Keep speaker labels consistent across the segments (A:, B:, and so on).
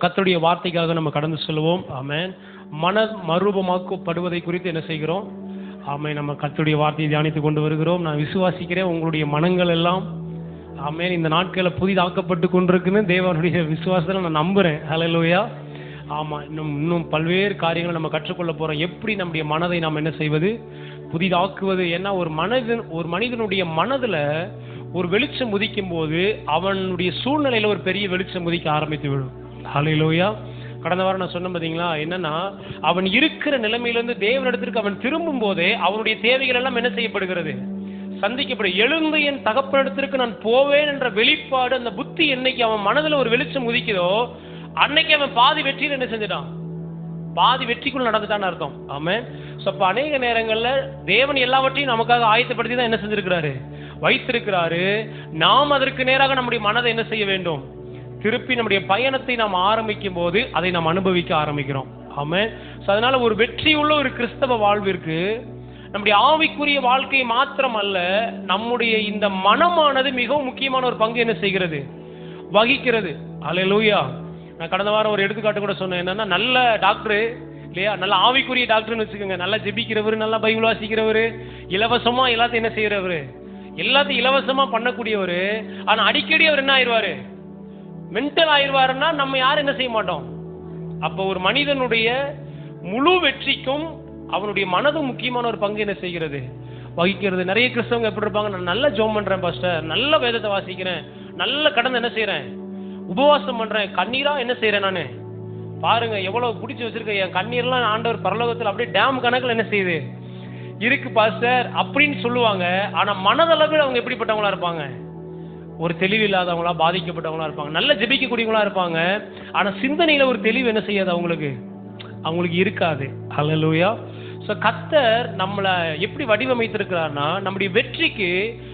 A: கர்த்தருடைய வார்த்தைக்காக நம்ம கடந்து செல்வோம். ஆமென். மன மறுரூபமாக்கப்படுவதை குறித்து என்ன செய்கிறோம்? ஆமென். நம்ம கர்த்தருடைய வார்த்தையை தியானித்து கொண்டு வருகிறோம். நான் விசுவாசிக்கிறேன் உங்களுடைய மனங்கள் எல்லாம் ஆமென் இந்த நாட்களில் புதிதாக்கப்பட்டு கொண்டிருக்குன்னு தேவனுடைய விசுவாசத்தில் நான் நம்புகிறேன். ஹல்லேலூயா. ஆமாம், இன்னும் பல்வேறு காரியங்களை நம்ம கற்றுக்கொள்ள போகிறோம். எப்படி நம்முடைய மனதை நாம் என்ன செய்வது, புதிதாக்குவது. ஏன்னா ஒரு மனிதனுடைய மனதில் ஒரு வெளிச்சம் உதிக்கும் போது அவனுடைய சூழ்நிலையில் ஒரு பெரிய வெளிச்சம் உதிக்க ஆரம்பித்து விடும். ஹல்லேலூயா. கடந்த வாரம் நான் சொன்னேன் பார்த்தீங்களா, என்னன்னா அவன் இருக்கிற நிலைமையிலிருந்து தேவனிடத்திற்கு அவன் திரும்பும் போதே அவனுடைய தேவைகள் எல்லாம் என்ன செய்யப்படுகிறது, சந்திக்கப்படும். எழுந்து என் தகப்பனிடத்திற்கு நான் போவேன் என்ற வெளிப்பாடு, அந்த புத்தி என்னைக்கு அவன் மனதில் ஒரு வெளிச்சம் உதிக்குதோ அன்னைக்கு அவன் பாதி வெற்றியில் என்ன செஞ்சிட்டான், பாதி வெற்றிக்குள் நடந்துட்டான்னு அர்த்தம். ஆமென். ஸோ அப்போ அநேக நேரங்களில் தேவன் எல்லாவற்றையும் நமக்காக ஆயத்தப்படுத்தி தான் என்ன செஞ்சிருக்கிறாரு, வைத்திருக்கிறாரு. நாம் அதற்கு நேராக நம்முடைய மனதை என்ன செய்ய வேண்டும், திருப்பி நம்முடைய பயணத்தை நாம் ஆரம்பிக்கும் போது அதை நாம் அனுபவிக்க ஆரம்பிக்கிறோம். ஆமென். ஸோ அதனால ஒரு வெற்றியுள்ள ஒரு கிறிஸ்தவ வாழ்விற்கு நம்முடைய ஆவிக்குரிய வாழ்க்கை மாத்திரம் அல்ல, நம்முடைய இந்த மனமானது மிகவும் முக்கியமான ஒரு பங்கு என்ன செய்கிறது, வகிக்கிறது. ஹல்லேலூயா. நான் கடந்த வாரம் ஒரு எடுத்துக்காட்டு கூட சொன்னேன். என்னன்னா, நல்ல டாக்டரு இல்லையா, நல்ல ஆவிக்குரிய டாக்டர்னு வச்சுக்கோங்க, நல்லா ஜெபிக்கிறவர், நல்லா பைபிள் வாசிக்கிறவர், இலவசமா எல்லாத்தையும் என்ன செய்யறவர், எல்லாத்தையும் இலவசமா பண்ணக்கூடியவர். ஆனா அடிக்கடி அவர் என்ன ஆயிடுவாரு, மென்டல் ஆயிடுவாருன்னா நம்ம யாரும் என்ன செய்ய மாட்டோம். அப்போ ஒரு மனிதனுடைய முழு வெற்றிக்கும் அவனுடைய மனதும் முக்கியமான ஒரு பங்கு என்ன செய்கிறது, வகிக்கிறது. நிறைய கிறிஸ்தவங்க எப்படி இருப்பாங்க, நான் நல்லா ஜெபம் பண்றேன் பாஸ்டர், நல்ல வேதத்தை வாசிக்கிறேன், நல்ல கடந்து என்ன செய்யறேன், உபவாசம் பண்றேன், கண்ணீரா என்ன செய்யறேன், நான் பாருங்க எவ்வளவு பிடிச்சி வச்சிருக்கேன், என் கண்ணீர்லாம் ஆண்டவர் பரலோகத்தில் அப்படியே டேம் கணக்கில் என்ன செய்யுது இருக்கு பாஸ்டர் அப்படின்னு சொல்லுவாங்க. ஆனா மனதளவில் அவங்க எப்படிப்பட்டவங்களா இருப்பாங்க, ஒரு தெளிவு இல்லாதவங்களா, பாதிக்கப்பட்டவங்களா இருப்பாங்க. நல்ல ஜெபிக்கக்கூடியவங்களா இருப்பாங்க, ஆனா சிந்தனையில ஒரு தெளிவு என்ன செய்யாது அவங்களுக்கு இருக்காது. ஹல்லேலூயா. ஸோ கர்த்தர் நம்மளை எப்படி வடிவமைத்திருக்கிறார்னா, நம்முடைய வெற்றிக்கு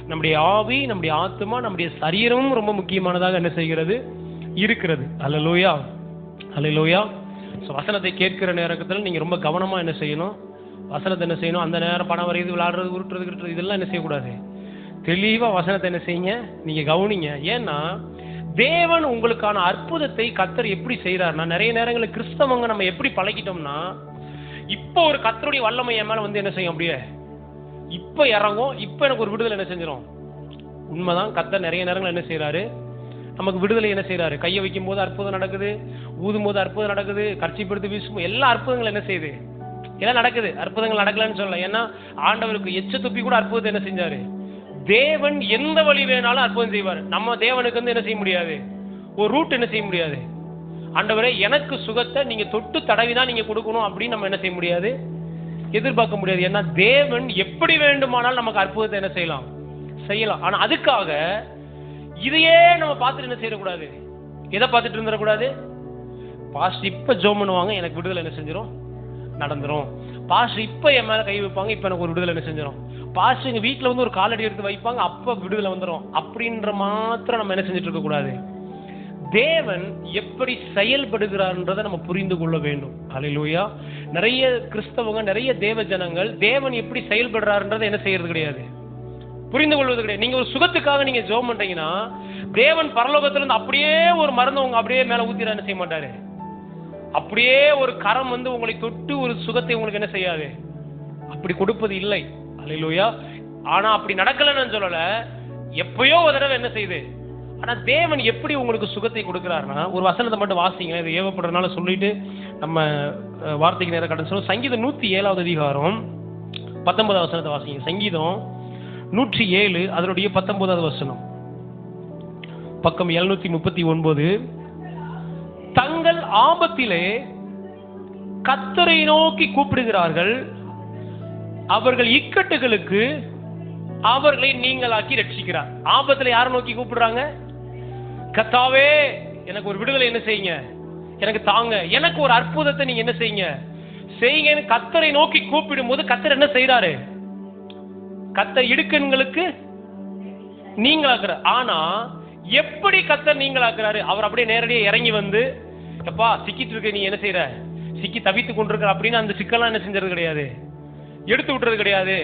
A: நம்முடைய ஆவி, நம்முடைய ஆத்மா, நம்முடைய சரீரமும் ரொம்ப முக்கியமானதாக என்ன செய்கிறது, இருக்கிறது. ஹல்லேலூயா. ஹல்லேலூயா. ஸோ வசனத்தை கேட்கிற நேரத்தில் நீங்கள் ரொம்ப கவனமாக என்ன செய்யணும், வசனத்தை என்ன செய்யணும், அந்த நேரம் பணம் வரையுது, விளையாடுறது, உருட்டுறது, இதெல்லாம் என்ன செய்யக்கூடாது. தெளிவாக வசனத்தை என்ன செய்யுங்க, நீங்கள் கவனிங்க. ஏன்னா தேவன் உங்களுக்கான அற்புதத்தை கர்த்தர் எப்படி செய்கிறார்னா, நிறைய நேரங்களில் கிறிஸ்தவங்க நம்ம எப்படி பழகிட்டோம்னா, இப்போ ஒரு கர்த்தருடைய வல்லமை என் மேலே வந்து என்ன செய்யும், அப்படியே இப்போ இறங்கும், இப்போ எனக்கு ஒரு விடுதலை என்ன செஞ்சிடும். உண்மைதான், கர்த்தர் நிறைய நேரங்கள் என்ன செய்கிறாரு, நமக்கு விடுதலை என்ன செய்கிறாரு, கையை வைக்கும் போது அற்புதம் நடக்குது, ஊதும் போது அற்புதம் நடக்குது, கர்ச்சிப்படுத்தி வீசும் எல்லா அற்புதங்கள் என்ன செய்யுது, எல்லாம் நடக்குது. அற்புதங்கள் நடக்கலன்னு சொல்லல. ஏன்னா ஆண்டவருக்கு எச்ச துப்பி கூட அற்புதத்தை என்ன செஞ்சாரு. தேவன் எந்த வழி வேணாலும் அற்புதம் செய்வார். நம்ம தேவனுக்கு வந்து என்ன செய்ய முடியாது, ஒரு ரூட் என்ன செய்ய முடியாது. ஆண்டவரே எனக்கு சுகத்தை நீங்க தொட்டு தடவிதான் நீங்க கொடுக்கணும் அப்படின்னு நம்ம என்ன செய்ய முடியாது, எதிர்பார்க்க முடியாது. ஏன்னா தேவன் எப்படி வேண்டுமானால் நமக்கு அற்புதத்தை என்ன செய்யலாம். ஆனா அதுக்காக இதையே நம்ம பார்த்துட்டு என்ன செய்யக்கூடாது, எதை பார்த்துட்டு இருந்துடக்கூடாது. பாஸ்ட் இப்ப ஜெபம் பண்ணுவாங்க, எனக்கு விடுதலை என்ன செஞ்சிடும், நடந்துரும். பாஸ்ட் இப்ப என் மேல கை வைப்பாங்க, இப்ப எனக்கு ஒரு விடுதலை என்ன செஞ்சிடும். பாஸ்ட் எங்க வீட்டுல வந்து ஒரு காலடி எடுத்து வைப்பாங்க, அப்ப விடுதலை வந்துடும் அப்படின்ற மாத்திரம் நம்ம என்ன செஞ்சுட்டு இருக்க கூடாது. தேவன் எப்படி செயல்படுகிறார்ன்றதை நம்ம புரிந்து கொள்ள வேண்டும். ஹல்லேலூயா. நிறைய கிறிஸ்தவங்க, நிறைய தேவ ஜனங்கள் தேவன் எப்படி செயல்படுறாருன்றதை என்ன செய்யறது கிடையாது, புரிந்து கொள்வது கிடையாது. நீங்க ஒரு சுகத்துக்காக நீங்க ஜெபம் பண்றீங்கன்னா, தேவன் பரலோகத்திலிருந்து அப்படியே ஒரு மருந்து உங்க அப்படியே மேல ஊத்திர என்ன செய்ய மாட்டாரு. அப்படியே ஒரு கரம் வந்து உங்களை தொட்டு ஒரு சுகத்தை உங்களுக்கு என்ன செய்யாது, அப்படி கொடுப்பது இல்லை. ஹல்லேலூயா. ஆனா அப்படி நடக்கலன்னு சொல்லல, எப்பயோ ஒரு தடவை என்ன செய்யுது. ஆனா தேவன் எப்படி உங்களுக்கு சுகத்தை கொடுக்கிறாருன்னா, ஒரு வசனத்தை மட்டும் வாசிங்க, இது ஏவப்படுறதுனால சொல்லிட்டு நம்ம வார்த்தைக்கு நேரம் கடந்து சொல்லுவோம். சங்கீதம் 107 அதிகாரம் 19 வசனத்தை வாசிங்க. சங்கீதம் 107 அதனுடைய 19 வசனம், பக்கம் 739. தங்கள் ஆபத்திலே கர்த்தரை நோக்கி கூப்பிடுகிறார்கள், அவர்கள் இக்கட்டுகளுக்கு அவர்களை நீங்களாக்கி ரட்சிக்கிறார். ஆபத்துல யாரை நோக்கி கூப்பிடுறாங்க, கர்த்தாவே எனக்கு ஒரு விடுதலை என்ன செய்யுங்க, எனக்கு தாங்க, எனக்கு ஒரு அற்புதத்தை நீங்க என்ன செய்யுங்க. கர்த்தரை நோக்கி கூப்பிடும் போது கர்த்தர் என்ன செய்யறாரு, கர்த்தர் இடுக்கண்களுக்கு நீங்களாக்குறார். ஆனா எப்படி கர்த்தர் நீங்களாக்குறாரு, அவர் அப்படியே நேரடியாக இறங்கி வந்து, எப்பா சிக்கிட்டு இருக்க, நீ என்ன செய்யற, சிக்கி தவித்து கொண்டிருக்கிற அப்படின்னு அந்த சிக்கல்லாம் என்ன செஞ்சது கிடையாது, எடுத்து விட்டுறது கிடையாது.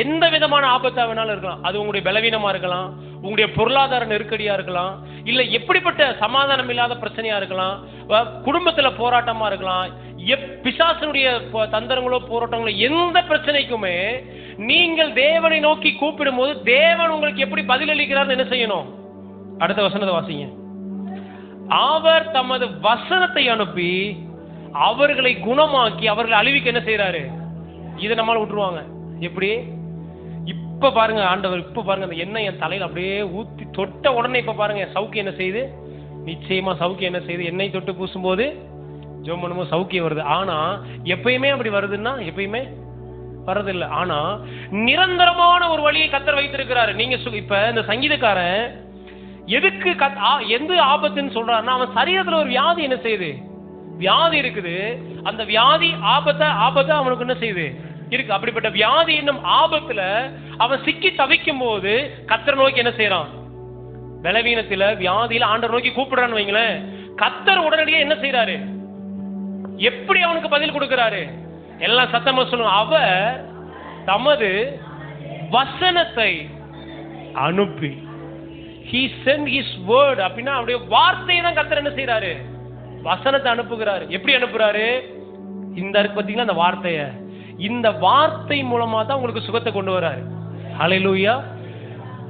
A: எந்த விதமான ஆபத்தா வேணாலும் இருக்கலாம். அது உங்களுடைய பலவீனமா இருக்கலாம், உங்களுடைய பொருளாதார நெருக்கடியா இருக்கலாம், இல்ல எப்படிப்பட்ட சமாதானம் இல்லாத பிரச்சனையா இருக்கலாம், குடும்பத்துல போராட்டமா இருக்கலாம், பிசாசனுடைய தந்திரங்களோ போராட்டங்களோ, எந்த பிரச்சனைக்குமே நீங்கள் தேவனை நோக்கி கூப்பிடும் போது தேவன் உங்களுக்கு எப்படி பதில் அளிக்கிறார் என்ன செய்யணும்? அடுத்த வசனத்தை வாசிங்க. அவர் தமது வசனத்தை அனுப்பி அவர்களை குணமாக்கி அவர்களை அழிவிக்க என்ன செய்யறாரு? இதை நம்மளால விட்டுருவாங்க. எப்படி? இப்ப பாருங்க ஆண்டவர், இப்ப பாருங்க அந்த எண்ணெய் என் தலையில அப்படியே ஊத்தி தொட்ட உடனே இப்ப பாருங்க சவுக்கியம் என்ன செய்யுது? நிச்சயமா சவுக்கியம் என்ன செய்யுது? எண்ணெய் தொட்டு பூசும்போது ஜெபம் பண்ணும்போது சவுக்கியம் வருது. ஆனா எப்பயுமே அப்படி வருதுன்னா எப்பயுமே வரதில்லை. ஆனா நிரந்தரமான ஒரு வழியை கர்த்தர் வைத்திருக்கிறாரு. நீங்க இப்ப இந்த சங்கீதக்காரன் எதுக்கு எந்த ஆபத்துன்னு சொல்றாருன்னா, அவன் சரீரத்துல ஒரு வியாதி என்ன செய்யுது? வியாதி இருக்குது. அந்த வியாதி ஆபத்தை அவனுக்கு என்ன செய்யுது? இருக்கு. அப்படிப்பட்ட வியாதி என்னும் ஆபத்துல அவன் சிக்கி தவிக்கும் போது கர்த்தர் நோக்கி என்ன செய்யறான்? பலவீனத்துல வியாதியில ஆண்டவர் நோக்கி கூப்பிடுறான்னு வைங்களேன், கர்த்தர் உடனடியே என்ன செய்யறாரு? எப்படி அவனுக்கு பதில் கொடுக்கிறாரு? எல்லாம் சத்தமா சொல்லுங்க. அவர் தமது வசனத்தை அனுப்பி, he sent his word. அப்படின்னா அவருடைய வார்த்தையை தான் கர்த்தர் என்ன செய்யறாரு? வசனத்தை அனுப்புகிறாரு. எப்படி அனுப்புறாரு? இந்த இருக்கு பாத்தீங்களா அந்த வார்த்தைய, இந்த வார்த்தை மூலமா தான் உங்களுக்கு சுகத்தை கொண்டு வராரு. ஹல்லேலூயா.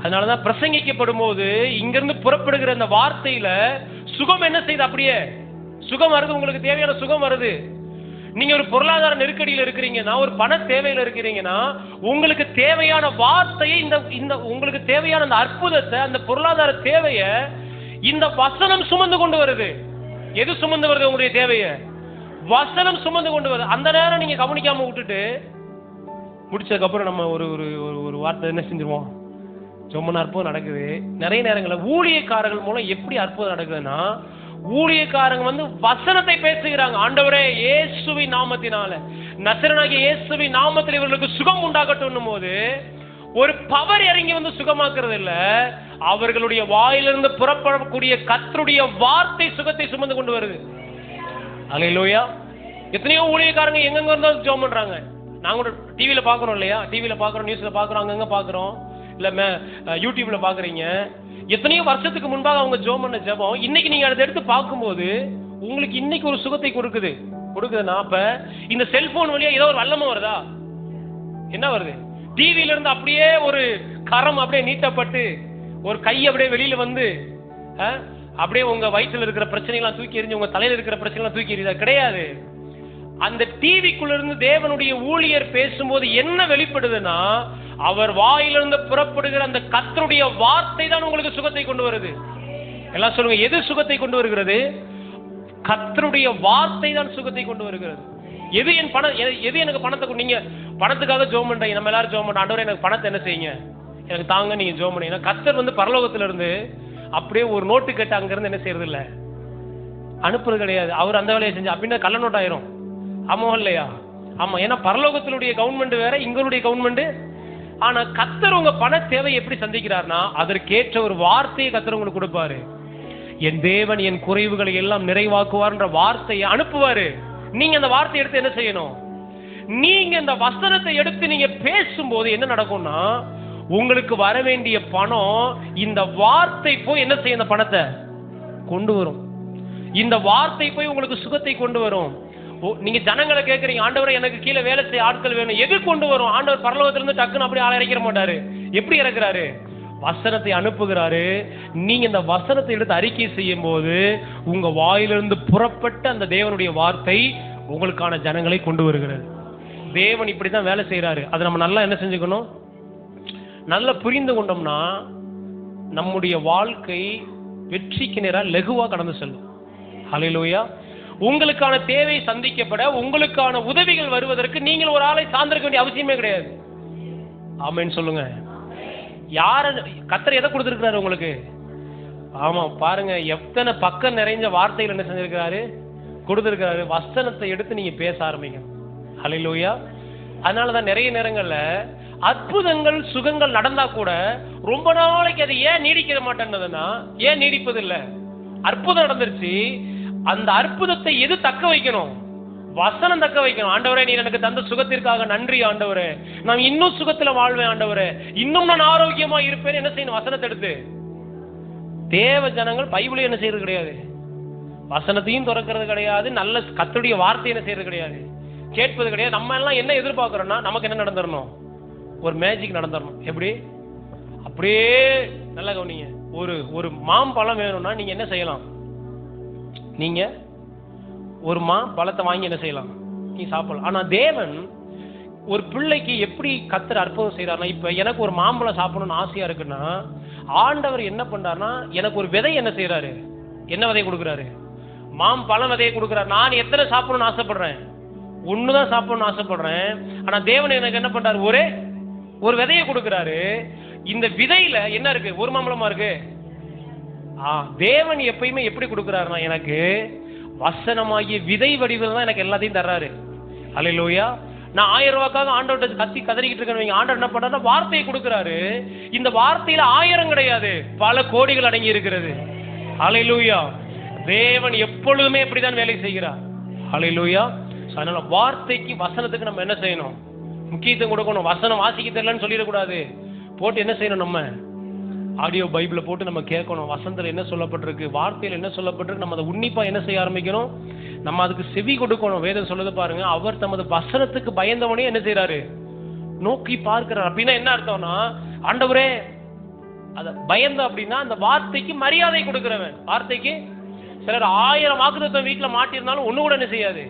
A: அதனாலதான் பிரசங்கிக்கப்படும் போது இங்கிருந்து புறப்படுகிற அந்த வார்த்தையில சுகம் என்ன செய்யுது? அப்படியே சுகம் வருது. உங்களுக்கு தேவையான சுகம் வருது. நீங்க ஒரு பொருளாதார நெருக்கடியில் இருக்கிறீங்கன்னா, ஒரு பண தேவையில இருக்கிறீங்கன்னா, உங்களுக்கு தேவையான வார்த்தையை இந்த உங்களுக்கு தேவையான அந்த அற்புதத்தை, அந்த பொருளாதார தேவைய இந்த வசனம் சுமந்து கொண்டு வருது. எது சுமந்து வருது? உங்களுடைய தேவைய வசனம் சுமந்து கொண்டு வருது. அந்த நேரம் நீங்க கவனிக்காம விட்டுட்டு முடிச்சதுக்கு அப்புறம் நம்ம ஒரு ஒரு வார்த்தை என்ன செஞ்சிருவோம்? ரொம்ப அற்புதம் நடக்குது. நிறைய நேரங்களில் ஊழியக்காரர்கள் மூலம் எப்படி அற்புதம் நடக்குதுன்னா, ஊழியக்காரங்க வசனத்தை பேசுகிறாங்க. ஆண்டவரே இயேசுவின் நாமத்தினால, நசரேயனாகிய இயேசுவின் நாமத்தில் இவர்களுக்கு சுகம் உண்டாகட்டும் போது ஒரு பவர் இறங்கி சுகமாக்குறது இல்ல, அவர்களுடைய வாயிலிருந்து புறப்படக்கூடிய கர்த்தருடைய வார்த்தை சுகத்தை சுமந்து கொண்டு வருது. அல்லேலூயா. எத்தனையோ ஊழியக்காரங்க எங்கெங்க இருந்தாலும் ஜெபம் பண்றாங்க. நாங்க டிவியில பாக்குறோம் இல்லையா? டிவியில பாக்குறோம், நியூஸ்ல பாக்குறோம், அங்கங்க பாக்குறோம், இல்ல யூடியூப்ல பாக்குறீங்க. எத்தனையோ வருஷத்துக்கு முன்பாக அவங்க ஜெபம் பண்ண ஜெபம் இன்னைக்கு நீங்க அதை எடுத்து பார்க்கும்போது உங்களுக்கு இன்னைக்கு ஒரு சுகத்தை கொடுக்குதுன்னா, அப்ப இந்த செல்போன் வழியா ஏதோ ஒரு வல்லமை வருதா? என்ன வருது? டிவியில இருந்து அப்படியே ஒரு கரம் அப்படியே நீட்டப்பட்டு ஒரு கை அப்படியே வெளியில அப்படியே உங்க வயிற்றுல இருக்கிற பிரச்சனைகள்லாம் தூக்கி எறிஞ்சு உங்க தலையில இருக்கிற பிரச்சனைலாம் தூக்கி எறிதா? கிடையாது. அந்த டிவிக்குள்ள இருந்து தேவனுடைய ஊழியர் பேசும்போது என்ன வெளிப்படுதுன்னா, அவர் வாயிலிருந்து புறப்படுகிற அந்த கர்த்தருடைய வார்த்தை தான் உங்களுக்கு சுகத்தை கொண்டு வருது. எல்லாம் சொல்லுங்க, எது சுகத்தை கொண்டு வருகிறது? கர்த்தருடைய வார்த்தை தான் சுகத்தை கொண்டு வருகிறது. எது எனக்கு பணத்தை நீங்க பணத்துக்காக ஜெபம் பண்றீங்க, நம்ம எல்லாரும் ஜெபம் பண்றோம், ஆண்டவரே எனக்கு பணத்தை என்ன செய்யுங்க, எனக்கு தாங்க, நீங்க ஜெபம் பண்ணீங்க. கர்த்தர் பரலோகத்துல இருந்து அப்படியே ஒரு நோட்டு கேட்டு அங்க இருந்து என்ன செய்யறது இல்ல, அனுப்புறது கிடையாது. அவர் அந்த வேலையை செஞ்சு அப்படின்னா கள்ள நோட் ஆயிரும். ஆமா இல்லையா? ஆமா. ஏன்னா பரலோகத்தினுடைய கவர்மெண்ட் வேற, இங்களுடைய கவர்மெண்ட். ஆனா கர்த்தர் உங்க பண தேவை எப்படி சந்திக்கிறார்னா, அதற்கேற்ற ஒரு வார்த்தையை கர்த்தர் உங்களுக்கு கொடுப்பாரு. என் தேவன் என் குறைவுகளை எல்லாம் நிறைவாக்குவார்ன்ற வார்த்தையை அனுப்புவாரு. நீங்க அந்த வார்த்தையை எடுத்து என்ன செய்யணும்? நீங்க இந்த வசனத்தை எடுத்து நீங்க பேசும்போது என்ன நடக்கும்னா, உங்களுக்கு வர வேண்டிய பணம் இந்த வார்த்தை போய் என்ன செய்யும்? இந்த பணத்தை கொண்டு வரும். இந்த வார்த்தை போய் உங்களுக்கு சுகத்தை கொண்டு வரும். நீங்க ஜனங்களை கேட்கறீங்க, ஆண்டவரே எனக்கு கீழே வேலை செய்ய ஆட்கள் வேணும், எது கொண்டு வரும்? ஆண்டவர் பரலோகத்திலிருந்து டக்குன்னு அப்படி ஆளை இறக்கிற மாட்டாரு. எப்படி இறக்குறாரு? வசனத்தை அனுப்புகிறாரு. நீங்க இந்த வசனத்தை எடுத்து அறிக்கை செய்யும் போது உங்க வாயிலிருந்து புறப்பட்ட அந்த தேவனுடைய வார்த்தை உங்களுக்கான ஜனங்களை கொண்டு வருகிறது. தேவன் இப்படிதான் வேலை செய்யறாரு. அதை நம்ம நல்லா என்ன செஞ்சுக்கணும்? நல்லா புரிந்து கொண்டோம்னா நம்முடைய வாழ்க்கை வெற்றிக்கு நேரா லகுவா கடந்து செல்லும். ஹல்லேலூயா. உங்களுக்கான தேவை சந்திக்கப்பட, உங்களுக்கான உதவிகள் வருவதற்கு நீங்கள் ஒரு ஆளை சார்ந்திருக்க வேண்டிய அவசியமே கிடையாது. ஆமென் சொல்லுங்க. யார கர்த்தர் எதை கொடுத்திருக்கிறாரு உங்களுக்கு? ஆமா பாருங்க, எத்தனை பக்கம் நிறைஞ்ச வார்த்தைகள் என்ன செஞ்சிருக்கிறாரு? கொடுத்திருக்கிறாரு. வசனத்தை எடுத்து நீங்க பேச ஆரம்பிங்க. ஹல்லேலூயா. அதனாலதான் நிறைய நேரங்கள்ல அற்புதங்கள் சுகங்கள் நடந்தா கூட ரொம்ப நாளைக்கு அது ஏன் நீடிக்க மாட்டேன்னதுன்னா, ஏன் நீடிப்பது இல்லை? அற்புதம் நடந்துருச்சு, அந்த அற்புதத்தை எது தக்க வைக்கணும்? வசனம் தக்க வைக்கணும். ஆண்டவரே, நீர் எனக்கு தந்த சுகத்திற்காக நன்றி ஆண்டவரே, நான் இன்னும் சுகத்துல வாழ்வேன் ஆண்டவரே, இன்னும் நான் ஆரோக்கியமா இருப்பேன். என்ன செய்யணும்? வசனத்தை எடுத்து. தேவ ஜனங்கள் பைபிளை என்ன செய்யறது கிடையாது, வசனத்தையும் திறக்கிறது கிடையாது, நல்ல கர்த்தருடைய வார்த்தை என்ன செய்யறது கிடையாது, கேட்பது கிடையாது. நம்ம எல்லாம் என்ன எதிர்பார்க்கிறோம்னா, நமக்கு என்ன நடந்துடணும்? ஒரு மேஜிக் நடந்துடணும். எப்படி? அப்படியே நல்லா கவனிங்க. ஒரு மாம்பழம் வேணும்னா நீங்க என்ன செய்யலாம்? நீங்க ஒரு பழத்தை வாங்கி என்ன செய்யலாம்? நீ சாப்பிடலாம். ஆனா தேவன் ஒரு பிள்ளைக்கு எப்படி கர்த்தர் அற்புதம் செய்யறாருன்னா, இப்ப எனக்கு ஒரு மாம்பழம் சாப்பிடணும்னு ஆசையா இருக்குன்னா, ஆண்டவர் என்ன பண்றாருன்னா, எனக்கு ஒரு விதை என்ன செய்யறாரு? என்ன விதையை கொடுக்குறாரு? மாம்பழம் விதையை கொடுக்குறாரு. நான் எத்தனை சாப்பிடணும்னு ஆசைப்படுறேன்? ஒண்ணுதான் சாப்பிடணும்னு ஆசைப்படுறேன். ஆனா தேவன் எனக்கு என்ன பண்றாரு? ஒரு விதையை கொடுக்குறாரு. இந்த விதையில என்ன இருக்கு? ஒரு மாம்பழமா இருக்கு. தேவன் எப்பயுமே எப்படி கொடுக்குறாருன்னா, எனக்கு வசனமாகிய விதை வடிவில் தான் எனக்கு எல்லாத்தையும் தர்றாரு. அல்லேலூயா. நான் 1000 ரூபாய்க்காக ஆண்டவர்கிட்ட கத்தி கதறிக்கிட்டு இருக்கேன். ஆண்டவர் என்ன பண்றாரு? வார்த்தையை கொடுக்குறாரு. இந்த வார்த்தையில 1000 கிடையாது, பல கோடிகள் அடங்கி இருக்கிறது. அல்லேலூயா. தேவன் எப்பொழுதுமே இப்படிதான் வேலை செய்கிறார். அல்லேலூயா. அதனால வார்த்தைக்கு, வசனத்துக்கு நம்ம என்ன செய்யணும்? முக்கியத்துவம் கொடுக்கணும். வசனம் வாசிக்க தெரியலன்னு சொல்லிடக்கூடாது. போட்டு என்ன செய்யணும்? நம்ம ஆடியோ பைபிளை போட்டு நம்ம கேட்கணும். வசனத்தில் என்ன சொல்லப்பட்டிருக்கு, வார்த்தையில் என்ன சொல்லப்பட்டிருக்கு, நம்ம அதை உன்னிப்பா என்ன செய்ய ஆரம்பிக்கணும்? நம்ம அதுக்கு செவி கொடுக்கணும். வேதம் சொல்லுது பாருங்க, அவர் தமது வசனத்துக்கு பயந்தவனே என்ன செய்யறாரு? நோக்கி பார்க்கிறார். அப்படின்னா என்ன அர்த்தம்னா, ஆண்டவரே அத பயந்த அப்படின்னா அந்த வார்த்தைக்கு மரியாதை கொடுக்கிறவன். வார்த்தைக்கு சிலர் 1000 வாக்குத்தத்தம் வீட்டுல மாட்டிருந்தாலும் ஒண்ணு கூட என்ன செய்யாது,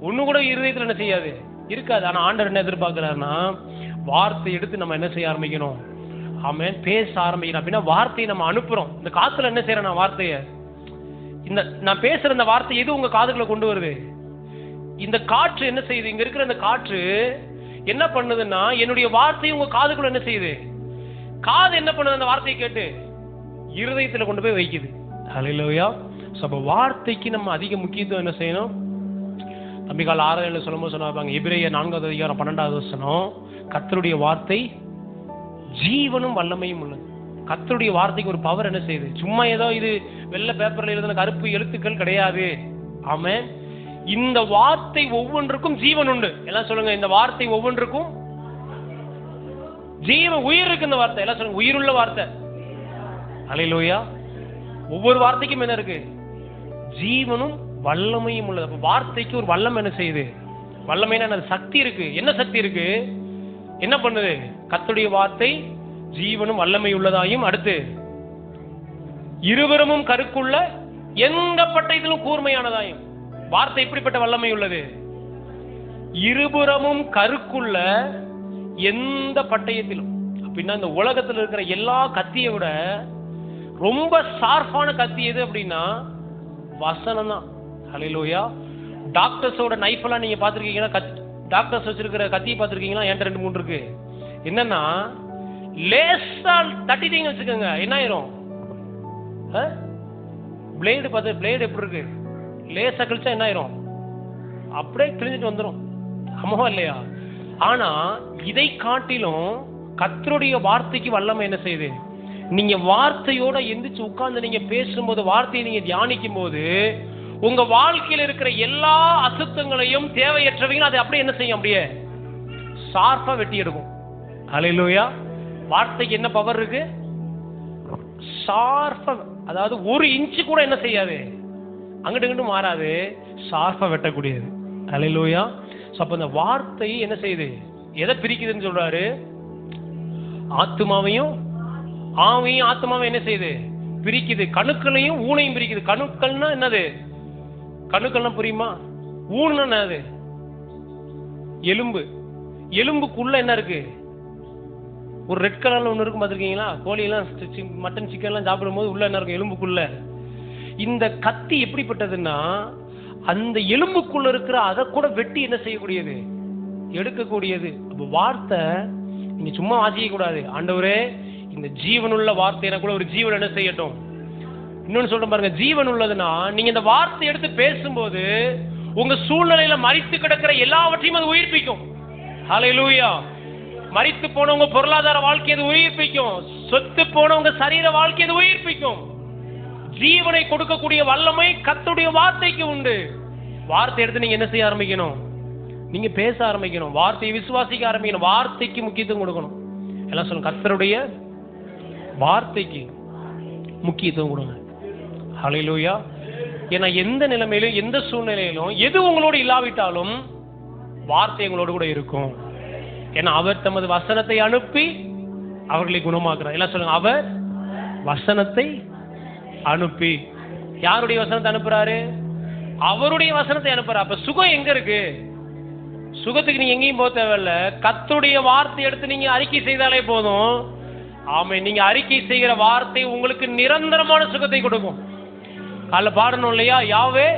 A: ஒண்ணு கூட இருதயத்துல என்ன செய்யாது, இருக்காது. ஆனா ஆண்டவர் என்ன எதிர்பார்க்கிறாருன்னா, வார்த்தை எடுத்து நம்ம என்ன செய்ய ஆரம்பிக்கணும்? ஆமென். பேச ஆரம்பிக்கணும். அப்படின்னா வார்த்தையை நம்ம அனுப்புறோம். இந்த காத்துல என்ன செய்யறேன்? நான் வார்த்தையை, இந்த நான் பேசுற இந்த வார்த்தை எது உங்க காதுகளை கொண்டு வருது? இந்த காற்று என்ன செய்யுது? இங்க இருக்கிற இந்த காற்று என்ன பண்ணுதுன்னா, என்னுடைய வார்த்தையை உங்க காதுக்குள்ள என்ன செய்யுது? காது என்ன பண்ணுது? அந்த வார்த்தையை கேட்டு இருதயத்துல கொண்டு போய் வைக்குது. ஹல்லேலூயா. அப்ப வார்த்தைக்கு நம்ம அதிக முக்கியத்துவம் என்ன செய்யணும்? தம்பிகால் 6:7 சொல்லும்போது சொன்னாங்க, எபிரேயர் 4வது அதிகாரம் 12வது வசனம், கர்த்தருடைய வார்த்தை ஜீவனும் வல்லமையும் உள்ளது. கர்த்தருடைய வார்த்தைக்கு ஒரு பவர் என்ன செய்யுது? சும்மா ஏதோ இது வெள்ளை பேப்பர்ல எழுதின கருப்பு எழுத்துக்கள் கிடையாது. ஆமென். இந்த வார்த்தை ஒவ்வொன்றுக்கும் ஜீவன் உண்டு. எல்லாம் சொல்லுங்க, இந்த வார்த்தை ஒவ்வொன்றுக்கும் ஜீவன், உயிர் இருக்கு. இந்த வார்த்தை எல்லாம் சொல்லுங்க, உயிருள்ள வார்த்தை. அல்லேலூயா. ஒவ்வொரு வார்த்தைக்கும் என்ன இருக்கு? ஜீவனும் வல்லமையும் உள்ளது. அப்ப வார்த்தைக்கு ஒரு வல்லமை என்ன செய்யுது? வல்லமைனா சக்தி இருக்கு. என்ன சக்தி இருக்கு? என்ன பண்ணுது? கர்த்தருடைய வார்த்தை ஜீவனும் வல்லமை உள்ளதாயும், அடுத்து இருவரும் கருக்குள்ள எந்த பட்டயத்திலும் கூர்மையானதாயும். வார்த்தை எப்படிப்பட்ட வல்லமை உள்ளது? இருபுறமும் கருக்குள்ள எந்த பட்டயத்திலும். அப்படின்னா இந்த உலகத்தில் இருக்கிற எல்லா கத்தியை விட ரொம்ப ஷார்ப்பான கத்தி எது அப்படின்னா வசனம் தான். ஹல்லேலூயா. டாக்டர்ஸோட நைஃப் எல்லாம் நீங்க பாத்திருக்கீங்கன்னா, டாக்டர்ஸ் வச்சிருக்கிற கத்தியை பாத்திருக்கீங்களா? என்கிட்ட 2, 3 இருக்கு. என்னன்னா, லேசா தட்டிட்டீங்க வச்சுக்கோங்க, என்ன ஆயிரும்? பிளேடு பார்த்து, பிளேடு எப்படி இருக்கு? லேசா கழிச்சா என்ன ஆயிரும்? அப்படியே கிழிஞ்சிட்டு வந்துடும். ஆமாவா இல்லையா? ஆனா இதை காட்டிலும் கர்த்தருடைய வார்த்தைக்கு வல்லமை என்ன செய்யுது? நீங்க வார்த்தையோட எந்திரிச்சு உட்கார்ந்து நீங்க பேசும்போது, வார்த்தையை நீங்க தியானிக்கும் போது, உங்க வாழ்க்கையில் இருக்கிற எல்லா அசுத்தங்களையும், தேவையற்றவையும் அதை அப்படியே என்ன செய்யும்? அப்படியே ஷார்ப்பா வெட்டி எடுக்கும். ஹல்லேலூயா. வார்த்தைக்கு என்ன பவர் இருக்கு? ஷார்ப்பா, அதாவது 1 இன்ச்சு கூட என்ன செய்யாது, அங்கிட்டு இங்கிட்டு மாறாது, ஷார்ப்பா வெட்டக்கூடியது. ஹல்லேலூயா. அப்ப இந்த வார்த்தை என்ன செய்யுது? எதை பிரிக்குதுன்னு சொல்றாரு? ஆத்துமாவையும் ஆவையும் ஆத்மாவை என்ன செய்யுது? பிரிக்குது. கணுக்களையும் ஊனையும் பிரிக்குது. கணுக்கள்னா என்னது? கணுக்கள்னா புரியுமா? ஊன்னா என்னது? எலும்பு. எலும்புக்குள்ள என்ன இருக்கு? ஒரு ரெட் கலர்ல ஒண்ணு இருக்கும், பாத்திருக்கீங்களா? கோழி எல்லாம், மட்டன், சிக்கன் எல்லாம் சாப்பிடும் போது உள்ள என்ன இருக்கும்? எலும்புக்குள்ள. இந்த கத்தி எப்படிப்பட்டதுன்னா, அந்த எலும்புக்குள்ள இருக்கிற அதை கூட வெட்டி என்ன செய்யக்கூடியது? எடுக்கக்கூடியது. அப்ப வார்த்தை நீங்க சும்மா வாசிக்க கூடாது. ஆண்டவரே, இந்த ஜீவனுள்ள வார்த்தை எனக்குள்ள ஒரு ஜீவன் என்ன செய்யட்டும். இன்னொன்னு சொல்றேன் பாருங்க, ஜீவன் உள்ளதுன்னா, நீங்க இந்த வார்த்தை எடுத்து பேசும்போது உங்க சூழ்நிலையில மரித்து கிடக்கிற எல்லாவற்றையும் அது உயிர்ப்பிக்கும். ஹல்லேலூயா. மரித்து போனவங்க பொருளாதார வாழ்க்கை அது உயிர்ப்பிக்கும். சொத்து போனவங்க சரீர வாழ்க்கை அது உயிர்ப்பிக்கும். ஜீவனை கொடுக்கக்கூடிய வல்லமை கர்த்தருடைய வார்த்தைக்கு உண்டு. வார்த்தை எடுத்து நீங்க என்ன செய்ய ஆரம்பிக்கணும்? நீங்க பேச ஆரம்பிக்கணும். வார்த்தையை விசுவாசிக்க ஆரம்பிக்கணும். வார்த்தைக்கு முக்கியத்துவம் கொடுக்கணும். எல்லாம் சொல்லுங்க, கர்த்தருடைய வார்த்தைக்கு முக்கியத்துவம் கொடுங்க. ஹல்லேலூயா. ஏன்னா எந்த நிலைமையிலும் எந்த சூழ்நிலையிலும் எது உங்களோடு இல்லாவிட்டாலும் வார்த்தை உங்களோடு கூட இருக்கும். ஏன்னா அவர் தமது வசனத்தை அனுப்பி அவர்களை குணமாக்குறார். எல்லாம் சொல்லுங்க, அவர் வசனத்தை அனுப்பி. யாருடைய வசனத்தை அனுப்புறாரு? அவருடைய வசனத்தை அனுப்புறாரு. அப்ப சுகம் எங்க இருக்கு? சுகத்துக்கு நீங்க எங்கேயும் போக தேவையில்ல. கர்த்தருடைய வார்த்தை எடுத்து நீங்க அறிக்கை செய்தாலே போதும். ஆமே, நீங்க அறிக்கை செய்கிற வார்த்தை உங்களுக்கு நிரந்தரமான சுகத்தை கொடுக்கும். காலைல பாடணும் இல்லையா? யாவே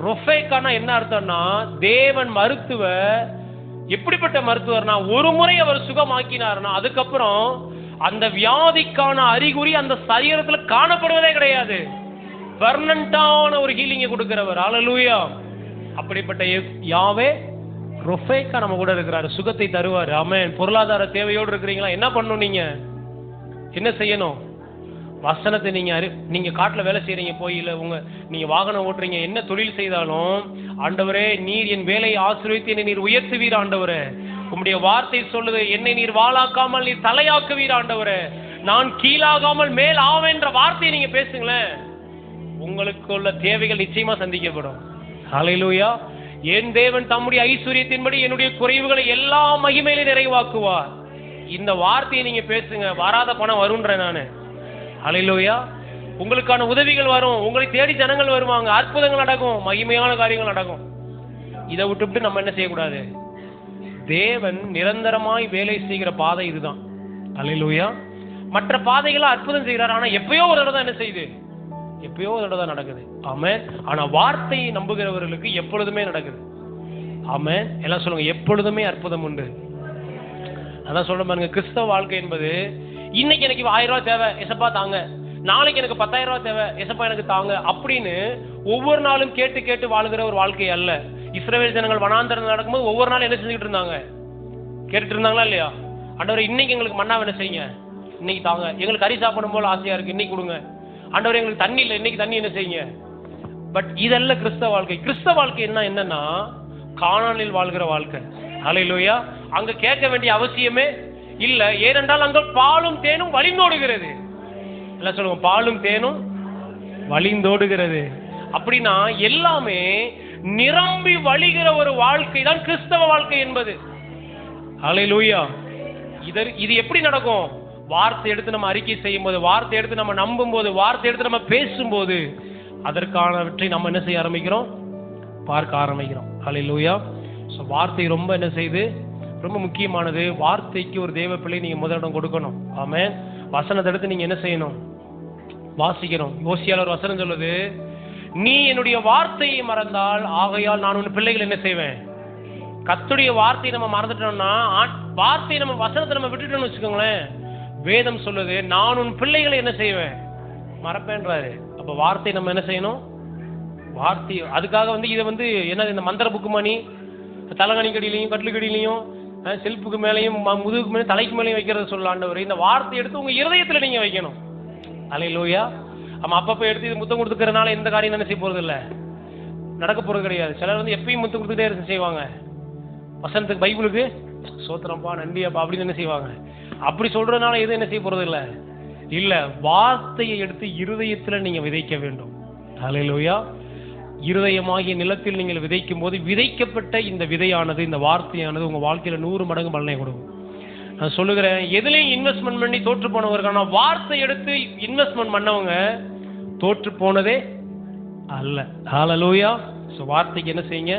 A: ரொஃபேக்கான என்ன அர்த்தம்னா, தேவன் மருத்துவர். எப்படிப்பட்ட மருத்துவர்னா, ஒரு முறை அவர் சுகமாக்கினார்னா அதுக்கப்புறம் அந்த வியாதிக்கான அறிகுறி அந்த சரீரத்துல காணப்படுவதே கிடையாது. பெர்மனன்ட்டான ஒரு ஹீலிங்கை கொடுக்கிறவர். ஹல்லேலூயா. அப்படிப்பட்ட யாவே ரொஃபேக்கா நம்ம கூட இருக்கிறாரு, சுகத்தை தருவார். ஆமென். பொருளாதார தேவையோடு இருக்கிறீங்களா? என்ன பண்ணணும்? நீங்க என்ன செய்யணும்? வசனத்தை நீங்க காட்டுல வேலை செய்யறீங்க, போய் இல்ல நீங்க வாகனம் ஓட்டுறீங்க, என்ன தொழில் செய்தாலும், ஆண்டவரே நீர் என் வேலையை ஆசீர்வதித்து என்னை நீர் உயர்த்துவீர் ஆண்டவரே. உம்முடைய வார்த்தை சொல்லுது, என்னை நீர் வாளாக்காமல் நீர் தலையாக்குவீர் ஆண்டவரே. நான் கீழாகாமல் மேல் ஆவேன்ற வார்த்தையை நீங்க பேசுங்களேன். உங்களுக்கு உள்ள தேவைகள் நிச்சயமா சந்திக்கப்படும். ஹல்லேலூயா. என் தேவன் தம்முடைய ஐஸ்வர்யத்தின்படி என்னுடைய குறைவுகளை எல்லா மகிமையிலே நிறைவாக்குவார். இந்த வார்த்தையை நீங்க பேசுங்க. வராத பணம் வரும்ன்றேன் நானு. ஹல்லேலூயா. உங்களுக்கான உதவிகள் வரும். உங்களை தேடி ஜனங்கள் வருவாங்க. அற்புதங்கள் நடக்கும். மகிமையான காரியங்கள் நடக்கும். இதை விட்டுவிட்டு நம்ம என்ன செய்யக்கூடாது? தேவன் நிரந்தரமாய் வேலை செய்கிற பாதை இதுதான். ஹல்லேலூயா. மற்ற பாதைகளை அற்புதம் செய்கிறார். ஆனா எப்பயோ ஒரு தடவை தான் என்ன செய்யுது? எப்பயோ ஒரு தடவை தான் நடக்குது. ஆமென். ஆனா வார்த்தையை நம்புகிறவர்களுக்கு எப்பொழுதுமே நடக்குது. ஆமென். எல்லாம் சொல்லுங்க, எப்பொழுதுமே அற்புதம் உண்டு. அதான் சொல்ற பாருங்க, கிறிஸ்தவ வாழ்க்கை என்பது இன்னைக்கு எனக்கு 1000 ரூபாய் தேவை, எசப்பா தாங்க. நாளைக்கு எனக்கு 10,000 ரூபாய் தேவை, எசப்பா எனக்கு தாங்க அப்படின்னு ஒவ்வொரு நாளும் கேட்டு கேட்டு வாழுகிற ஒரு வாழ்க்கை அல்ல. இஸ்ரவேல் ஜனங்கள் வனாந்தரம் நடக்கும்போது ஒவ்வொரு நாளும் என்ன செஞ்சுட்டு இருந்தாங்க? கேட்டுட்டு இருந்தாங்களா இல்லையா? ஆண்டவரே இன்னைக்கு எங்களுக்கு மன்னா என்ன செய்யுங்க, இன்னைக்கு தாங்க. எங்களுக்கு கறி சாப்பிடும் போல ஆசையா இருக்கு, இன்னைக்கு கொடுங்க. ஆண்டவரே எங்களுக்கு தண்ணி இல்லை, இன்னைக்கு தண்ணி என்ன செய்யுங்க. பட் இதெல்லாம் கிறிஸ்தவ வாழ்க்கை. கிறிஸ்தவ வாழ்க்கை என்னன்னா கானானில் வாழ்கிற வாழ்க்கை. ஹல்லேலூயா. அங்க கேட்க வேண்டிய அவசியமே இல்ல. ஏனென்றால் அங்க பாலும் தேனும் வழிந்தோடுகிறது. எல்லாம் சொல்லுவோம், பாலும் தேனும் வழிந்தோடுகிறது. அப்படின்னா எல்லாமே நிரம்பி வழிகிற ஒரு வாழ்க்கை தான் கிறிஸ்தவ வாழ்க்கை என்பது. ஹல்லேலூயா. இது எப்படி நடக்கும்? வார்த்தை எடுத்து நம்ம அறிக்கை செய்யும் போது, வார்த்தை எடுத்து நம்ம நம்பும் போது, வார்த்தை எடுத்து நம்ம பேசும்போது அதற்கானவற்றை நம்ம என்ன செய்ய ஆரம்பிக்கிறோம்? பார்க்க ஆரம்பிக்கிறோம். ஹல்லேலூயா. ஸோ வார்த்தை ரொம்ப என்ன செய்யுது? ரொம்ப முக்கியமானது. வார்த்தைக்கு ஒரு தேவ பிள்ளை நீங்க முதலிடம் கொடுக்கணும். ஆமென். வசனத்தை எடுத்து நீங்க என்ன செய்யணும்? வாசிக்கணும். யோசியால ஒரு வசனம் சொல்லுது, நீ என்னுடைய வார்த்தையை மறந்தால் ஆகையால் நான் உன் பிள்ளைகள் என்ன செய்வேன்? கர்த்தருடைய வார்த்தையை நம்ம மறந்துட்டோம்னா, வார்த்தையை நம்ம வசனத்தை நம்ம விட்டுட்டோம்னு வச்சுக்கோங்களேன், வேதம் சொல்லுது நான் உன் பிள்ளைகளை என்ன செய்வேன்? மறப்பேன்றாரு. அப்ப வார்த்தை நம்ம என்ன செய்யணும்? வார்த்தை அதுக்காக இதை என்ன, இந்த மந்திர புக்கு மணி தலகணிக்கடியிலையும் கட்லுக்கடியிலையும் செல்ஃபுக்கு மேலையும் முதுகுக்கு மேலே தலைக்கு மேலேயும் வைக்கிறது சொல்லாண்டவர். இந்த வார்த்தை எடுத்து உங்க இருதயத்துல நீங்க வைக்கணும். ஹல்லேலூயா. நம்ம அப்பப்போ எடுத்து இது முத்தம் கொடுத்துக்கிறதுனால எந்த காரியம் என்ன செய்ய போறது இல்லை, நடக்க போறது கிடையாது. சிலர் எப்பயும் முத்தம் கொடுத்துட்டே செய்வாங்க. வசனத்துக்கு பைபிளுக்கு சோத்திரம்ப்பா நன்றியாப்பா அப்படின்னு என்ன செய்வாங்க. அப்படி சொல்றதுனால எதுவும் என்ன செய்ய போறது இல்லை. இல்ல, வார்த்தையை எடுத்து இருதயத்துல நீங்க விதைக்க வேண்டும். ஹல்லேலூயா. இருதயமாகிய நிலத்தில் நீங்கள் விதைக்கும் போது விதைக்கப்பட்ட இந்த விதையானது, இந்த வார்த்தையானது உங்க வாழ்க்கையில 100 மடங்கு பலனை கொடுக்கும். நான் சொல்லுகிறேன், எதுலையும் இன்வெஸ்ட்மெண்ட் பண்ணி தோற்று போனவருக்கான வார்த்தை எடுத்து இன்வெஸ்ட்மெண்ட் பண்ணவங்க தோற்று போனதே அல்ல. ஹல்லேலூயா. ஸோ வார்த்தைக்கு என்ன செய்யுங்க?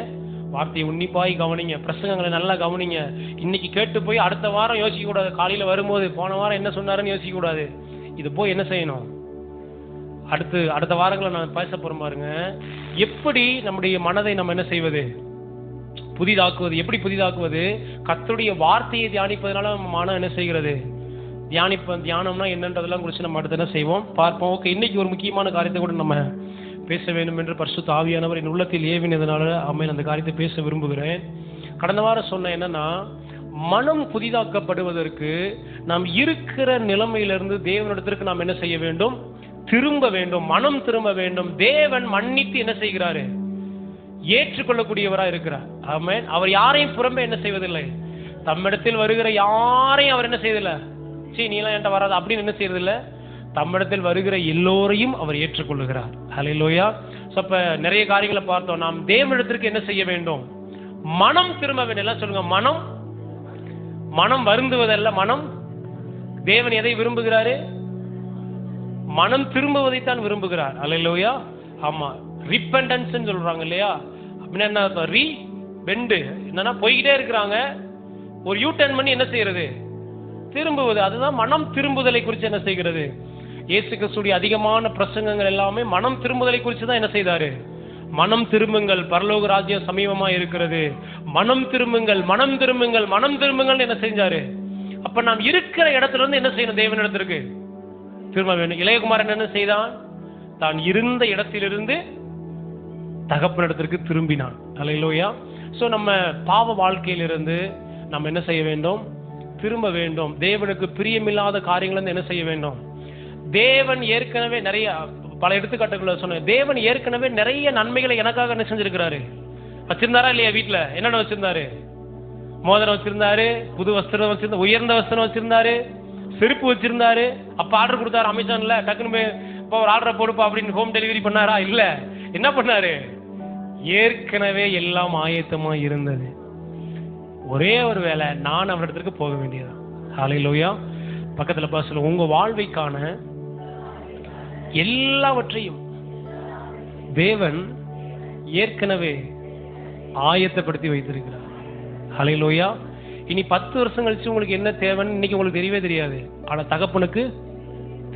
A: வார்த்தையை உன்னிப்பாய் கவனிங்க. பிரசங்கங்களை நல்லா கவனிங்க. இன்னைக்கு கேட்டு போய் அடுத்த வாரம் யோசிக்க கூடாது. காலையில வரும்போது போன வாரம் என்ன சொன்னாருன்னு யோசிக்க கூடாது. இது போய் என்ன செய்யணும்? அடுத்த வாரங்களை நான் பேச போறேன் பாருங்க. எப்படி நம்முடைய மனதை நம்ம என்ன செய்வது? புதிதாக்குவது. எப்படி புதிதாக்குவது? கர்த்தருடைய வார்த்தையை தியானிப்பதனால நம்ம மனம் என்ன செய்கிறது? தியானம்னா என்னன்றதெல்லாம் குறித்து நம்ம அடுத்து என்ன செய்வோம் பார்ப்போம். ஓகே, இன்னைக்கு ஒரு முக்கியமான காரியத்தை கூட நம்ம பேச வேண்டும் என்று பரிசுத்த ஆவியானவர் என் உள்ளத்தில் ஏவினதுனால ஆமென் அந்த காரியத்தை பேச விரும்புகிறேன். கடந்த வாரம் சொன்ன என்னன்னா, மனம் புதிதாக்கப்படுவதற்கு நாம் இருக்கிற நிலைமையிலிருந்து தேவனிடத்திற்கு நாம் என்ன செய்ய வேண்டும்? திரும்ப வேண்டும். மனம் திரும்ப வேண்டும். தேவன் மன்னித்து என்ன செய்கிறாரு? ஏற்றுக்கொள்ளக்கூடியவரா இருக்கிறார். ஆமென். அவர் யாரையும் புறம்பே என்ன செய்வதில்லை, தம்மிடத்தில் வருகிற யாரையும் அவர் என்ன செய்வதில்லை, சீ நீ எல்லாம் என்கிட்ட வராது அப்படின்னு என்ன செய்யறதில்லை, தம்மிடத்தில் வருகிற எல்லோரையும் அவர் ஏற்றுக்கொள்ளுகிறார். ஹல்லேலூயா. சோ அப்ப நிறைய காரியங்களை பார்த்தோம். நாம் தேவனிடத்திற்கு என்ன செய்ய வேண்டும், மனம் திரும்ப வேண்டும். எல்லாம் சொல்லுங்க, மனம் வருந்துவதல்ல, மனம். தேவன் எதை விரும்புகிறாரு, மனம் திரும்புவதைத்தான் விரும்புகிறார். ஹல்லேலூயா. ஆமா, ரிப்பெண்டன்ஸ் சொல்றாங்க இல்லையா, அப்படின்னா என்ன அர்த்தம், பெண்டு என்னன்னா போய்கிட்டே இருக்கிறாங்க, ஒரு யூ டர்ன் பண்ணி என்ன செய்யறது, திரும்புவது. அதுதான் மனம் திரும்புதலை குறித்து என்ன செய்கிறது. இயேசு கிறிஸ்துவின் அதிகமான பிரசங்கங்கள் எல்லாமே மனம் திரும்புதலை குறித்து தான் என்ன செய்தாரு. மனம் திரும்புங்கள், பரலோக ராஜ்யம் சமீபமா இருக்கிறது, மனம் திரும்புங்கள், மனம் திரும்புங்கள், மனம் திரும்புங்கள் என்ன செஞ்சாரு. அப்ப நாம் இருக்கிற இடத்துல இருந்து என்ன செய்யணும், தேவனிடத்திற்கு திரும்ப வேண்டும். இளையகுமாரன் என்ன செய்தான், தான் இருந்த இடத்திலிருந்து தகப்பனிடத்திற்கு திரும்பினான். அல்லேலூயா. சோ நம்ம பாவ வாழ்க்கையிலிருந்து நம்ம என்ன செய்ய வேண்டும், திரும்ப வேண்டும். தேவனுக்கு பிரியமில்லாத காரியங்கள் என்ன செய்ய வேண்டும். தேவன் ஏற்கனவே நிறைய பல எடுத்துக்காட்டுகளை சொன்ன, தேவன் ஏற்கனவே நிறைய நன்மைகளை எனக்காக என்ன செஞ்சிருக்கிறாரு. வச்சிருந்தாரா இல்லையா, வீட்டுல என்னென்ன வச்சிருந்தாரு, மோதிரம் வச்சிருந்தாரு, புது வஸ்திரம் வச்சிருந்தாரு, உயர்ந்த வஸ்திரம் வச்சிருந்தாரு, செருப்பு வச்சிருந்தாரு. அப்ப ஆர்டர் கொடுத்தாரு அமேசான்ல, டக்குன்னு இப்போ ஒரு ஆர்டரை போடுப்பா அப்படின்னு ஹோம் டெலிவரி பண்ணாரா, இல்ல என்ன பண்ணாரு, ஏற்கனவே எல்லாம் ஆயத்தமா இருந்தது. ஒரே ஒரு வேலை, நான் அவரிடத்திற்கு போக வேண்டியது. ஹல்லேலூயா. பக்கத்துல பாசல, உங்க வாழ்வைக்கான எல்லாவற்றையும் தேவன் ஏற்கனவே ஆயத்தப்படுத்தி வைத்திருக்கிறார். ஹல்லேலூயா. இனி 10 வருஷம் கழிச்சு உங்களுக்கு என்ன தேவைன்னு இன்னைக்கு உங்களுக்கு தெரியவே தெரியாது, ஆனா தகப்பனுக்கு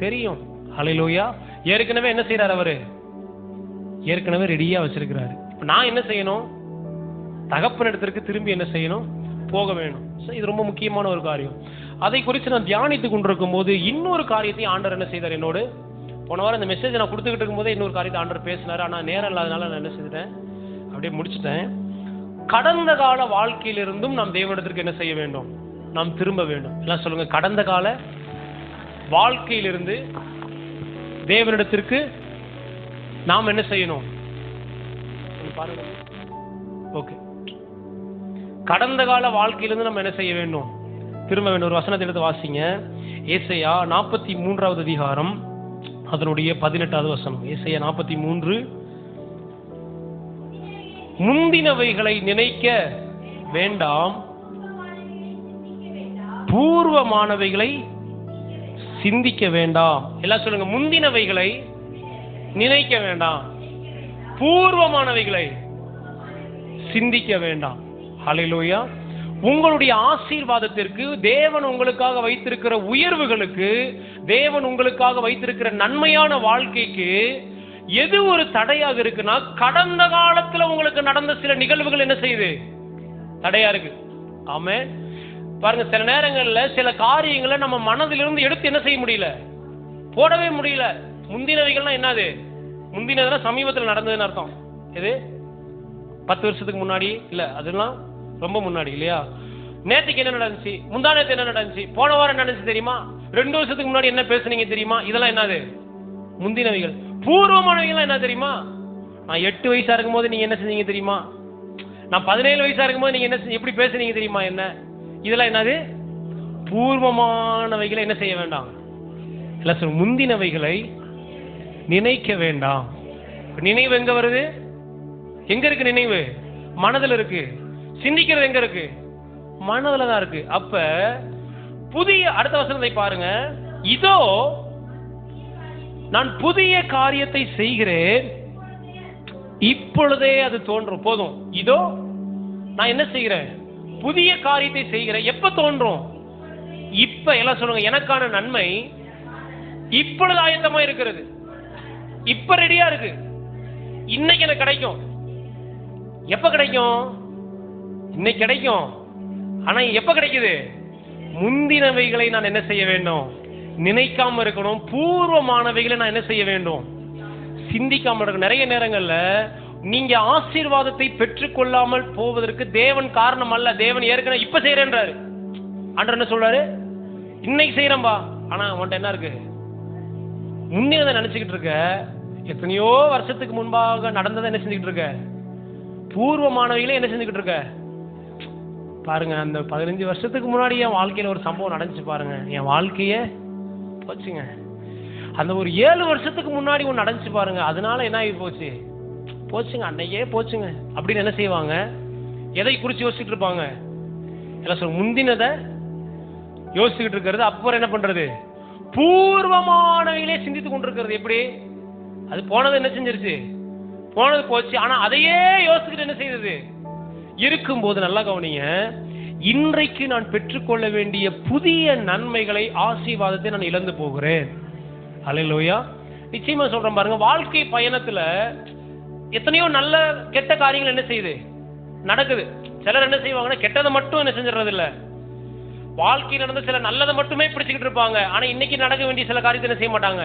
A: தெரியும். ஹல்லேலூயா. ஏற்கனவே என்ன செய்யறாரு, அவரு ஏற்கனவே ரெடியா வச்சிருக்கிறாரு. இப்ப நான் என்ன செய்யணும், தகப்பனிடத்திற்கு திரும்பி என்ன செய்யணும், போக வேணும். இது ரொம்ப முக்கியமான ஒரு காரியம். அதை குறித்து நான் தியானித்துக் கொண்டிருக்கும் போது இன்னொரு காரியத்தை ஆண்டவர் என்ன செய்தார் என்னோடு. போன வாரம் இந்த மெசேஜ் நான் கொடுத்துக்கிட்டு இருக்கும் போதே இன்னொரு காரியத்தை ஆண்டவர் பேசினார். ஆனா நேரம் இல்லாதனால நான் என்ன செய்துட்டேன், அப்படியே முடிச்சுட்டேன். கடந்த கால வாழ்க்கையிலிருந்தும் நாம் தேவனிடத்திற்கு என்ன செய்ய வேண்டும், நாம் திரும்ப வேண்டும். எல்லாம் சொல்லுங்க, கடந்த கால வாழ்க்கையிலிருந்து தேவனிடத்திற்கு நாம் என்ன செய்யணும் பாருங்க. ஓகே, கடந்த கால வாழ்க்கையிலிருந்து நம்ம என்ன செய்ய வேண்டும், திரும்ப வேண்டும். ஒரு வசனத்தை எடுத்து வாசிங்க. ஏசாயா 43வது அதிகாரம் அதனுடைய 18வது வசனம். ஏசாயா 43. முந்தினவைகளை நினைக்க வேண்டாம், பூர்வமானவைகளை சிந்திக்க வேண்டாம். எல்லாம் சொல்லுங்க, முந்தினவைகளை நினைக்க வேண்டாம், பூர்வமானவைகளை சிந்திக்க வேண்டாம். ஹல்லேலூயா. உங்களுடைய ஆசீர்வாதத்திற்கு, தேவன் உங்களுக்காக வைத்திருக்கிற உயர்வுகளுக்கு, தேவன் உங்களுக்காக வைத்திருக்கிற நன்மையான வாழ்க்கைக்கு எது ஒரு தடையாக இருக்குன்னா, கடந்த காலத்துல உங்களுக்கு நடந்த சில நிகழ்வுகள் என்ன செய்யுது, தடையா இருக்கு. ஆமென். பாருங்க, சில நேரங்கள்ல சில காரியங்களை நம்ம மனதிலிருந்து எடுத்து என்ன செய்ய முடியல, போடவே முடியல. முந்தினவைகள்லாம் என்னது, முந்தினதுனா சமீபத்தில் நடந்ததுன்னு அர்த்தம். இது 10 வருஷத்துக்கு முன்னாடி இல்ல, அதெல்லாம் ரொம்ப முன்னாடி இல்லையா. நேற்றுக்கு என்ன நடந்துச்சு, முந்தா நேத்து என்ன நடந்துச்சு, போன வாரம் என்ன நடந்துச்சு தெரியுமா, 2 வருஷத்துக்கு முன்னாடி என்ன பேசுனீங்க தெரியுமா, இதெல்லாம் என்னது, முந்தினவைகள். பூர்வமானவைகள் என்ன தெரியுமா, நான் 8 வயசா இருக்கும் போது நீங்க என்ன செஞ்சீங்க தெரியுமா, நான் 17 வயசா இருக்கும் போது நீங்க என்ன எப்படி பேசுனீங்க தெரியுமா, என்ன இதெல்லாம் என்னது, பூர்வமானவைகளை என்ன செய்ய வேண்டாம். முந்தினவைகளை நினைக்க வேண்டாம். நினைவு எங்க வருது, எங்க இருக்கு நினைவு, மனதில் இருக்கு. சிந்திக்கிறது எங்க இருக்கு, மனதில் தான் இருக்கு. அப்ப புதிய அடுத்த வசனத்தை பாருங்க. இதோ நான் புதிய காரியத்தை செய்கிறேன், இப்பொழுதே அது தோன்றும். போதும், இதோ நான் என்ன செய்கிறேன், புதிய காரியத்தை செய்கிறேன். எப்ப தோன்றும், இப்ப. எல்லாம் சொல்லுங்க, எனக்கான நன்மை இப்பொழுது ஆயத்தமா இருக்கிறது, இப்ப ரெடியா இருக்கு, இன்னைக்கு எனக்கு கிடைக்கும். எப்ப கிடைக்கும், இன்னைக்கு கிடைக்கும். ஆனா எப்ப கிடைக்குது, முந்தினவைகளை நான் என்ன செய்ய வேண்டும், நினைக்காம இருக்கணும். பூர்வமானவைகளை நான் என்ன செய்ய வேண்டும், சிந்திக்காம இருக்கணும். நிறைய நேரங்கள்ல நீங்க ஆசீர்வாதத்தை பெற்றுக்கொள்ளாமல் போவதற்கு தேவன் காரணம் அல்ல. தேவன் ஏற்கனவே இப்ப செய்யறேன்றாரு. ஆண்டவர் என்ன சொல்றாரு, இன்னைக்கு செய்யறேன்பா, ஆனா உன்கிட்ட என்ன இருக்கு, முன்னே நினைச்சுக்கிட்டு இருக்க, எத்தனையோ வருஷத்துக்கு முன்பாக நடந்ததை என்ன செஞ்சுக்கிட்டு இருக்க, பூர்வமானவைகளே என்ன செஞ்சுக்கிட்டு இருக்க பாருங்க. அந்த 15 வருஷத்துக்கு முன்னாடி என் வாழ்க்கையில ஒரு சம்பவம் நடந்துச்சு பாருங்க, என் வாழ்க்கையே போச்சுங்க. அந்த ஒரு 7 வருஷத்துக்கு முன்னாடி ஒன்று நடந்துச்சு பாருங்க, அதனால என்ன ஆகி போச்சுங்க, அன்னைக்கே போச்சுங்க அப்படின்னு என்ன செய்வாங்க, எதை குறித்து யோசிச்சுட்டு இருப்பாங்க, எல்லாம் சொல்ல முந்தினதை யோசிச்சுக்கிட்டு இருக்கிறது. அப்புறம் என்ன பண்றது, பூர்வமானவைகளே சிந்தித்து கொண்டிருக்கிறது. எப்படி அது போனது என்ன செஞ்சிருச்சு, போனது போச்சு. ஆனா அதையே யோசிச்சுக்கிட்டு என்ன செய்யுது இருக்கும்போது, நல்லா கவனிங்க, இன்றைக்கு நான் பெற்றுக்கொள்ள வேண்டிய புதிய நன்மைகளை, ஆசீர்வாதத்தை நான் இழந்து போகிறேன். அல்லேலூயா. நிச்சயமா சொல்றேன் பாருங்க, வாழ்க்கை பயணத்துல எத்தனையோ நல்ல கெட்ட காரியங்கள் என்ன செய்யுது நடக்குது. சிலர் என்ன செய்வாங்கன்னா கெட்டதை மட்டும் என்ன செஞ்சிடறது இல்ல, வாழ்க்கையில் நடந்த சில நல்லதை மட்டுமே பிடிச்சுக்கிட்டு இருப்பாங்க. ஆனா இன்னைக்கு நடக்க வேண்டிய சில காரியத்தை என்ன செய்ய மாட்டாங்க.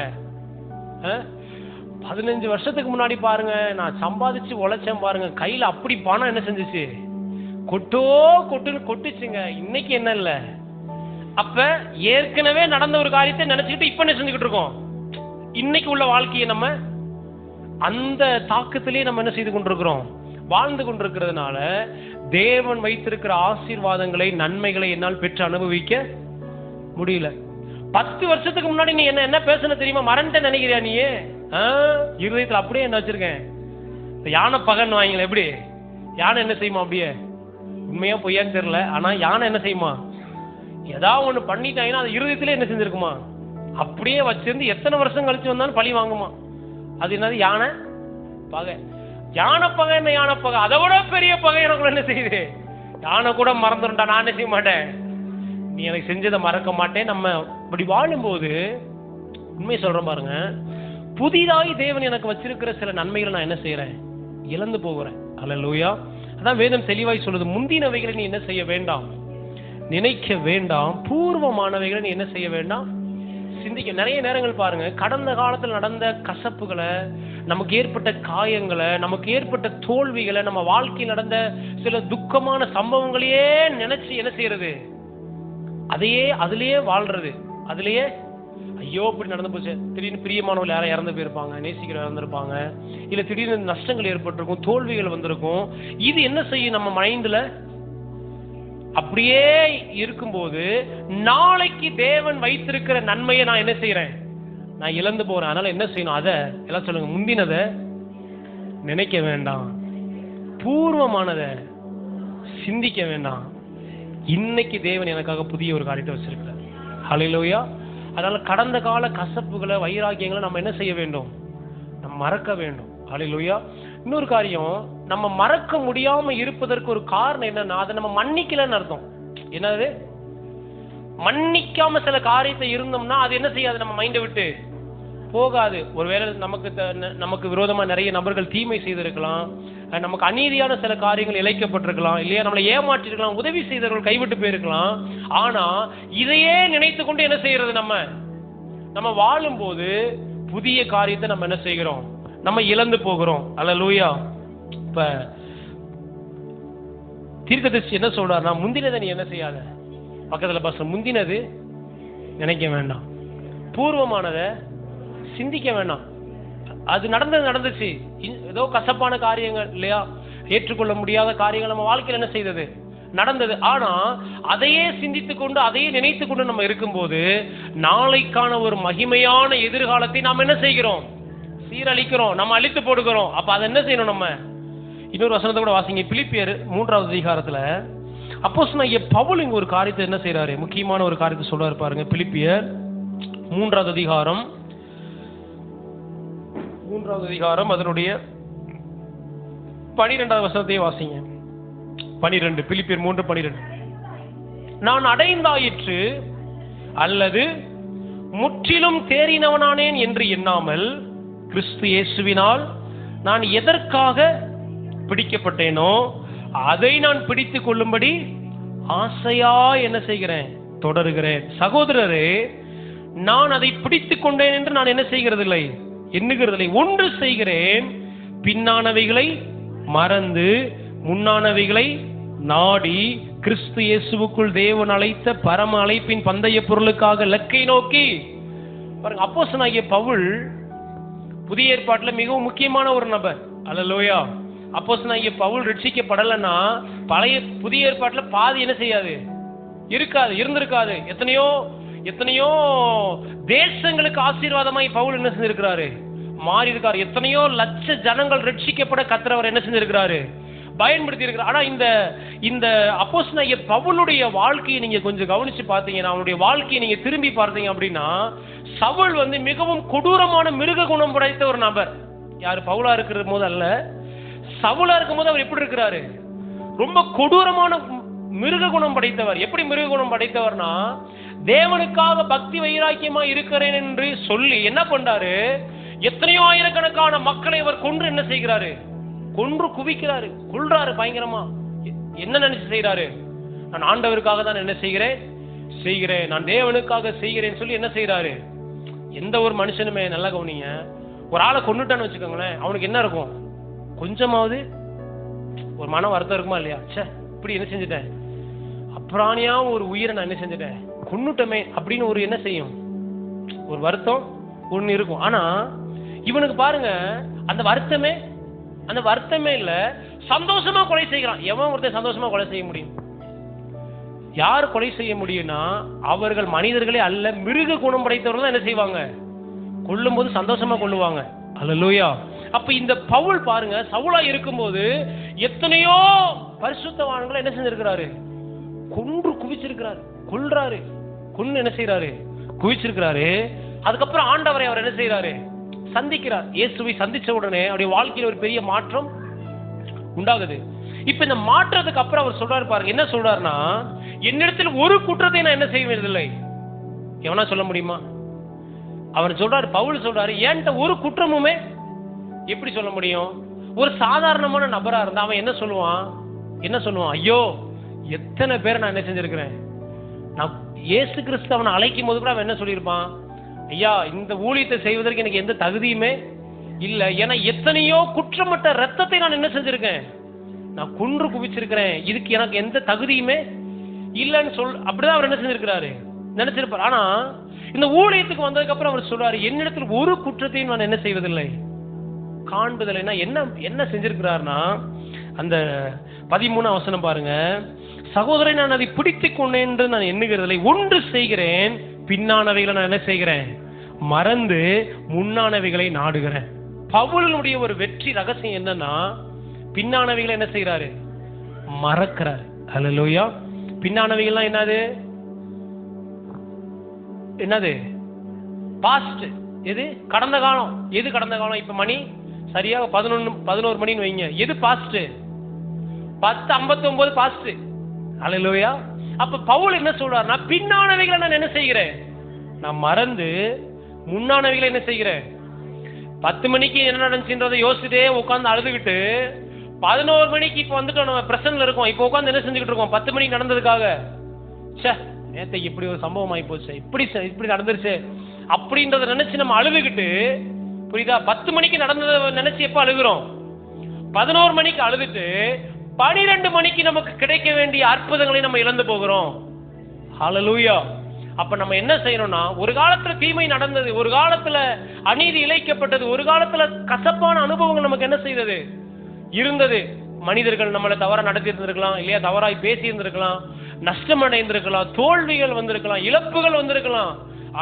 A: 15 வருஷத்துக்கு முன்னாடி பாருங்க, நான் சம்பாதிச்சு உழைச்சேன் பாருங்க, கையில அப்படி பணம் என்ன செஞ்சுச்சு, கொட்டுன்னு கொட்டுச்சுங்க. இன்னைக்கு என்ன இல்ல, அப்ப ஏற்கனவே நடந்த ஒரு காரியத்தை நினைச்சுக்கிட்டு இப்ப என்ன செஞ்சுக்கிட்டு இருக்கோம். இன்னைக்கு உள்ள வாழ்க்கையை நம்ம அந்த தாக்கத்திலே நம்ம என்ன செய்து கொண்டிருக்கிறோம், வாழ்ந்து கொண்டிருக்கிறதுனால தேவன் வைத்திருக்கிற ஆசீர்வாதங்களை, நன்மைகளை என்னால் பெற்று அனுபவிக்க முடியல. 10 வருஷத்துக்கு முன்னாடி நீ என்ன பேசணும் தெரியுமா, மறந்துட்ட நினைக்கிறியா நீ, இருதயத்தில் அப்படியே என்ன வச்சிருக்கேன், யானை பகன் வாங்கல. எப்படி யானை என்ன செய்யுமா, அப்படியே உண்மையா பொய்யான்னு தெரியல, ஆனா யானை என்ன செய்யுமா, ஏதாவது ஒண்ணு பண்ணிட்டாங்கன்னா அது இருதயத்திலே என்ன செஞ்சிருக்குமா, அப்படியே வச்சிருந்து எத்தனை வருஷம் கழிச்சு வந்தாலும் பழி வாங்குமா. அது என்னது, யானை பகை. யானை பகை என்ன, யானை பகை அதை விட பெரிய பகை எனக்குள்ள என்ன செய்யுது, யானை கூட மறந்துட்டா நான் என்ன செய்ய மாட்டேன், நீ எனக்கு செஞ்சதை மறக்க மாட்டேன். நம்ம இப்படி வாழும்போது உண்மையை சொல்றேன் பாருங்க, புதிதாய் தேவன் எனக்கு வச்சிருக்கிற சில நன்மைகளை நான் என்ன செய்யறேன், இழந்து போகிறேன். அல்லேலூயா. அதான் வேதம் தெளிவாய் சொல்லுது, முந்தினவைகளை நீ என்ன செய்ய வேண்டாம், நினைக்க வேண்டாம், பூர்வமானவைகளை நீ என்ன செய்ய வேண்டாம், சிந்திக்க. நிறைய நேரங்கள் பாருங்க, கடந்த காலத்தில் நடந்த கசப்புகளை, நமக்கு ஏற்பட்ட காயங்களை, நமக்கு ஏற்பட்ட தோல்விகளை, நம்ம வாழ்க்கையில் நடந்த சில துக்கமான சம்பவங்களையே நினைச்சு என்ன செய்யறது, அதுலயே வாழ்றது, அதுலயே ஐயோ இப்படி நடந்து போச்சு. திடீர்னு பிரியமானவர்கள் யாரும் இறந்து போயிருப்பாங்க, நேசிக்கிற இறந்துருப்பாங்க, இல்ல திடீர்னு நஷ்டங்கள் ஏற்பட்டிருக்கும், தோல்விகள் வந்திருக்கும். இது என்ன செய்யும், நம்ம மைண்ட்ல அப்படியே இருக்கும்போது நாளைக்கு தேவன் வைத்திருக்கிற நன்மையை நான் என்ன செய்யறேன், நான் இழந்து போறேன். அதனால என்ன செய்யணும், அதை எல்லாம் சொல்லுங்க, முந்தினதை நினைக்க வேண்டாம், பூர்வமானதை சிந்திக்க வேண்டாம். இன்னைக்கு தேவன் எனக்காக புதிய ஒரு காரியத்தை வச்சிருக்கிறார். ஹல்லேலூயா. அதனால கடந்த கால கசப்புகளை, வைராக்கியங்களை நம்ம என்ன செய்ய வேண்டும், நம்ம மறக்க வேண்டும். ஹல்லேலூயா. இன்னொரு காரியம், நம்ம மறக்க முடியாம இருப்பதற்கு ஒரு காரணம் என்னன்னா, அதை நம்ம மன்னிக்கலன்னு அர்த்தம். என்னது, மன்னிக்காம சில காரியத்தை இருந்தோம்னா அது என்ன செய்யாது, நம்ம மைண்டை விட்டு போகாது. ஒருவேளை நமக்கு விரோதமா நிறைய நபர்கள் தீமை செய்திருக்கலாம், நமக்கு அநீதியான சில காரியங்கள் இழைக்கப்பட்டிருக்கலாம், இல்லையா நம்மளை ஏமாற்றிருக்கலாம், உதவி செய்தவர்கள் கைவிட்டு போயிருக்கலாம். ஆனா இதையே நினைத்து கொண்டு என்ன செய்யறது, நம்ம வாழும்போது புதிய காரியத்தை நம்ம என்ன செய்கிறோம், நம்ம இழந்து போகிறோம். அல்லேலூயா. இப்ப தீர்க்கதரிசி என்ன சொல்றாருன்னா, முந்தினதை நீ என்ன செய்யாத, பக்கத்துல பஸ் முந்தினது நினைக்க வேண்டாம், பூர்வமானதை சிந்திக்க வேண்டாம். அது நடந்துச்சு, ஏதோ கசப்பான காரியங்கள் இல்லையா, ஏற்றுக்கொள்ள முடியாத காரியங்கள் நம்ம வாழ்க்கையில் என்ன செய்தது, நடந்தது. ஆனா அதையே சிந்தித்துக் கொண்டு, அதையே நினைத்து கொண்டு நம்ம இருக்கும்போது நாளைக்கான ஒரு மகிமையான எதிர்காலத்தை நாம் என்ன செய்கிறோம், சீரழிக்கிறோம், நம்ம அழித்து போடுகிறோம். அப்ப அதை என்ன செய்யணும், நம்ம இன்னொரு வசனத்தை கூட வாசிங்க, பிலிப்பியர் 3வது அதிகாரத்துல அப்போஸ்தலனாகிய பவுல் இங்க ஒரு காரியத்தை என்ன செய்யறாரு, முக்கியமான ஒரு காரியத்தை சொல்றாரு பாருங்க. பிலிப்பியர் 3வது அதிகாரம், 3வது அதிகாரம் அதனுடைய 12வது வசனத்தையே வாசிங்க. 12, பிலிப்பியர் 3:12. நான் அடைந்தாயிற்று அல்லது முற்றிலும் தேறினவனானேன் என்று எண்ணாமல், கிறிஸ்து இயேசுவினால் நான் எதற்காக பிடிக்கப்பட்டேனோ அதை நான் பிடித்துக் கொள்ளும்படி ஆசையா என்ன செய்கிறேன், தொடருகிறேன். சகோதரரே, நான் அதை பிடித்துக் கொண்டேன் என்று நான் என்ன செய்கிறதில்லை, எண்ணுகிறதில்லை. ஒன்று செய்கிறேன், பின்னானவைகளை மறந்து முன்னானவைகளை நாடி கிறிஸ்து இயேசுவுக்குள் தேவன் அழைத்த பரம அழைப்பின் பந்தய பொருளுக்காக இலக்கை நோக்கி. பாருங்க, அப்போஸ்தலனாகிய பவுல் புதிய ஏற்பாட்டில் மிகவும் முக்கியமான ஒரு நபர். அல்லேலூயா. அப்போஸ்தலனாகிய பவுல் ரட்சிக்கப்படலைன்னா புதிய ஏற்பாட்டுல பாதி என்ன செய்யாது, இருந்திருக்காது. எத்தனையோ தேசங்களுக்கு ஆசீர்வாதமாய் பவுல் என்ன செஞ்சிருக்கிறாரு, மாறி இருக்காரு. எத்தனையோ லட்ச ஜனங்கள் ரட்சிக்கப்பட கர்த்தர் என்ன செஞ்சிருக்கிறாரு, பயன்படுத்தி இருக்கிறார். ஆனா இந்த அப்போஸ்தலனாகிய பவுலுடைய வாழ்க்கையை நீங்க கொஞ்சம் கவனிச்சு பார்த்தீங்கன்னா, அவனுடைய வாழ்க்கையை நீங்க திரும்பி பார்த்தீங்க அப்படின்னா, சவுல் மிகவும் கொடூரமான மிருக குணம் படைத்த ஒரு நபர். யாரு? பவுலா இருக்கிற போது அல்ல, சவுலா இருக்கும் போது அவர் எப்படி இருக்கிறாரு, ரொம்ப கொடூரமான மிருக குணம் படைத்தவர். எப்படி மிருக குணம் படைத்தவர்னா, தேவனுக்காக பக்தி வைராக்கியமா இருக்கிறேன் என்று சொல்லி என்ன பண்றாரு, எத்தனையோ ஆயிரக்கணக்கான மக்களை அவர் கொன்று என்ன செய்கிறாரு, கொன்று குவிக்கிறாரு, கொல்றாரு பயங்கரமா. என்ன நினைச்சு செய்யறாரு, நான் ஆண்டவருக்காக தான் என்ன செய்கிறேன், நான் தேவனுக்காக செய்கிறேன் சொல்லி என்ன செய்யறாரு. எந்த ஒரு மனுஷனுமே நல்லா கவனிங்க, ஒரு ஆளை கொண்டுட்டான்னு வச்சுக்கோங்களேன், அவனுக்கு என்ன இருக்கும், கொஞ்சமாவது ஒரு மன வருத்தம் இருக்குமா இல்லையா, சே இப்படி என்ன செஞ்சுட்டேன், அப்புறாணியா ஒரு உயிரை நான் என்ன செஞ்சுட்டேன், கொன்னுட்டமே அப்படின்னு ஒரு என்ன செய்யும், ஒரு வருத்தம் ஒண்ணு இருக்கும். ஆனா இவனுக்கு பாருங்க, அந்த வருத்தமே இல்ல, சந்தோஷமா கொலை செய்கிறான். எவன் ஒருத்தர் சந்தோஷமா கொலை செய்ய முடியும்? யார் கொலை செய்ய முடியும்னா, அவர்கள் மனிதர்களே அல்ல, மிருக குணம் படைத்தவர்கள் தான் என்ன செய்வாங்க, கொல்லும் போது சந்தோஷமா கொல்லுவாங்க. அல்லேலூயா. அப்ப இந்த பவுல் பாருங்க, சவுலா இருக்கும்போது எத்தனையோ பரிசுத்தவான்களை என்ன செஞ்சிருக்கிறாரு, கொன்று குவிச்சிருக்கிறாரு, கொல்றாரு, கொன்னு என்ன செய்யறாரு, குவிச்சிருக்கிறாரு. அதுக்கப்புறம் ஆண்டவரை அவர் என்ன செய்யறாரு, சந்திக்கிறார். இயேசுவை சந்திச்ச உடனே அவருடைய வாழ்க்கையில் ஒரு பெரிய மாற்றம் உண்டாகுது. இப்ப இந்த மாற்றத்துக்கு அப்புறம் அவர் சொல்றாரு பாருங்க, என்ன சொல்றாருன்னா, என்னிடத்தில் ஒரு குற்றத்தை நான் என்ன செய்வதில்லை. எவனா சொல்ல முடியுமா? அவர் சொல்றாரு, பவுல் சொல்றாரு, ஏன்ட்ட ஒரு குற்றமுமே. எப்படி சொல்ல முடியும்? ஒரு சாதாரணமான நபரா இருந்தா அவன் என்ன சொல்லுவான், ஐயோ எத்தனை பேரை நான் என்ன செஞ்சிருக்கிறேன். நான் இயேசு கிறிஸ்து அவனை அழைக்கும் போது கூட அவன் என்ன சொல்லியிருப்பான், ஐயா இந்த ஊழியத்தை செய்வதற்கு எனக்கு எந்த தகுதியுமே இல்லை, ஏன்னா எத்தனையோ குற்றமற்ற ரத்தத்தை நான் என்ன செஞ்சிருக்கேன், நான் கொன்று குவிச்சிருக்கிறேன், இதுக்கு எனக்கு எந்த தகுதியுமே இல்லைன்னு அப்படிதான் அவர் என்ன செஞ்சிருக்கிறாரு, நினைச்சிருப்பார். ஆனா இந்த ஊழியத்துக்கு வந்ததுக்கு அப்புறம் அவர் சொல்றாரு, என்னிடத்தில் ஒரு குற்றத்தையும் நான் என்ன செய்வதில்லை, காண்பதில்லைன்னா என்ன செஞ்சிருக்கிறார்னா, அந்த 13 வசனம் பாருங்க, சகோதரனை நான் அதை பிடித்துக் கொண்டேன் என்று நான் எண்ணுகிறதில்லை, ஒன்று செய்கிறேன், பின்னானவைகளை நான் என்ன செய்கிறேன், மறந்து முன்னானவைகளை நாடுகிறேன். பவுலுடைய ஒரு வெற்றி ரகசியம் என்னன்னா, பின்னானவைகளை என்ன செய்யறாரு, மறக்கிறார். அல்லேலூயா. பின்னானவைகள்லாம் என்னது பாஸ்ட். எது கடந்த காலம்? எது கடந்த காலம்? இப்ப மணி சரியாக 11 மணின்னு வைங்க, எது பாஸ்ட்? 10:59 பாஸ்ட். அல்லேலூயா. அப்ப பவுல் என்ன சொல்றாருன்னா, பின்னானவைகளை நான் என்ன செய்கிறேன், நான் மறந்து முன்னானவைகளை என்ன செய்கிறேன். 10 மணிக்கு என்ன நடந்துச்சுன்றதை யோசிச்சுட்டே உட்காந்து அழுதுகிட்டு 11 மணிக்கு இப்ப வந்துட்டோம், நம்ம பிரசன்ட்ல இருக்கோம், இப்ப உட்காந்து என்ன செஞ்சுக்கிட்டு இருக்கோம், 10 மணிக்கு நடந்ததுக்காக, சே நேற்று இப்படி ஒரு சம்பவம் ஆகி போச்சு, இப்படி நடந்துருச்சு அப்படின்றத நினைச்சு நம்ம அழுதுகிட்டு, புரியுதா? 10 மணிக்கு நடந்ததை நினைச்சு எப்ப அழுகுறோம், 11 மணிக்கு அழுதுட்டு 12 மணிக்கு நமக்கு கிடைக்க வேண்டிய அற்புதங்களை நம்ம இழந்து போகிறோம். ஹல்லேலூயா. அப்ப நம்ம என்ன செய்யணும்னா, ஒரு காலத்துல தீமை நடந்தது, ஒரு காலத்துல அநீதி இழைக்கப்பட்டது, ஒரு காலத்துல கசப்பான அனுபவங்கள் நமக்கு என்ன செய்தது இருந்தது. மனிதர்கள் நம்மளை தவறா நடத்தி இருந்திருக்கலாம், இல்லையா தவறாய் பேசி இருந்திருக்கலாம், நஷ்டம் அடைந்திருக்கலாம், தோல்விகள் வந்திருக்கலாம், இழப்புகள் வந்திருக்கலாம்.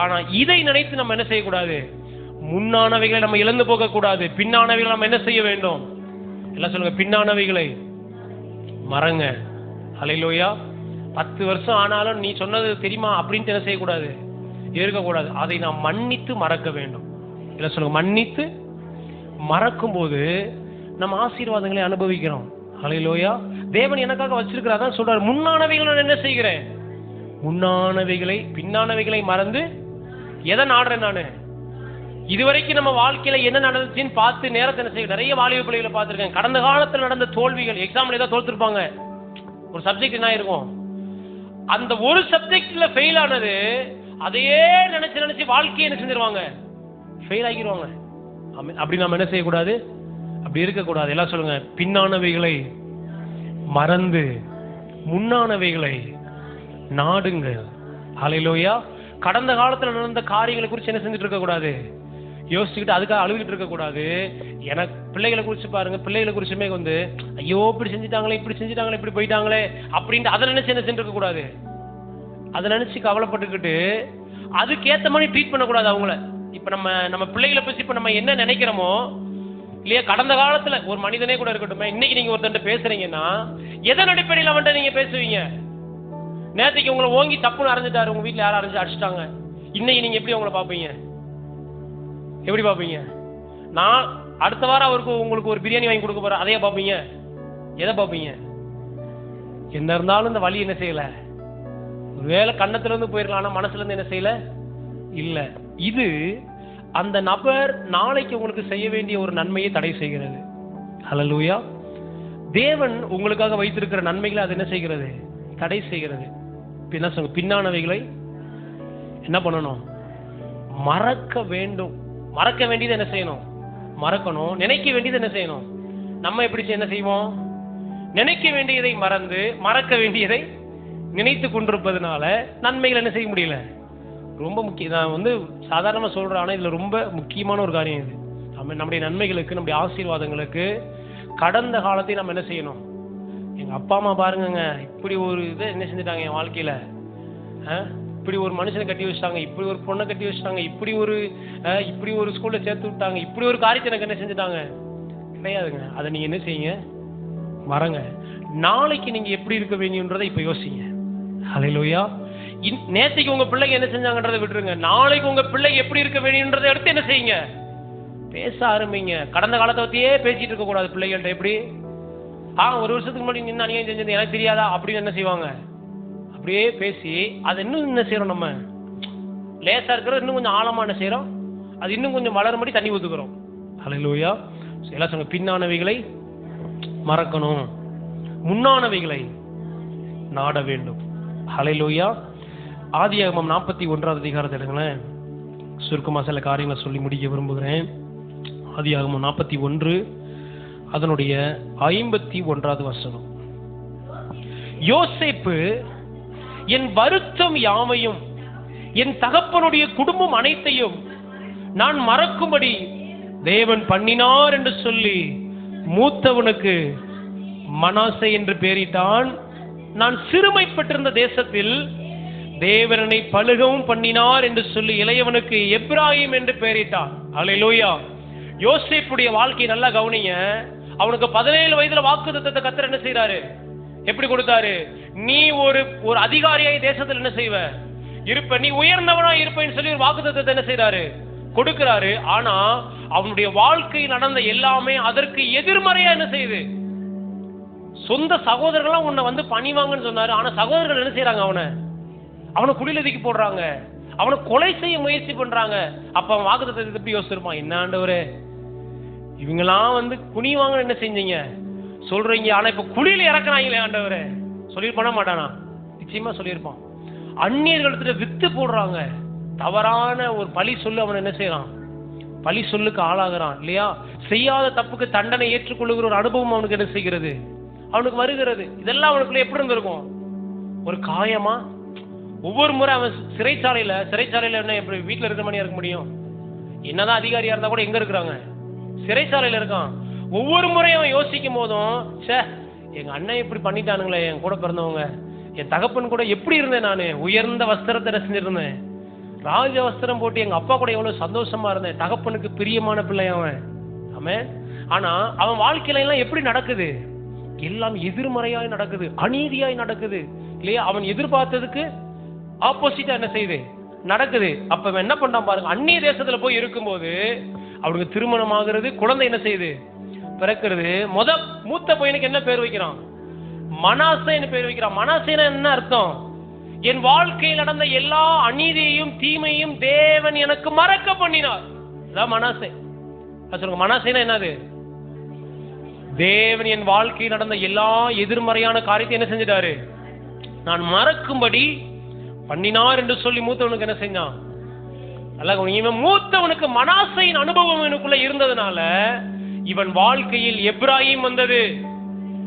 A: ஆனா இதை நினைத்து நம்ம என்ன செய்யக்கூடாது, முன்னானவைகளை நம்ம இழந்து போக கூடாது. பின்னானவைகளை நம்ம என்ன செய்ய வேண்டும், எல்லாம் சொல்லுங்க, பின்னானவைகளை மறங்க. ஹல்லேலூயா. 10 வருஷம் ஆனாலும் நீ சொன்னது தெரியுமா அப்படின்ட்டு என்ன செய்யக்கூடாது, இருக்கக்கூடாது. அதை நாம் மன்னித்து மறக்க வேண்டும். இல்லை சொல்லுங்க, மன்னித்து மறக்கும் போது நம்ம ஆசீர்வாதங்களை அனுபவிக்கிறோம். ஹல்லேலூயா. தேவன் எனக்காக வச்சிருக்கிறார் தான் சொல்றாரு, முன்னானவைகளை நான் என்ன செய்கிறேன், முன்னானவைகளை பின்னானவைகளை மறந்து எதை நாடுறேன் நானு. இதுவரைக்கும் நம்ம வாழ்க்கையில என்ன நடந்துச்சுன்னு பார்த்து நேரத்தை என்ன செய்ய, நிறைய வாலிப பிள்ளைகளை பார்த்துருக்கேன், கடந்த காலத்தில் நடந்த தோல்விகள், எக்ஸாம்ல ஏதாவது தோற்றுருப்பாங்க, ஒரு சப்ஜெக்ட் என்ன இருக்கும், அந்த ஒரு சப்ஜெக்ட்ல ஃபெயில் ஆனது அதையே நினைச்சு வாழ்க்கையை என்ன செஞ்சிருவாங்க, ஃபெயில் ஆகிடுவாங்க. அப்படி நம்ம என்ன செய்யக்கூடாது, அப்படி இருக்கக்கூடாது. எல்லாம் சொல்லுங்க, பின்னானவைகளை மறந்து முன்னானவைகளை நாடுங்க. ஹல்லேலூயா. கடந்த காலத்துல நடந்த காரியங்களை குறித்து என்ன செஞ்சுட்டு இருக்க கூடாது, யோசிச்சுக்கிட்டு அதுக்காக அழுதுகிட்டு இருக்கக்கூடாது. எனக்கு பிள்ளைகளை குறித்து பாருங்க, பிள்ளைகளை குறிச்சுமே வந்து ஐயோ இப்படி செஞ்சுட்டாங்களே, இப்படி செஞ்சுட்டாங்களே, இப்படி போயிட்டாங்களே அப்படின்ட்டு அதை நினைச்சு என்ன செஞ்சிருக்க கூடாது. அதை நினைச்சு கவலைப்பட்டுக்கிட்டு அதுக்கேற்ற மாதிரி ட்ரீட் பண்ணக்கூடாது அவங்கள. இப்ப நம்ம பிள்ளைகளை பற்றி இப்ப நம்ம என்ன நினைக்கிறோமோ இல்லையா, கடந்த காலத்துல ஒரு மனிதனே கூட இருக்கட்டும், இன்னைக்கு நீங்க ஒருத்தன் பேசுறீங்கன்னா எதன் அடிப்படையில் அவன்கிட்ட நீங்க பேசுவீங்க? நேற்றுக்கு உங்களை ஓங்கி தப்புன்னு அரைஞ்சிட்டாரு, உங்க வீட்டுல யாரும் அரைஞ்சு அடிச்சிட்டாங்க, இன்னைக்கு நீங்க எப்படி அவங்கள பாப்பீங்க? எப்படி பாப்பீங்க? நான் அடுத்த வாரம் உங்களுக்கு ஒரு பிரியாணி வாங்கி கொடுக்க போறேன், அதையே பாப்பீங்க? எதை பாப்பீங்க? என்ன இருந்தாலும் இந்த வழி என்ன செய்யல, ஒருவேளை கண்ணத்துல இருந்து போயிருக்கலாம், ஆனா மனசுல இருந்து என்ன செய்யல இல்ல. இது அந்த நபர் நாளைக்கு உங்களுக்கு செய்ய வேண்டிய ஒரு நன்மையை தடை செய்கிறது. ஹல்லேலூயா. தேவன் உங்களுக்காக வைத்திருக்கிற நன்மைகளை அது என்ன செய்கிறது? தடை செய்கிறது. என்ன சொல்லுங்க, பின்னானவைகளை என்ன பண்ணணும்? மறக்க வேண்டும். மறக்க வேண்டியது என்ன செய்யணும்? மறக்கணும். நினைக்க வேண்டியது என்ன செய்யணும்? நம்ம எப்படி என்ன செய்வோம்? நினைக்க வேண்டியதை மறந்து மறக்க வேண்டியதை நினைத்து கொண்டிருப்பதனால நன்மைகள் என்ன செய்ய முடியல. ரொம்ப முக்கியம். நான் வந்து சாதாரணமாக சொல்றேன், ஆனால் இதுல ரொம்ப முக்கியமான ஒரு காரியம் இது. நம்முடைய நன்மைகளுக்கு, நம்முடைய ஆசீர்வாதங்களுக்கு கடந்த காலத்தை நம்ம என்ன செய்யணும்? எங்க அப்பா அம்மா பாருங்க, இப்படி ஒரு இதை என்ன செஞ்சுட்டாங்க என் வாழ்க்கையில, இப்படி ஒரு மனுஷனை கட்டி வச்சுட்டாங்க, இப்படி ஒரு பொண்ணை கட்டி வச்சுட்டாங்க, இப்படி ஒரு ஸ்கூல்ல சேர்த்து விட்டாங்க, இப்படி ஒரு காரியத்தை எனக்கு என்ன செஞ்சுட்டாங்க. கிடையாதுங்க. அதை நீங்க என்ன செய்யுங்க? மறங்க. நாளைக்கு நீங்க எப்படி இருக்க வேண்டியன்றதை இப்ப யோசிங்க. ஹல்லேலூயா. நேற்றுக்கு உங்க பிள்ளைங்க என்ன செஞ்சாங்கன்றதை விட்டுருங்க. நாளைக்கு உங்க பிள்ளை எப்படி இருக்க வேண்டியன்றதை எடுத்து என்ன செய்யுங்க? பேச ஆரம்பிங்க. கடந்த காலத்தை பத்தியே பேசிட்டு இருக்க கூடாது பிள்ளைகள்ட்ட. எப்படி ஒரு வருஷத்துக்கு முன்னாடி நின்று அநியாயம் செஞ்சது எனக்கு தெரியாதா அப்படின்னு என்ன செய்வாங்க? அப்படியே பேசி அதை இன்னும் என்ன செய்யறோம்? நம்ம லேசா இருக்கிறோம், இன்னும் கொஞ்சம் ஆழமா என்ன செய்யறோம்? அது இன்னும் கொஞ்சம் வளரும்படி தண்ணி ஊத்துக்கிறோம். ஹல்லேலூயா. எல்லாம் சொல்லுங்க, பின்னானவைகளை மறக்கணும், முன்னானவைகளை நாட வேண்டும். ஹல்லேலூயா. ஆதியாகமம் 41வது அதிகாரத்தை எடுங்களேன். சுருக்கமா சில காரியங்களை சொல்லி முடிக்க விரும்புகிறேன். ஆதியாகமம் 41 அதனுடைய 51வது வசனம். யோசேப்பு என் வருத்தம் யாவையும் என் தகப்பனுடைய குடும்பம் அனைத்தையும் நான் மறக்கும்படி தேவன் பண்ணினார் என்று சொல்லி மூத்தவனுக்கு மனாசே என்று பெயரிட்டான். நான் சிறுமைப்பட்டிருந்த தேசத்தில் தேவனை பழுகவும் பண்ணினார் என்று சொல்லி இளையவனுக்கு எப்ராஹிம் என்று பெயரிட்டான். அல்லேலூயா. யோசேப்புடைய வாழ்க்கையை நல்லா கவனிங்க. அவனுக்கு 17 வயதுல வாக்குத்தத்தத்தை கர்த்தர் என்ன செய்யறாரு? எப்படி கொடுத்தாரு? நீ ஒரு அதிகாரியாய் தேசத்தில் என்ன செய்வ இருப்ப, நீ உயர்ந்தவனா இருப்பேன்னு சொல்லி ஒரு வாக்குத்தத்தத்தை என்ன செய்யறாரு? கொடுக்கிறாரு. ஆனா அவனுடைய வாழ்க்கையில் நடந்த எல்லாமே அதற்கு எதிர்மறையா என்ன செய்யுது? சொந்த சகோதரர்கள்லாம் உன்னை வந்து பணிவாங்கன்னு சொன்னாரு. ஆனா சகோதரர்கள் என்ன செய்யறாங்க? அவனை குடியில தூக்கி போடுறாங்க, அவனை கொலை செய்ய முயற்சி பண்றாங்க. அப்ப அவன் வாக்குத்தத்தத்தை எப்படி யோசிச்சிருப்பான்? என்ன ஆண்டவரே, இவங்கெல்லாம் வந்து குனிவாங்கன்னு என்ன செஞ்சீங்க சொல்றீங்க, ஆனா இப்ப குழியில இறக்குறாங்களே ஆண்டவரே, சொல்லிருப்பானா மாட்டானா? நிச்சயமா சொல்லியிருப்பான். அந்நியர்களிடத்துல வித்து போடுறாங்க, தவறான ஒரு பழி சொல்லு அவன் என்ன செய்யறான்? பழி சொல்லுக்கு ஆளாகிறான் இல்லையா? செய்யாத தப்புக்கு தண்டனை ஏற்றுக்கொள்ளுகிற ஒரு அனுபவம் அவனுக்கு என்ன செய்கிறது? அவனுக்கு வருகிறது. இதெல்லாம் அவனுக்குள்ள எப்படி இருந்திருக்கும்? ஒரு காயமா? ஒவ்வொரு முறை அவன் சிறைச்சாலையில என்ன எப்படி வீட்டுல இருக்கிற மாதிரியா இருக்க முடியும்? என்னதான் அதிகாரியா இருந்தா கூட எங்க இருக்கிறாங்க? சிறைச்சாலையில இருக்கான். ஒவ்வொரு முறையும் அவன் யோசிக்கும் போதும், எங்க அண்ணன் இப்படி பண்ணிட்டானுங்களே, என் கூட பிறந்தவங்க, என் தகப்பன் கூட எப்படி இருந்தேன், நானு உயர்ந்த வஸ்திரத்தை செஞ்சிருந்தேன், ராஜ வஸ்திரம் போட்டு எங்க அப்பா கூட எவ்வளவு சந்தோஷமா இருந்தேன், தகப்பனுக்கு பிரியமான பிள்ளை அவன். ஆமென். ஆனா அவன் வாழ்க்கையில எல்லாம் எப்படி நடக்குது? எல்லாம் எதிர்மறையாய் நடக்குது, அநீதியாய் நடக்குது இல்லையா? அவன் எதிர்பார்த்ததுக்கு ஆப்போசிட்டா என்ன செய்யுது? நடக்குது. அப்ப அவன் என்ன பண்றான் பாருங்க. அந்நிய தேசத்துல போய் இருக்கும்போது அவனுக்கு திருமணம் ஆகிறது, குழந்தை என்ன செய்யுது? பிறக்கிறது. மூத்த பையனுக்கு என்ன பேர் வைக்கிறான்? மனாசேன்னு பேர் வைக்கிறான். மனாசேனா என்ன அர்த்தம்? என் வாழ்க்கையில் நடந்த எல்லா அநீதியையும் தீமையும் தேவன் எனக்கு மறக்க பண்ணினார். அதான் மனாசே. சொல்லுங்க, மனாசேனா என்னது? தேவன் என் வாழ்க்கையில் நடந்த எல்லா எதிர்மறையான காரியத்தை என்ன செஞ்சிட்டாரு? நான் மறக்கும்படி பண்ணினார் என்று சொல்லி மூத்தவனுக்கு என்ன செஞ்சான்? இவன் மூத்தவனுக்கு மனாசையின் அனுபவம் எனக்குள்ள இருந்ததுனால இவன் வாழ்க்கையில் எப்ராஹிம் வந்தது.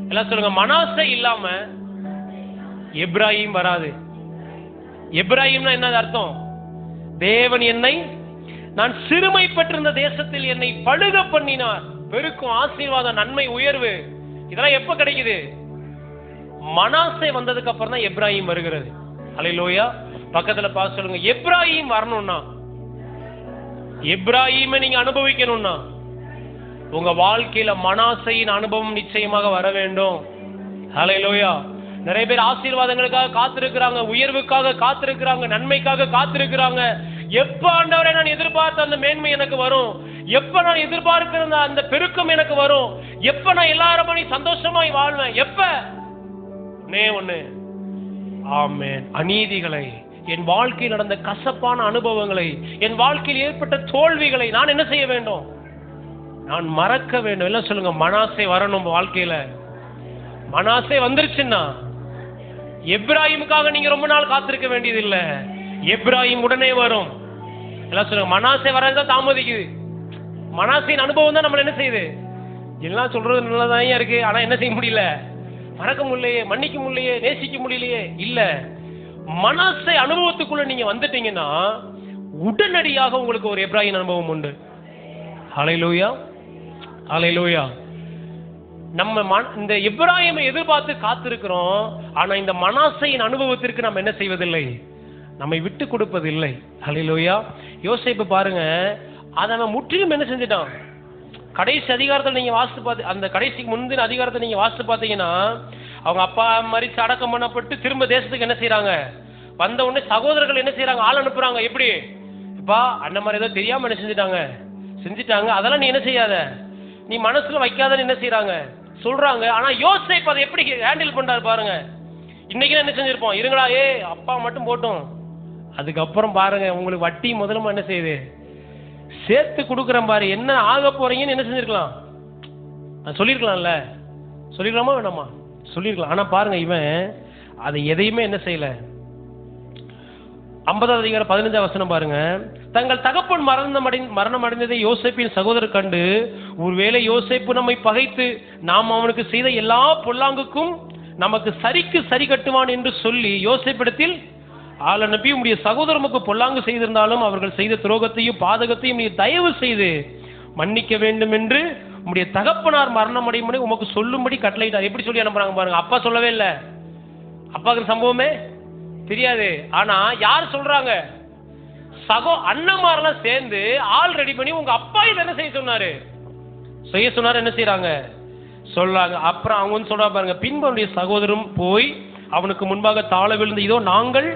A: எல்லாம் சொல்லுங்க, மனாசை இல்லாம எப்ராஹிம் வராது. எப்ராஹிம்னா என்ன அர்த்தம்? தேவன் என்னை நான் சிறுமைப்பட்டிருந்த தேசத்தில் என்னை பழுக பண்ணினார். பெருக்கும் ஆசீர்வாதம், நன்மை, உயர்வு இதெல்லாம் எப்ப கிடைக்குது? மனாசே வந்ததுக்கு அப்புறம் தான் எப்ராஹிம் வருகிறது. அல்லேலூயா. பக்கத்துல பார்த்து சொல்லுங்க, எப்ராஹிம் வரணும்னா, எப்ராஹிமை நீங்க அனுபவிக்கணும்னா உங்க வாழ்க்கையில மனாசையின் அனுபவம் நிச்சயமாக வர வேண்டும். அல்லேலூயா. நிறைய பேர் ஆசீர்வாதங்களுக்காக காத்திருக்கிறாங்க, உயர்வுக்காக காத்திருக்கிறாங்க, நன்மைக்காக காத்திருக்கிறாங்க. எப்ப ஆண்டவரே நான் எதிர்பார்த்த அந்த மேன்மை எனக்கு வரும், எப்ப நான் எதிர்பார்க்கிற அந்த பெருக்கம் எனக்கு வரும், எப்ப நான் எல்லாரும் சந்தோஷமாய் வாழ்வேன், எப்ப? ஒண்ணு, ஆமென், அநீதிகளை, என் வாழ்க்கையில் நடந்த கசப்பான அனுபவங்களை, என் வாழ்க்கையில் ஏற்பட்ட தோல்விகளை நான் என்ன செய்ய வேண்டும்? நான் மறக்க வேண்டும். எல்லாம் சொல்லுங்க, மனாசே வரணும் வாழ்க்கையில. மனாசே வந்துருச்சுன்னா எப்ராஹிமுக்காக நீங்க ரொம்ப நாள் காத்திருக்க வேண்டியது இல்ல, எப்ராஹிம் உடனே வரும். எல்லாம் சொல்லுங்க, மனாசே வரதான் தாமதிக்குது. மனாசையின் அனுபவம் தான் நம்மள என்ன செய்யுது? எல்லாம் சொல்றது நல்லதான் இருக்கு, ஆனா என்ன செய்ய முடியல? மறக்க முடியலையே, மன்னிக்க முடியலையே, நேசிக்க முடியலையே. இல்ல, மனாசை அனுபவத்துக்குள்ள நீங்க வந்துட்டீங்கன்னா உடனடியாக உங்களுக்கு ஒரு எப்ராஹிம் அனுபவம் உண்டு. ஹல்லேலூயா, ஹல்லேலூயா. நம்ம இந்த எப்ராஹிமை எதிர்பார்த்து காத்திருக்கிறோம், ஆனா இந்த மனாசையின் அனுபவத்திற்கு நம்ம என்ன செய்வதில்லை? நம்மை விட்டு கொடுப்பதில்லை. ஹல்லேலூயா. யோசேப்பு பாருங்க, அவன் முற்றிலும் என்ன செஞ்சிட்டான்? கடைசி அதிகாரத்தில் நீங்க வாசித்து பார்த்து, அந்த கடைசிக்கு முந்தின அதிகாரத்தை நீங்க வாசித்து பார்த்தீங்கன்னா, அவங்க அப்பா மரிச்சு அடக்கம் பண்ணப்பட்டு திரும்ப தேசத்துக்கு என்ன செய்யறாங்க? வந்த உடனே சகோதரர்கள் என்ன செய்யறாங்க? ஆள் அனுப்புறாங்க. எப்படி? இப்பா அண்ணன் மாதிரி ஏதோ தெரியாம என்ன செஞ்சுட்டாங்க, அதெல்லாம் நீ என்ன செய்யாத, நீ மனசுல வைக்காதன்னு என்ன செய்யறாங்க? சொல்றாங்க. ஆனா யோசேப்பு அதை எப்படி ஹேண்டில் பண்றாரு பாருங்க. இன்னைக்கு என்ன செஞ்சிருப்போம்? இருங்களா, அப்பா மட்டும் போட்டும், அதுக்கப்புறம் பாருங்க உங்களுக்கு வட்டி முதலமா என்ன செய்யுது? சேர்த்து கொடுக்குறேன் பாரு, என்ன ஆக போறீங்கன்னு என்ன செஞ்சிருக்கலாம்? சொல்லிருக்கலாம்ல, சொல்லிருக்கலாமா வேணாமா? சொல்லிருக்கலாம். ஆனா பாருங்க, இவன் அதை எதையுமே என்ன செய்யல. 50வது அதிகாரம் 15வது வசனம் பாருங்க. தங்கள் தகப்பன் மரணம் அடைந்ததை யோசேப்பின் சகோதரர் கண்டு, ஒருவேளை யோசேப்பு நம்மை பகைத்து நாம் அவனுக்கு செய்த எல்லா பொல்லாங்குக்கும் நமக்கு சரிக்கு சரி கட்டுவான் என்று சொல்லி யோசேப்பிடத்தில் ஆள் அனுப்பி, உம்முடைய சகோதரனுக்கு பொல்லாங்கு செய்திருந்தாலும் அவர்கள் செய்த துரோகத்தையும் பாதகத்தையும் நீ தயவு செய்து மன்னிக்க வேண்டும் என்று உம்முடைய தகப்பனார் மரணம் அடையும் உமக்கு சொல்லும்படி கட்டளையிட்டார். எப்படி சொல்லி அனுப்புறாங்க பாருங்க. அப்பா சொல்லவே இல்லை, அப்பாவுக்கு சம்பவமே தெரியாது. ஆனா யார் சொல்றாங்க? அண்ணன்மாரெல்லாம் சேர்ந்து ஆள் ரெடி பண்ணி உங்க அப்பா இதை என்ன செய்ய சொன்னாரு, என்ன செய்யறாங்க சொல்றாங்க. அப்புறம் அவங்க வந்து சொல்றா பாருங்க, பின்பு அவனுடைய சகோதரரும் போய் அவனுக்கு முன்பாக தாழ விழுந்து, இதோ நாங்கள்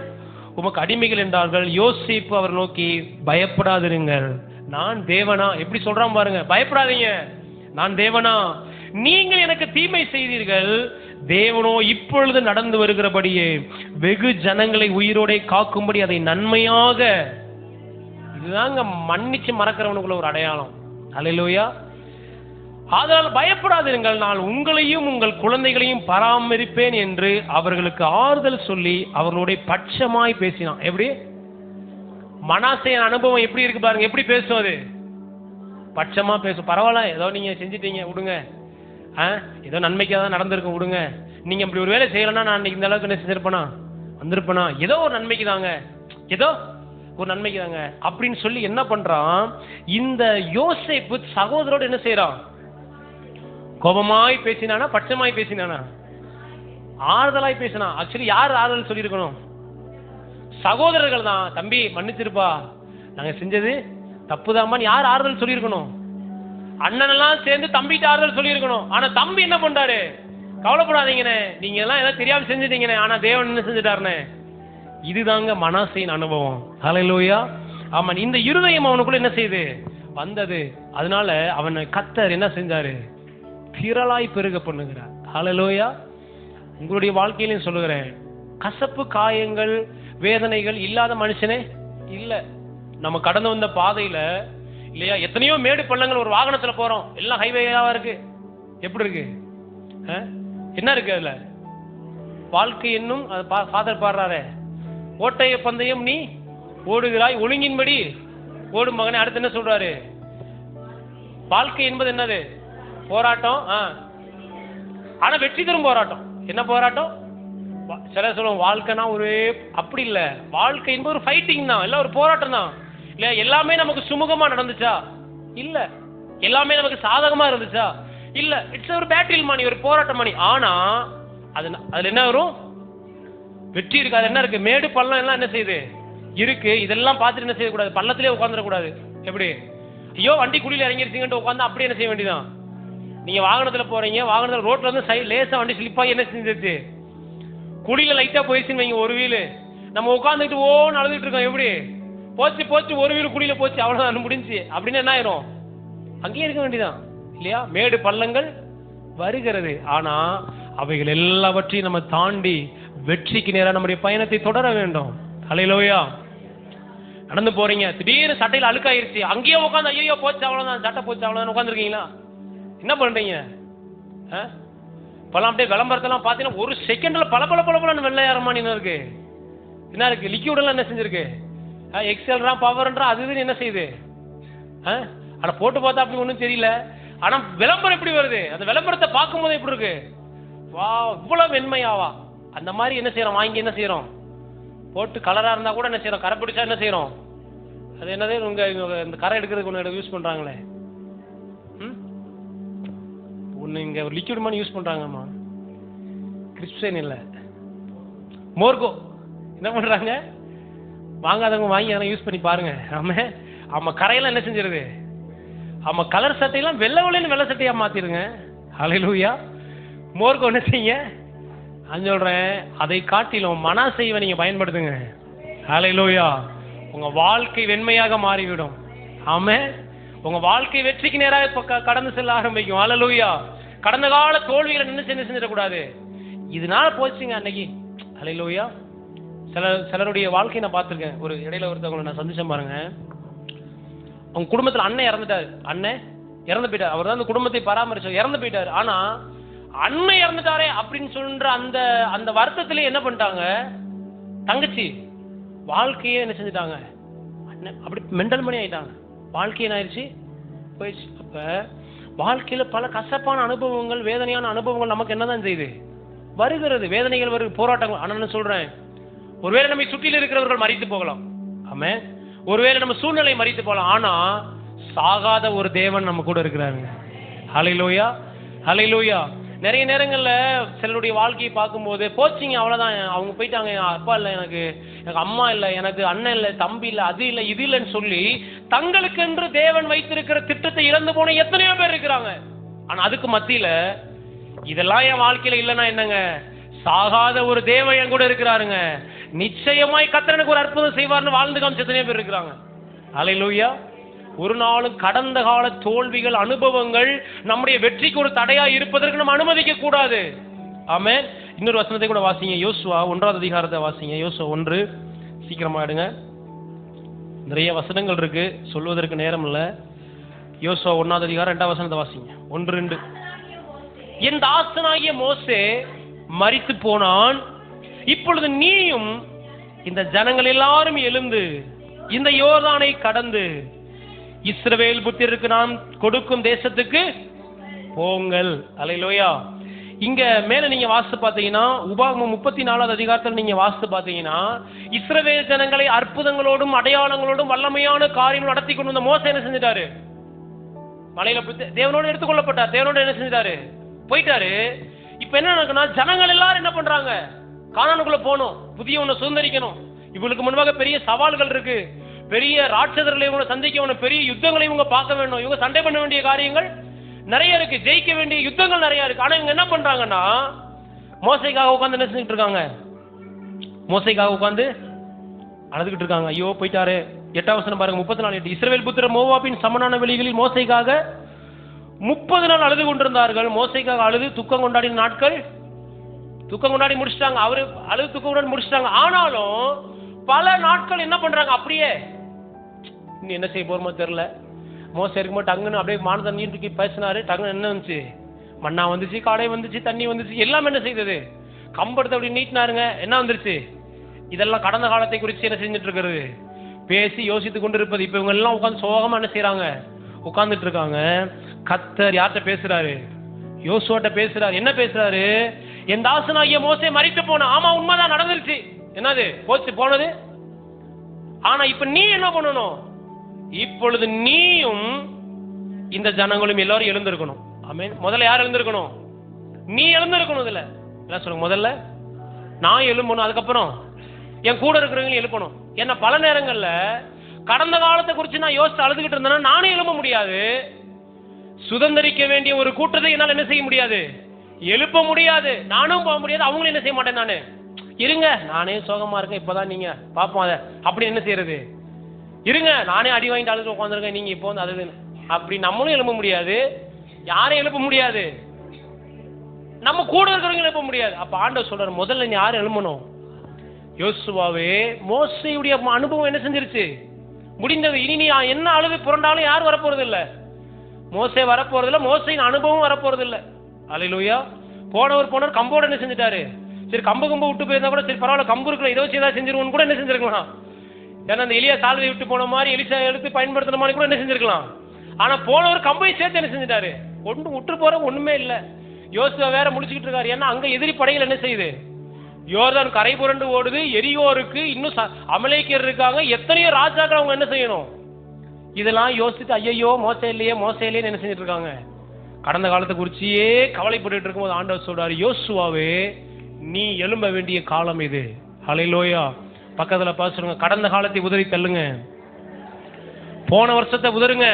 A: உமக்கு அடிமைகள் என்றார்கள். யோசேப்பு அவர் நோக்கி, பயப்படாதிருங்கள், நான் தேவனா. எப்படி சொல்றான் பாருங்க, பயப்படாதீங்க, நான் தேவனா. நீங்கள் எனக்கு தீமை செய்தீர்கள், தேவனோ இப்பொழுது நடந்து வருகிறபடியே வெகு ஜனங்களை உயிரோட காக்கும்படி அதை நன்மையாக. இதுதாங்க மன்னிச்சு மறக்கிறவனுக்குள்ள ஒரு அடையாளம். அல்லேலூயா. அதனால் பயப்படாதீர்கள், நான் உங்களையும் உங்கள் குழந்தைகளையும் பராமரிப்பேன் என்று அவர்களுக்கு ஆறுதல் சொல்லி அவர்களுடைய பட்சமாய் பேசினான். எப்படி? மனாசேயின் அனுபவம் எப்படி இருக்கு பாருங்க. எப்படி பேசும்? அது பட்சமா பேசும். பரவாயில்ல, ஏதோ நீங்க செஞ்சிட்டீங்க, விடுங்க, ஏதோ நன்மைக்காக தான் நடந்திருக்கும், விடுங்க. நீங்க இப்படி ஒரு வேலை செய்யலன்னா நான் இந்த அளவுக்கு என்ன செஞ்சிருப்பேனா, வந்திருப்பேனா, ஏதோ ஒரு நன்மைக்கு தாங்க, ஏதோ ஒரு நன்மைக்கு தாங்க அப்படின்னு சொல்லி என்ன பண்றான்? இந்த யோசேப்பு சகோதரோடு என்ன செய்யறான்? கோபமாய் பேசினானா, பட்சமாய் பேசினானா, ஆறுதலாய் பேசினா? ஆக்சுவலி யார் ஆறுதல் சொல்லியிருக்கணும்? சகோதரர்கள் தான். தம்பி மன்னிச்சிருப்பா, நாங்க செஞ்சது தப்புதாமான்னு யார் ஆறுதல் சொல்லியிருக்கணும்? அண்ணன் எல்லாம் சேர்ந்து தம்பிட்டு ஆறுதல் சொல்லியிருக்கணும். ஆனா தம்பி என்ன பண்றாரு? கவலைப்படாதீங்கண்ணே, நீங்க எல்லாம் ஏதாவது தெரியாம செஞ்சுட்டீங்கண்ணே, ஆனா தேவன் என்ன செஞ்சுட்டாருண்ணே. இதுதாங்க மனாசேயின் அனுபவம். ஹல்லேலூயா. ஆமாம், இந்த இருதயம் அவனுக்குள்ள என்ன செய்யுது? வந்தது. அதனால அவனை கர்த்தர் என்ன செஞ்சாரு? திரளாய் பெருக பண்ணுகிறார். ஹல்லேலூயா. உங்களுடைய வாழ்க்கையிலும் சொல்லுகிறேன், கசப்பு காயங்கள் வேதனைகள் இல்லாத மனுஷனே இல்ல. நம்ம கடந்து வந்த பாதையில இல்லையா, எத்தனையோ மேடு பள்ளங்கள். ஒரு வாகனத்துல போறோம், எல்லாம் ஹைவேவா இருக்கு. எப்படி இருக்கு? என்ன இருக்கு அதுல? வாழ்க்கை என்னும் ஃபாதர் பாடுறாரு, ஓட்டைய பந்தயம் நீ ஓடுகிறாய், ஒழுங்கின்படி ஓடும் மகனே. அடுத்து என்ன சொல்றாரு? வாழ்க்கை என்பது என்னது? போராட்டம். ஆனா வெற்றி தரும் போராட்டம். என்ன போராட்டம்? சில சொல்லுவோம் வாழ்க்கைனா ஒரு அப்படி இல்ல, வாழ்க்கை என்பது ஒரு ஃபைட்டிங் தான், இல்ல ஒரு போராட்டம் தான். இல்ல எல்லாமே நமக்கு சுமூகமா நடந்துச்சா? இல்ல. எல்லாமே நமக்கு சாதகமா இருந்துச்சா? இல்ல. இட்ஸ் ஒரு பேட்டில் மணி, ஒரு போராட்ட மணி. ஆனா அதுல என்ன வரும்? வெற்றி இருக்கு. அது என்ன இருக்கு? மேடு பள்ளம் எல்லாம் என்ன செய்யுது இருக்கு. இதெல்லாம் பார்த்துட்டு என்ன செய்யக்கூடாது? பள்ளத்திலே உட்காந்துடக்கூடாது. எப்படி? ஐயோ வண்டி குழியில இறங்கிருச்சுங்கன்ட்டு உட்காந்து அப்படியே என்ன செய்ய வேண்டியதான். நீங்க வாகனத்துல போறீங்க, வாகனத்துல ரோட்ல இருந்து லேசா வண்டி ஸ்லிப்பாகி என்ன செஞ்சிருச்சு, குழியில லைட்டா போயிடுச்சுன்னு வைங்க ஒரு வீலு. நம்ம உட்காந்துட்டு ஓன்னு அழுதுட்டு இருக்கோம். எப்படி? போச்சு ஒரு வீடு குழியில போச்சு, அவ்வளவுதான் முடிஞ்சு அப்படின்னு என்ன ஆயிரும்? அங்கேயே இருக்க வேண்டியதான் இல்லையா? மேடு பள்ளங்கள் வருகிறது. ஆனா அவைகள் எல்லாவற்றையும் நம்ம தாண்டி வெற்றிக்கு நேரா நம்முடைய பயணத்தை தொடர வேண்டும். ஹல்லேலூயா. நடந்து போறீங்க, திடீர்னு சட்டையில அழுக்காயிருச்சு, அங்கேயே உட்காந்து ஐயோ போச்சு அவ்வளவுதான், சட்டை போச்சு அவ்வளவுதான் உட்காந்துருக்கீங்களா? என்ன பண்றீங்க? இப்பெல்லாம் அப்படியே விளம்பரத்தெல்லாம் பாத்தீங்கன்னா ஒரு செகண்ட்ல பல வெள்ளையாரமா இருக்கு. என்ன இருக்கு? லிக்யூட் எல்லாம் என்ன செஞ்சிருக்கு? எக்ஸல்ரா பவர்ன்றா அது இதுன்னு என்ன செய்யுது? ஆனா போட்டு பார்த்தா அப்படி ஒண்ணும் தெரியல. ஆனா விளம்பரம் எப்படி வருது? அந்த விளம்பரத்தை பார்க்கும் போது எப்படி இருக்கு? வா இவ்வளவு வெண்மையாவா? அந்த மாதிரி என்ன செய்யறோம்? வாங்கி என்ன செய்யறோம்? போட்டு கலரா இருந்தா கூட என்ன செய்யறோம்? கரை பிடிச்சா என்ன செய்யறோம்? அது என்னது உங்க இந்த கரை எடுக்கிறதுக்கு ஒன்று யூஸ் பண்றாங்களே, ஒன்று இங்க ஒரு லிக்விட் மாதிரி யூஸ் பண்றாங்கம்மா. கிறிஸ்டியன் இல்லை, மோர்கோ. என்ன பண்றாங்க? வாங்காதவங்க வாங்கி அதெல்லாம் யூஸ் பண்ணி பாருங்க. ஆமா கரையெல்லாம் என்ன செஞ்சிருது? ஆமா கலர் சட்டையெல்லாம் வெள்ளை வெள்ளை சட்டையா மாத்திருங்க. ஹல்லேலூயா. மோர்கோ என்ன செய்யுங்க? நான் சொல்றேன், அதை காட்டிலும் மனாசைவை நீங்க பயன்படுத்துங்க. ஹல்லேலூயா. உங்க வாழ்க்கை வெண்மையாக மாறிவிடும். ஆமென். உங்க வாழ்க்கை வெற்றிக்கு நேராக கடந்து செல்ல ஆரம்பிக்கும். ஹல்லேலூயா. கடந்த கால தோல்விகளை நின்று செஞ்சிடக்கூடாது. இதனால போச்சுங்க அன்னைக்கு. ஹல்லேலூயா. சிலருடைய வாழ்க்கையை நான் பார்த்துருக்கேன். ஒரு இடையில ஒருத்தவங்களை நான் சந்திச்சேன் பாருங்க. அவங்க குடும்பத்தில் அண்ணன் இறந்துட்டாரு. அண்ணன் இறந்து போயிட்டார். அவர் தான் அந்த குடும்பத்தை பராமரிச்சார். இறந்து போயிட்டாரு. ஆனா அண்ணன் இறந்துட்டாரே அப்படின்னு சொல்ற அந்த அந்த வருத்தத்திலே என்ன பண்ணிட்டாங்க, தங்கச்சி வாழ்க்கையே என்ன செஞ்சுட்டாங்க, அண்ணன் அப்படி மெண்டல் மணி ஆயிட்டாங்க. வாழ்க்கை என்ன ஆயிடுச்சு? போயிடுச்சு. அப்ப வாழ்க்கையில பல கசப்பான அனுபவங்கள், வேதனையான அனுபவங்கள் நமக்கு என்னதான் செய்யுது? வருகிறது. வேதனைகள் வருது, போராட்டங்கள். ஆனா சொல்றேன், ஒருவேளை நம்ம சுற்றில இருக்கிறவர்கள் மறித்து போகலாம். ஆமென். ஒருவேளை நம்ம சூழ்நிலை மறித்து போகலாம். ஆனா சாகாத ஒரு தேவன் நம்ம கூட இருக்கிறாருங்க. ஹல்லேலூயா. ஹல்லேலூயா. நிறைய நேரங்கள்ல சிலருடைய வாழ்க்கையை பார்க்கும்போது போச்சிங்க அவ்வளவுதான், அவங்க போயிட்டாங்க, அப்பா இல்லை எனக்கு, எனக்கு அம்மா இல்லை, எனக்கு அண்ணன் இல்லை, தம்பி இல்லை, அது இல்லை இது இல்லைன்னு சொல்லி தங்களுக்கென்று தேவன் வைத்திருக்கிற திட்டத்தை இழந்து போன எத்தனையோ பேர் இருக்கிறாங்க. ஆனா அதுக்கு மத்தியில இதெல்லாம் என் வாழ்க்கையில இல்லைன்னா என்னங்க, சாகாத ஒரு தேவன் என் கூட இருக்கிறாருங்க, நிச்சயமாய் கர்த்தர் எனக்கு ஒரு அற்புதம் செய்வார்னு வாழ்ந்து காமிச்ச எத்தனையோ பேர் இருக்கிறாங்க. ஹல்லேலூயா. ஒரு நாளும் கடந்த கால தோல்விகள், அனுபவங்கள் நம்முடைய வெற்றிக்கு ஒரு தடையா இருப்பதற்கு நம்ம அனுமதிக்க கூடாது. ஆமென். இன்னொரு வசனத்தை கூட வாசிங்க. யோசுவா 1ஆம் அதிகாரத்தை வாசிங்க. யோசுவா 1. சீக்கிரமா எடுங்க. நிறைய வசனங்கள் இருக்கு, சொல்வதற்கு நேரம் இல்ல. யோசுவா 1ஆம் அதிகாரம் 2ஆம் வசனத்தை வாசிங்க. 1-2. என் தாசனாகிய மோசே மரித்து போனான், இப்பொழுது நீயும் இந்த ஜனங்கள் எல்லாரும் எழுந்து இந்த யோர்தானை கடந்து இஸ்ரவேல் புத்திரருக்கு நான் கொடுக்கும் தேசத்துக்கு போங்கள். அல்லேலூயா. இங்க மேல நீங்க வாசித்து பாத்தீங்கன்னா, உபாகமம் 34ஆவது அதிகாரத்தில் நீங்க வாசித்து பாத்தீங்கன்னா, இஸ்ரவேல் ஜனங்களை அற்புதங்களோடும் அடையாளங்களோடும் வல்லமையான காரியங்கள் நடத்தி கொண்டு வந்த மோசே என்ன செஞ்சிட்டாரு? மலையில தேவனோடு எடுத்துக்கொள்ளப்பட்டார். தேவனோடு என்ன செஞ்சிட்டாரு? போயிட்டாரு. இப்ப என்ன நடக்குன்னா, ஜனங்கள் எல்லாரும் என்ன பண்றாங்க? கானானுக்குள்ள போகணும், புதிய ஒண்ணு சுதந்திரிக்கணும். இவங்களுக்கு முன்பாக பெரிய சவால்கள் இருக்கு, பெரிய ராட்சதர்களை இவங்க சந்திக்க, பெரிய யுத்தங்களை இவங்க பார்க்க வேண்டும், இவங்க சண்டை பண்ண வேண்டிய காரியங்கள் நிறைய இருக்கு, ஜெயிக்க வேண்டிய யுத்தங்கள் நிறைய இருக்கு. ஆனா இவங்க என்ன பண்றாங்கன்னா, மோசைக்காக உட்கார்ந்து என்ன செஞ்சுட்டு இருக்காங்க? மோசைக்காக உட்கார்ந்து அழுதுகிட்டு இருக்காங்க. ஐயோ போயிட்டாரு. 8ஆம் வசனம் பாருங்க. 34:8. இஸ்ரவேல் புத்திரர் மோவாபின் சமனான வெளிகளில் மோசைக்காக 30 நாள் அழுது கொண்டிருந்தார்கள். மோசைக்காக அழுது துக்கம் கொண்டாடின நாட்கள் துக்கம் கொண்டாடி முடிச்சிட்டாங்க. அவரு அழுது துக்கம் கொண்டாடி முடிச்சிட்டாங்க. ஆனாலும் பல நாட்கள் என்ன பண்றாங்க? அப்படியே இன்னும் என்ன செய்ய போறோமோ தெரியல. மோசை இருக்கும்போது டங்குன்னு அப்படியே மானத்தை நீட்டுக்கு பேசினாரு. டங்குன்னு என்ன வந்துச்சு? மண்ணா வந்துச்சு, காடை வந்துச்சு, தண்ணி வந்துச்சு, எல்லாம் என்ன செய்தது? கம்பெடுத்து அப்படி நீட்டினாருங்க. என்ன வந்துருச்சு? இதெல்லாம் கடந்த காலத்தை குறித்து என்ன செஞ்சுட்டு இருக்கிறது? பேசி யோசித்து கொண்டு இருப்பது. இப்ப இவங்க எல்லாம் உட்காந்து சோகமா என்ன செய்யறாங்க? உட்கார்ந்துட்டு இருக்காங்க. கர்த்தர் யார்கிட்ட பேசுறாரு? யோசுவாட்ட பேசுறாரு. என்ன பேசுறாரு? என் தாசனாகிய மோசே மரித்து போன. ஆமா உண்மைதான், நடந்துருச்சு. என்னது? போச்சு போனது. ஆனா இப்ப நீ என்ன பண்ணணும்? இப்பொழுது நீயும் இந்த ஜனங்களும் எல்லாரும் எழுந்திருக்கணும். ஆமென். முதல்ல யார் எழுந்திருக்கணும்? நீ எழுந்திருக்கணும். இதுல என்ன சொல்லுங்க? முதல்ல நான் எழும்பணும், அதுக்கப்புறம் என் கூட இருக்கிறவங்க எழுப்பணும். என்ன பல நேரங்கள்ல கடந்த காலத்தை குறித்து நான் யோசிச்சு அழுதுகிட்டு இருந்தேன்னா நானே எழும்ப முடியாது. சுதந்திரிக்க வேண்டிய ஒரு கூட்டத்தை என்னால் என்ன செய்ய முடியாது? எழுப்ப முடியாது. நானும் போக முடியாது, அவங்களும் என்ன செய்ய மாட்டேன். நானு இருங்க, நானே சோகமா இருக்கேன், இப்பதான் நீங்க பாப்போம் அதை அப்படி என்ன செய்யறது? இருங்க, நானே அடி வாங்கிட்டு அழுது உட்காந்துருக்கேன், நீங்க இப்போ வந்து அது அப்படி நம்மளும் எழுப்ப முடியாது, யாரையும் எழுப்ப முடியாது, நம்ம கூட இருக்கிறவங்க எழுப்ப முடியாது. அப்ப ஆண்டவர் சொல்றாரு, முதல்ல நீ யாரும் எழுப்பணும்? யோசுவாவே, மோசேயுடைய அனுபவம் என்ன செஞ்சிருச்சு? முடிந்தது. இனி நீ என்ன அழுது புரண்டாலும் யாரும் வரப்போறது இல்ல. மோசே வரப்போறது இல்ல, மோசையின் அனுபவம் வரப்போறது இல்ல. அல்லேலூயா. போனவர் கம்போட என்ன செஞ்சுட்டாரு? சரி, கம்பு விட்டு போயிருந்தா கூட சரி பரவாயில்ல, கம்பு இருக்கிற இதை வச்சு ஏதாவது செஞ்சிருவோம் கூட என்ன செஞ்சிருக்கலாம். ஏன்னா அந்த எலியா சால்வை விட்டு போன மாதிரி, எலிசா எடுத்து பயன்படுத்துற மாதிரி கூட என்ன செஞ்சிருக்கலாம். ஆனா போனவர் கம்பை சேர்த்து என்ன செஞ்சுட்டாரு? ஒன்று விட்டு போற ஒண்ணுமே இல்லை. யோசுவா வேற முடிச்சுக்கிட்டு இருக்காரு. ஏன்னா அங்க எதிரி படைகள் என்ன செய்யுது? யோர்தான் கரை புரண்டு ஓடுது. எரியோ இருக்கு, இன்னும் அமலேக்கியர் இருக்காங்க, எத்தனையோ ராஜாக்கள். அவங்க என்ன செய்யணும்? இதெல்லாம் யோசிச்சுட்டு ஐயோ மோசே இல்லையே என்ன செஞ்சுட்டு இருக்காங்க? கடந்த காலத்தை குறிச்சியே கவலைப்பட்டு இருக்கும்போது ஆண்டவர் சொல்றாரு, யோசுவாவே நீ எழும்ப வேண்டிய காலம் இது. ஹல்லேலூயா. பக்கத்துல பார்த்து சொல்லுங்க, கடந்த காலத்தை உதறி தள்ளுங்க, போன வருஷத்தை உதறுங்க.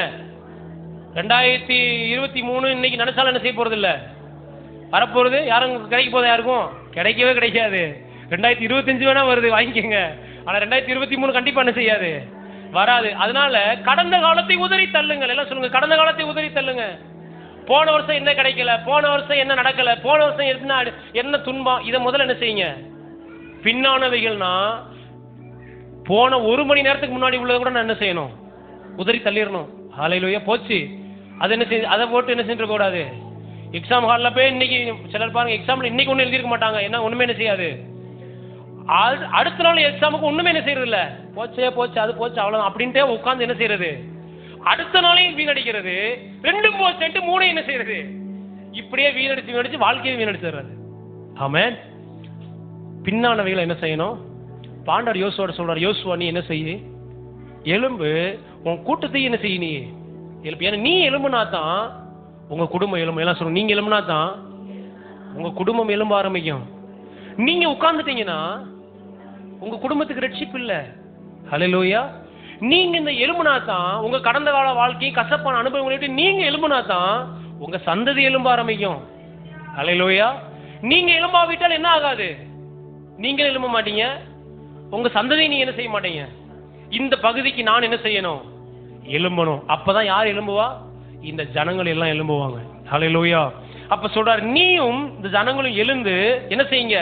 A: 2023 இன்னைக்கு நினைச்சாலும் என்ன செய்ய போறது இல்ல, வரப்போறது யாரும் கிடைக்க போதா? யாருக்கும் கிடைக்கவே கிடைக்காது. 2025 வேணா வருது, வாங்கிக்கோங்க. ஆனா 2023 கண்டிப்பா என்ன செய்யாது, வராது. அதனால கடந்த காலத்தை உதறி தள்ளுங்கள். எல்லாம் சொல்லுங்க, கடந்த காலத்தை உதறி தள்ளுங்க. போன வருஷம் என்ன கிடைக்கல, போன வருஷம் என்ன நடக்கல, போன வருஷம் என்ன துன்பம், இதை முதல்ல என்ன செய்யுங்க. பின்னானவைகள்னா போன 1 மணி நேரத்துக்கு முன்னாடி உள்ளதை கூட நான் என்ன செய்யணும்? உதறி தள்ளிடணும். ஹல்லேலூயா. போச்சு, அது என்ன செய்ய, அதை போட்டு என்ன செஞ்சிட கூடாது. எக்ஸாம் ஹாலில் போய் இன்னைக்கு சிலர் பாருங்க, எக்ஸாம்ல இன்னைக்கு ஒன்றும் எழுதிருக்க மாட்டாங்க. என்ன ஒண்ணுமே என்ன செய்யாது. அடுத்த நாள் எக்ஸாமுக்கு ஒண்ணுமே என்ன செய்யறது இல்ல, போச்சு அது போச்சு அவ்வளவு அப்படின்ட்டே உட்கார்ந்து என்ன செய்யறது, அடுத்த நாளையும் வீணடிக்கிறது. 2 போச்சு 3 என்ன செய்யறது, இப்படியே வீணடிச்சு வாழ்க்கையை வீணடிச்சிடுறது. ஆமென். பின்னானவைகளை என்ன செய்யணும்? பாண்டவர் யோசுவோட சொல்றாரு, யோசுவா நீ என்ன செய்ய, எலும்பு, உன் கூட்டத்தையும் என்ன செய்ய, நீ எழுப்பு. ஏன்னா நீ எலும்புனா தான் உங்க குடும்பம் எலும்பு. எல்லாம் சொல்லுங்க, நீங்க எலும்புனா தான் உங்க குடும்பம் எலும்ப ஆரம்பிக்கும். நீங்க உட்கார்ந்துட்டீங்கன்னா உங்க குடும்பத்துக்கு ரட்சிப்பு இல்ல. ஹல்லேலூயா. நீங்க இந்த எலும்புனா தான் உங்க கடந்த கால வாழ்க்கையை கசப்பான அனுபவங்களை விட்டு நீங்க எலும்புனா தான் உங்க சந்ததி எலும்ப ஆரம்பிக்கும். ஹல்லேலூயா. நீங்க எலும்பாவிட்டால் என்ன ஆகாது, நீங்க எலும்ப மாட்டீங்க, உங்க சந்ததியை நீங்க என்ன செய்ய மாட்டீங்க. இந்த பகுதிக்கு நான் என்ன செய்யணும், எலும்பணும். அப்பதான் யார் எலும்புவா? இந்த ஜனங்கள் எல்லாம் எலும்புவாங்க. ஹல்லேலூயா. அப்ப சொல்றாரு, நீயும் இந்த ஜனங்களும் எழுந்து என்ன செய்யுங்க,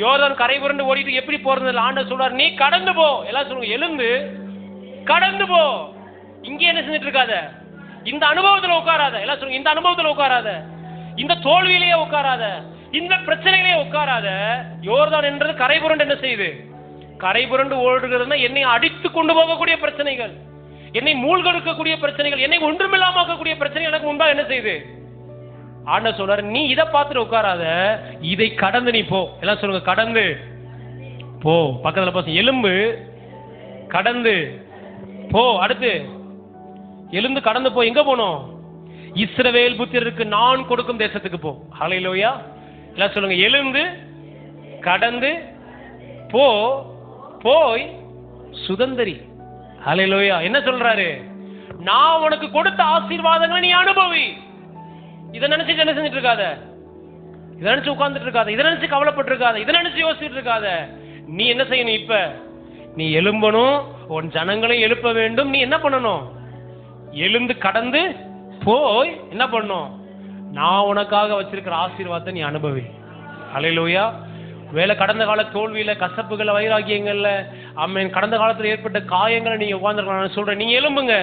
A: யோர்தான் கரை புரண்டு ஓடிட்டு எப்படி போறது? ஆண்டவர் சொல்றாரு, நீ கடந்து போ. எல்லாம் சொல்லுங்க, எழுந்து கடந்து போ. இங்கே என்ன செஞ்சுட்டு இருக்காத, இந்த அனுபவத்துல உட்காராத. எல்லாம் சொல்லுங்க, இந்த அனுபவத்துல உட்காராத, இந்த தோல்வியிலேயே உட்காராத, இந்த பிரச்சனையிலேயே உட்காராத. யோர்தான் என்றது கரை புரண்டு என்ன செய்யுது, கரை புரண்டு ஓடுகிறதுனா என்னை அடித்து கொண்டு போகக்கூடிய பிரச்சனைகள், என்னை மூழ்கெடுக்கக்கூடிய பிரச்சனைகள், என்னை ஒன்றுமில்லாம ஆக்கக்கூடிய பிரச்சனை எனக்கு முன்பாக என்ன செய்யுது. ஆண்டவர் சொல்றாரு, நீ இதை பார்த்துட்டு உட்காராத, இதை கடந்து நீ போ. எல்லாம் சொல்லுங்க, கடந்து போ. பக்கத்துல பாச, எலும்பு கடந்து போ. அடுத்து எழுந்து கடந்து போ. எங்க போனோம்? இஸ்ரவேல் புத்திரருக்கு நான் கொடுக்கும் தேசத்துக்கு போ. ஹல்லேலூயா. எல்லாம் சொல்லுங்க, எழுந்து கடந்து போ, போய் சுதந்திரி. ஹல்லேலூயா. என்ன சொல்றாரு? நான் உனக்கு கொடுத்த ஆசீர்வாதங்களை நீ அனுபவி. இதை நினைச்சு என்ன செஞ்சுட்டு இருக்காத, இதை நினைச்சு உட்கார்ந்துட்டு இருக்காத, இதை நினைச்சு கவலைப்பட்டு இருக்காத, இதை நினைச்சு யோசிச்சுட்டு இருக்காத. நீ என்ன செய்யணும்? இப்ப நீ எழும்பணும், உன் ஜனங்களை எழுப்ப வேண்டும். நீ என்ன பண்ணணும்? எழுந்து கடந்து போய் என்ன பண்ணணும்? நான் உனக்காக வச்சிருக்கிற ஆசீர்வாதத்தை நீ அனுபவி. ஹல்லேலூயா. வேலை கடந்த கால தோல்வியில, கசப்புகள், வைராகியங்கள்ல, ஆமென், கடந்த காலத்துல ஏற்பட்ட காயங்களை நீங்க உட்கார்ந்துருக்கலாம். சொல்றேன், நீங்க எழும்புங்க.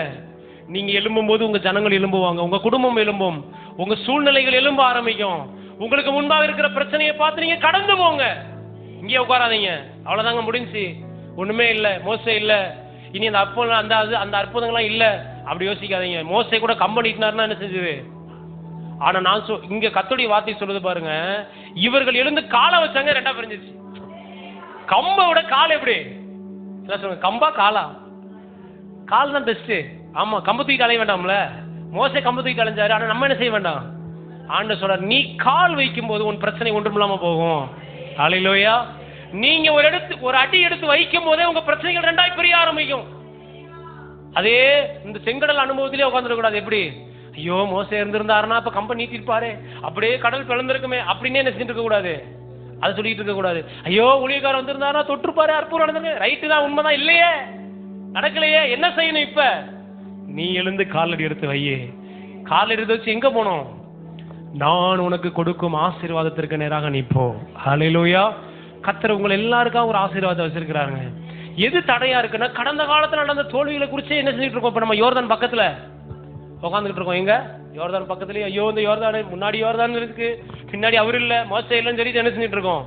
A: நீங்க எழும்பும் போது உங்க ஜனங்கள் எழும்புவாங்க, உங்க குடும்பம் எழும்பும், உங்க சூழ்நிலைகள் எழும்ப ஆரம்பிக்கும். உங்களுக்கு முன்பாக இருக்கிற பிரச்சனையை பார்த்து நீங்க கடந்து போங்க. இங்கே உட்காராதீங்க, அவ்வளவுதாங்க முடிஞ்சு, ஒண்ணுமே இல்ல, மோசே இல்ல, இனி அந்த அந்த அற்புதங்கள்லாம் இல்ல, அப்படி யோசிக்காதீங்க. மோசே கூட கம்பெனிட்டுனாருன்னா என்ன செஞ்சது? ஆனா நான் இங்க கர்த்தருடைய வார்த்தை சொல்லுது பாருங்க, இவர்கள் எழுந்து காலை வச்சாங்க, 2ஆ பிரிஞ்சிருச்சு. கம்பை விட கால் எப்படி? சொல்லுங்க, கம்பா காலா? கால் தான் பெஸ்ட். ஆமா, கம்பு தூக்கி அலைய வேண்டாம்ல. மோசே கம்பு தூக்கி அலைஞ்சாரு. ஆனா நம்ம என்ன செய்ய வேண்டாம்? ஆண்டவர் சொல்றார், நீ கால் வைக்கும் போது உன் பிரச்சனை ஒன்றும் இல்லாம போகும். ஹல்லேலூயா. நீங்க ஒரு அடி எடுத்து வைக்கும் போதே உங்க பிரச்சனைகள் ரெண்டாய் பிரிய ஆரம்பிக்கும். அதே இந்த செங்கடல் அனுபவத்திலே உட்காந்துட கூடாது. எப்படி, ஐயோ மோசே இருந்திருந்தாருன்னா அப்ப கம்பை நீட்டிருப்பாரு, அப்படியே கடல் பிளந்திருக்குமே அப்படின்னு என்ன செஞ்சுட்டு இருக்க கூடாது. அதை சொல்லிட்டு இருக்க கூடாது. ஐயோ ஊழியக்காரர் வந்திருந்தாருன்னா தொற்றுப்பாரு, அற்புதம் நடந்திருக்கு. ரைட்டு தான், உண்மைதான். இல்லையே, நடக்கலையே, என்ன செய்யணும்? இப்ப நீ எழுந்து காலடி எடுத்து வையே. காலடி எடுத்து வச்சு எங்க போனோம்? நான் உனக்கு கொடுக்கும் ஆசீர்வாதத்திற்கு நேராக நீ போ. ஹல்லேலூயா. கர்த்தர் உங்களை எல்லாருக்கும் ஒரு ஆசீர்வாதம் வச்சிருக்கிறாங்க. எது தடையா இருக்குன்னா, கடந்த காலத்துல நடந்த தோல்விகளை குறிச்சு என்ன செஞ்சுட்டு இருக்கோம்? இப்ப நம்ம யோர்தான் பக்கத்துல உட்காந்துக்கிட்டு இருக்கோம். எங்க? யோர்தான் பக்கத்துலயே. ஐயோ இந்த யோர்தான், முன்னாடி யோர்தான் இருக்கு, பின்னாடி அவர் இல்ல, மோசே இல்லைன்னு சொல்லி என்ன செஞ்சுட்டு இருக்கோம்?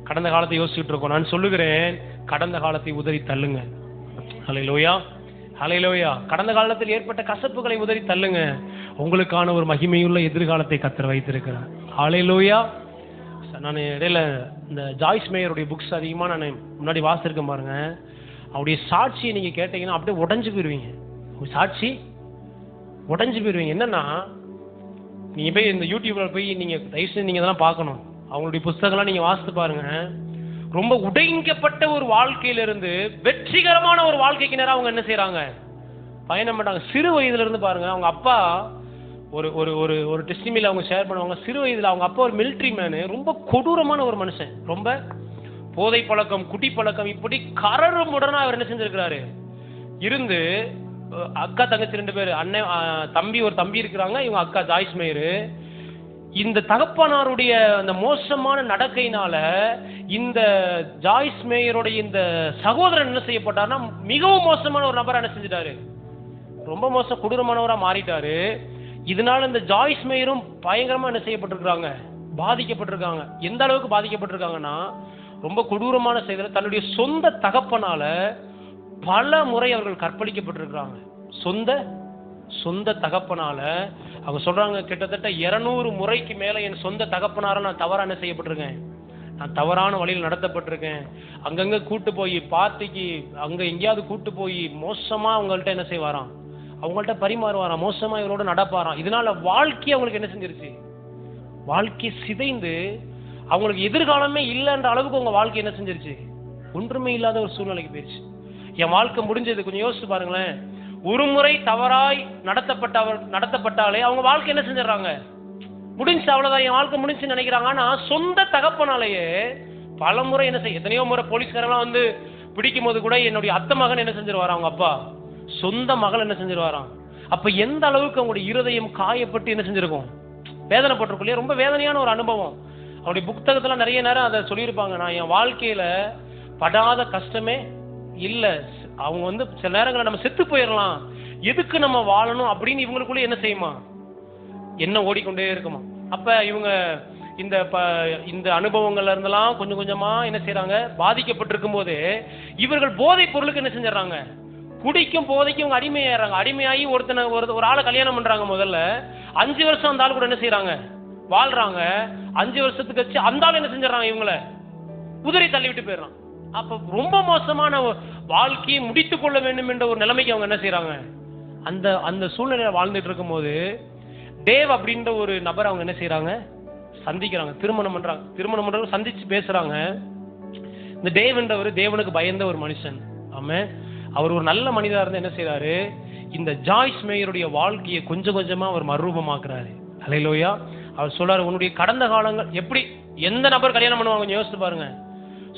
A: கடந்த காலத்தை யோசிச்சுட்டு இருக்கோம். நான் சொல்லுகிறேன், கடந்த காலத்தை உதறி தள்ளுங்க. ஹல்லேலூயா, ஹல்லேலூயா. கடந்த காலத்தில் ஏற்பட்ட கசப்புகளை உதறி தள்ளுங்க. உங்களுக்கான ஒரு மகிமையுள்ள எதிர்காலத்தை கர்த்தர் வைத்திருக்கிறார். ஹல்லேலூயா. நான் இடையில இந்த ஜாய்ஸ் மேயருடைய புக்ஸ் அதிகமாக நான் முன்னாடி வாசிருக்கேன் பாருங்க. அவருடைய சாட்சியை நீங்க கேட்டீங்கன்னா அப்படியே உடஞ்சு போயிருவீங்க. சாட்சி உடஞ்சு போயிருவீங்க. என்னன்னா, நீங்க போய் இந்த யூடியூப்ல போய் நீங்க தயவுசெய்து நீங்க இதெல்லாம் பார்க்கணும். அவங்களுடைய புத்தகம்லாம் நீங்க வாசித்து பாருங்க. ரொம்ப உடைங்கப்பட்ட ஒரு வாழ்க்கையிலிருந்து வெற்றிகரமான ஒரு வாழ்க்கைக்கு நேரம் அவங்க என்ன செய்யறாங்க? பயணம் பண்றாங்க. சிறு வயதுல இருந்து பாருங்க. அவங்க அப்பா ஒரு ஒரு ஒரு ஒரு டெஸ்டிமில அவங்க ஷேர் பண்ணுவாங்க. சிறு வயதுல அவங்க அப்பா ஒரு மிலிட்டரி மேனு, ரொம்ப கொடூரமான ஒரு மனுஷன். ரொம்ப போதை பழக்கம், குடி பழக்கம், இப்படி கரடு முடனா அவர் என்ன செஞ்சிருக்கிறாரு இருந்து. அக்கா தங்கச்சி 2 பேர், அண்ணன் தம்பி, ஒரு தம்பி இருக்கிறாங்க. இவங்க அக்கா ஜாய்ஸ் மேயரு. இந்த தகப்பனாருடைய அந்த மோசமான நடக்கையினால இந்த ஜாய்ஸ் மேயருடைய இந்த சகோதரன் என்ன செய்யப்பட்டார்னா, மிகவும் மோசமான ஒரு நபரை என்ன செஞ்சிட்டாரு, ரொம்ப மோசம் கொடூரமானவரா மாறிட்டாரு. இதனால இந்த ஜாய்ஸ் மேயரும் பயங்கரமா என்ன செய்யப்பட்டிருக்காங்க, பாதிக்கப்பட்டிருக்காங்க. எந்த அளவுக்கு பாதிக்கப்பட்டிருக்காங்கன்னா, ரொம்ப கொடூரமான செய்தியில தன்னுடைய சொந்த தகப்பனால பல முறை அவர்கள் கற்பழிக்கப்பட்டிருக்கிறாங்க. சொந்த தகப்பனால அவங்க சொல்றாங்க, கிட்டத்தட்ட 200 முறைக்கு மேல என் சொந்த தகப்பனார நான் தவறா என்ன செய்யப்பட்டிருக்கேன், நான் தவறான வழியில் நடத்தப்பட்டிருக்கேன். அங்கங்க கூட்டு போய் பார்ட்டிக்கு அங்க எங்கேயாவது கூட்டு போய் மோசமா அவங்கள்ட்ட என்ன செய்வாராம், அவங்கள்ட்ட பரிமாறுவாராம், மோசமா இவரோட நடப்பாராம். இதனால வாழ்க்கை அவங்களுக்கு என்ன செஞ்சிருச்சு, வாழ்க்கை சிதைந்து அவங்களுக்கு எதிர்காலமே இல்லைன்ற அளவுக்கு உங்க வாழ்க்கை என்ன செஞ்சிருச்சு, ஒன்றுமே இல்லாத ஒரு சூழ்நிலைக்கு போயிடுச்சு. என் வாழ்க்கை முடிஞ்சது. கொஞ்சம் யோசிச்சு பாருங்களேன். ஒரு முறை தவறாய் நடத்தப்பட்டாலே அவங்க வாழ்க்கை என்ன செஞ்சிடறாங்க, முடிஞ்சு, அவ்வளவுதான், என் வாழ்க்கை முடிஞ்சு நினைக்கிறாங்க. ஆனா சொந்த தகப்பனாலேயே பல முறை என்ன செய்ய, எத்தனையோ முறை போலீஸ்காரெல்லாம் வந்து பிடிக்கும் போது கூட என்னுடைய அத்தை மகன் என்ன செஞ்சிருவாராம், அவங்க அப்பா சொந்த மகள் என்ன செஞ்சிருவாராம். அப்ப எந்த அளவுக்கு அவங்களுடைய இருதயம் காயப்பட்டு என்ன செஞ்சிருக்கும், வேதனைப்பட்டிருக்கும் இல்லையா. ரொம்ப வேதனையான ஒரு அனுபவம். அவருடைய புத்தகத்துல நிறைய நேரம் அதை சொல்லியிருப்பாங்க. நான் என் வாழ்க்கையில படாத கஷ்டமே இல்ல. அவங்க வந்து சில நேரங்களில் நம்ம செத்து போயிடலாம், எதுக்கு நம்ம வாழணும் அப்படின்னு இவங்களுக்குள்ள என்ன செய்யுமா, என்ன ஓடிக்கொண்டே இருக்குமா. அப்ப இவங்க இந்த அனுபவங்கள்ல இருந்தெல்லாம் கொஞ்சம் கொஞ்சமா என்ன செய்யறாங்க, பாதிக்கப்பட்டிருக்கும் போது இவர்கள் போதை பொருளுக்கு என்ன செஞ்சிடறாங்க, குடிக்கும் போதைக்கும் இவங்க அடிமையாயிறாங்க. அடிமையாகி ஒரு ஆளை கல்யாணம் பண்றாங்க. முதல்ல 5 வருஷம் அந்த ஆள் கூட என்ன செய்யறாங்க, வாழ்றாங்க. 5 வருஷத்துக்கு வச்சு அந்த ஆள் என்ன செஞ்சிடறாங்க, இவங்களை உதறி தள்ளி விட்டு போயிடறான். அப்ப ரொம்ப மோசமான வாழ்க்கையை முடித்துக் கொள்ள வேண்டும் என்ற ஒரு நிலைமைக்கு அவங்க என்ன செய்யறாங்க, அந்த சூழ்நிலையில வாழ்ந்துட்டு இருக்கும் போது தேவ் அப்படின்ற ஒரு நபர் அவங்க என்ன செய்யறாங்க, சந்திக்கிறாங்க, திருமணம் பண்றாங்க, சந்திச்சு பேசுறாங்க. இந்த தேவ் என்றவர் தேவனுக்கு பயந்த ஒரு மனுஷன். ஆமா, அவர் ஒரு நல்ல மனிதா இருந்து என்ன செய்யறாரு, இந்த ஜாய்ஸ் மேயருடைய வாழ்க்கையை கொஞ்சம் கொஞ்சமா அவர் மறுரூபமாக்குறாரு. ஹல்லேலூயா. அவர் சொல்றாரு, உன்னுடைய கடந்த காலங்கள் எப்படி, எந்த நபர் கல்யாணம் பண்ணுவாங்க யோசிச்சு பாருங்க.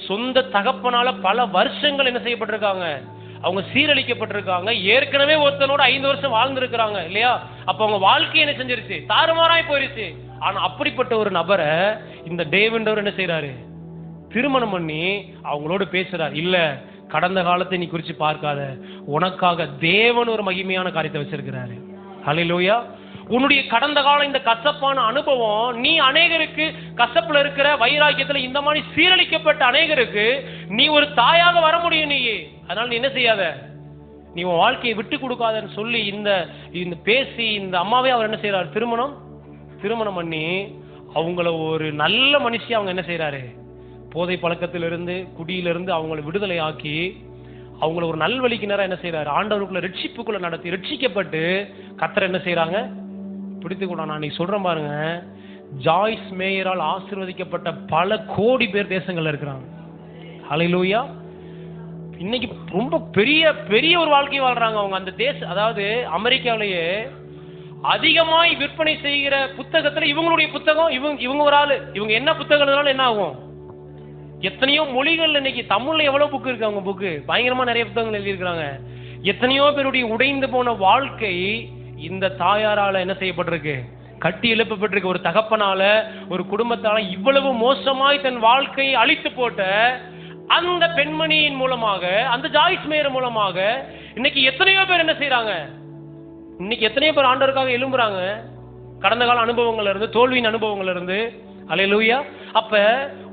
A: சொந்த தகப்பனால பல வருஷங்கள் என்ன செய்யப்பட்டிருக்காங்க, அவங்க சீரழிக்கப்பட்டிருக்காங்க. ஏற்கனவே ஒருத்தனோட 5 வருஷம் வாழ்ந்துருக்கிறாங்க இல்லையா. அப்ப அவங்க வாழ்க்கை என்ன செஞ்சிருச்சு, தாறுமாறாய் போயிருச்சு. ஆனா அப்படிப்பட்ட ஒரு நபரை இந்த டேவின்றவர் என்ன செய்யறாரு, திருமணம் பண்ணி அவங்களோட பேசுறாரு. இல்ல, கடந்த காலத்தை நீ குறிச்சு பார்க்காத, உனக்காக தேவன் ஒரு மகிமையான காரியத்தை வச்சிருக்கிறாரு. ஹல்லேலூயா. உன்னுடைய கடந்த காலம் இந்த கசப்பான அனுபவம், நீ அநேகருக்கு கசப்புல இருக்கிற வைராக்கியத்துல இந்த மாதிரி சீரழிக்கப்பட்ட அநேகருக்கு நீ ஒரு தாயாக வர முடியும். நீ அதனால நீ என்ன செய்யாத, நீ உன் வாழ்க்கையை விட்டு கொடுக்காதன்னு சொல்லி இந்த பேசி இந்த அம்மாவே அவர் என்ன செய்யறாரு, திருமணம் பண்ணி அவங்கள ஒரு நல்ல மனுஷி அவங்க என்ன செய்யறாரு, போதை பழக்கத்திலிருந்து குடியிலிருந்து அவங்களை விடுதலை ஆக்கி அவங்கள ஒரு நல்வழிக்கு நேரம் என்ன செய்யறாரு, ஆண்டவருக்குள்ள ரட்சிப்புக்குள்ள நடத்தி ரட்சிக்கப்பட்டு கர்த்தர் என்ன செய்யறாங்க, பிடித்துக்கூட. நான் இன்னைக்கு சொல்றேன் பாருங்க, ஜாய்ஸ் மேயரால் ஆசீர்வதிக்கப்பட்ட பல கோடி பேர் தேசங்கள்ல இருக்கிறாங்க. ஹல்லேலூயா. இன்னைக்கு ரொம்ப பெரிய பெரிய ஒரு வாழ்க்கை வாழ்றாங்க அவங்க. அந்த அதாவது அமெரிக்காவிலேயே அதிகமாய் விற்பனை செய்கிற புத்தகத்துல இவங்களுடைய புத்தகம், இவங்க ஒரு ஆளு. இவங்க என்ன புத்தகம் எழுதினாலும் என்ன ஆகும், எத்தனையோ மொழிகள். இன்னைக்கு தமிழ்ல எவ்வளவு புக்கு இருக்கு, அவங்க புக்கு பயங்கரமா நிறைய புத்தகங்கள் எழுதியிருக்கிறாங்க. எத்தனையோ பேருடைய உடைந்து போன வாழ்க்கை இந்த தாயாரால என்ன செய்யப்பட்டிருக்கு, கட்டி எழுப்பப்பட்டிருக்கு. ஒரு தகப்பனால, ஒரு குடும்பத்தால இவ்வளவு மோசமாய் தன் வாழ்க்கையை அழித்து போட்ட அந்த பெண்மணியின் மூலமாக, அந்த ஜாய்ஸ் மேயர் மூலமாக இன்னைக்கு எத்தனையோ பேர் என்ன செய்யறாங்க, இன்னைக்கு எத்தனையோ பேர் ஆண்டவருக்காக எழும்புறாங்க. கடந்த கால அனுபவங்கள்ல இருந்து, தோல்வியின் அனுபவங்கள்ல இருந்து. அல்லேலூயா. அப்ப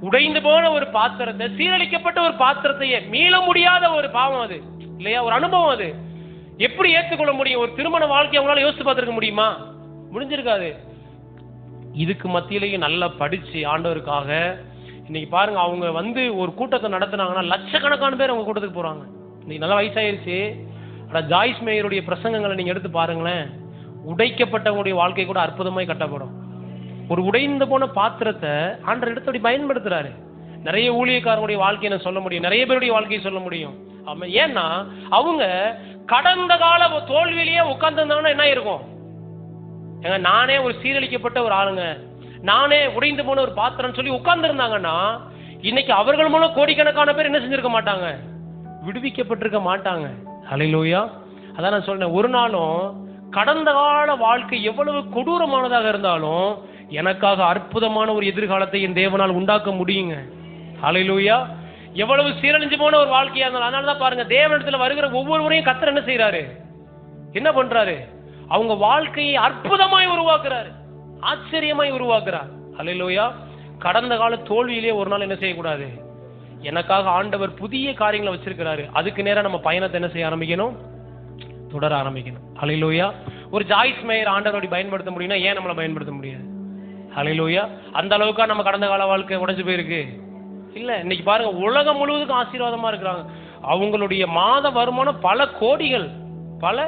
A: உடைந்து போன ஒரு பாத்திரத்தை, சீரழிக்கப்பட்ட ஒரு பாத்திரத்தையே, மீள முடியாத ஒரு பாவம் அது இல்லையா, ஒரு அனுபவம் அது. எப்படி ஏற்றுக்கொள்ள முடியும்? ஒரு திருமண வாழ்க்கை அவங்களால யோசிச்சு பார்த்திருக்க முடியுமா? முடிஞ்சிருக்காது. இதுக்கு மத்தியிலேயும் நல்லா படிச்சு ஆண்டவருக்காக இன்னைக்கு பாருங்க, அவங்க வந்து ஒரு கூட்டத்தை நடத்தினாங்கன்னா லட்சக்கணக்கான பேர் அவங்க கூட்டத்துக்கு போறாங்க. இன்னைக்கு நல்லா வயசாயிருச்சு. ஆனால் ஜாய்ஸ் மேயருடைய பிரசங்கங்களை நீங்க எடுத்து பாருங்களேன், உடைக்கப்பட்டவங்களுடைய வாழ்க்கை கூட அற்புதமாய் கட்டப்படும். ஒரு உடைந்து போன பாத்திரத்தை ஆண்டவர் எடுத்து பயன்படுத்துறாரு. நிறைய ஊழியக்காரங்களுடைய வாழ்க்கையை நான் சொல்ல முடியும், நிறைய பேருடைய வாழ்க்கையை சொல்ல முடியும். ஆமா, ஏன்னா அவங்க கடந்த கால தோல்வியிலேயே உட்கார்ந்துருந்தாங்கன்னா என்ன இருக்கும், ஏங்க நானே ஒரு சீரழிக்கப்பட்ட ஒரு ஆளுங்க, நானே உடைந்து போன ஒரு பாத்திரம் சொல்லி உட்கார்ந்து இருந்தாங்கன்னா இன்னைக்கு அவர்கள் மூலம் கோடிக்கணக்கான பேர் என்ன செஞ்சிருக்க மாட்டாங்க, விடுவிக்கப்பட்டிருக்க மாட்டாங்க. ஹல்லேலூயா. அதான் நான் சொல்றேன், ஒரு நாளும் கடந்த கால வாழ்க்கை எவ்வளவு கொடூரமானதாக இருந்தாலும் எனக்காக அற்புதமான ஒரு எதிர்காலத்தை என் தேவனால் உண்டாக்க முடியுங்க. ஹல்லேலூயா. எவ்வளவு சீரழிஞ்சு போன ஒரு வாழ்க்கையா இருந்தாலும், அதனாலதான் பாருங்க, தேவனிடத்துல வருகிற ஒவ்வொருவரையும் கர்த்தர் என்ன செய்யறாரு, என்ன பண்றாரு, அவங்க வாழ்க்கையை அற்புதமாய் உருவாக்குறாரு, ஆச்சரியமாய் உருவாக்குறார். ஹல்லேலூயா. கடந்த கால தோல்வியிலே ஒரு நாள் என்ன செய்யக்கூடாது, எனக்காக ஆண்டவர் புதிய காரியங்களை வச்சிருக்கிறாரு. அதுக்கு நேரம் நம்ம பயணத்தை என்ன செய்ய ஆரம்பிக்கணும், தொடர ஆரம்பிக்கணும். ஹல்லேலூயா. ஒரு ஜாய்ஸ் மேயர் ஆண்டவரோட பயன்படுத்த முடியும்னா ஏன் நம்மளை பயன்படுத்த முடியாது? ஹல்லேலூயா. அந்த அளவுக்கா நம்ம கடந்த கால வாழ்க்கை உடைஞ்சு போயிருக்கு இல்ல. இன்னைக்கு பாருங்க, உலகம் முழுவதுக்கும் ஆசீர்வாதமா இருக்கிறாங்க. அவங்களுடைய மாத வருமானம் பல கோடிகள், பல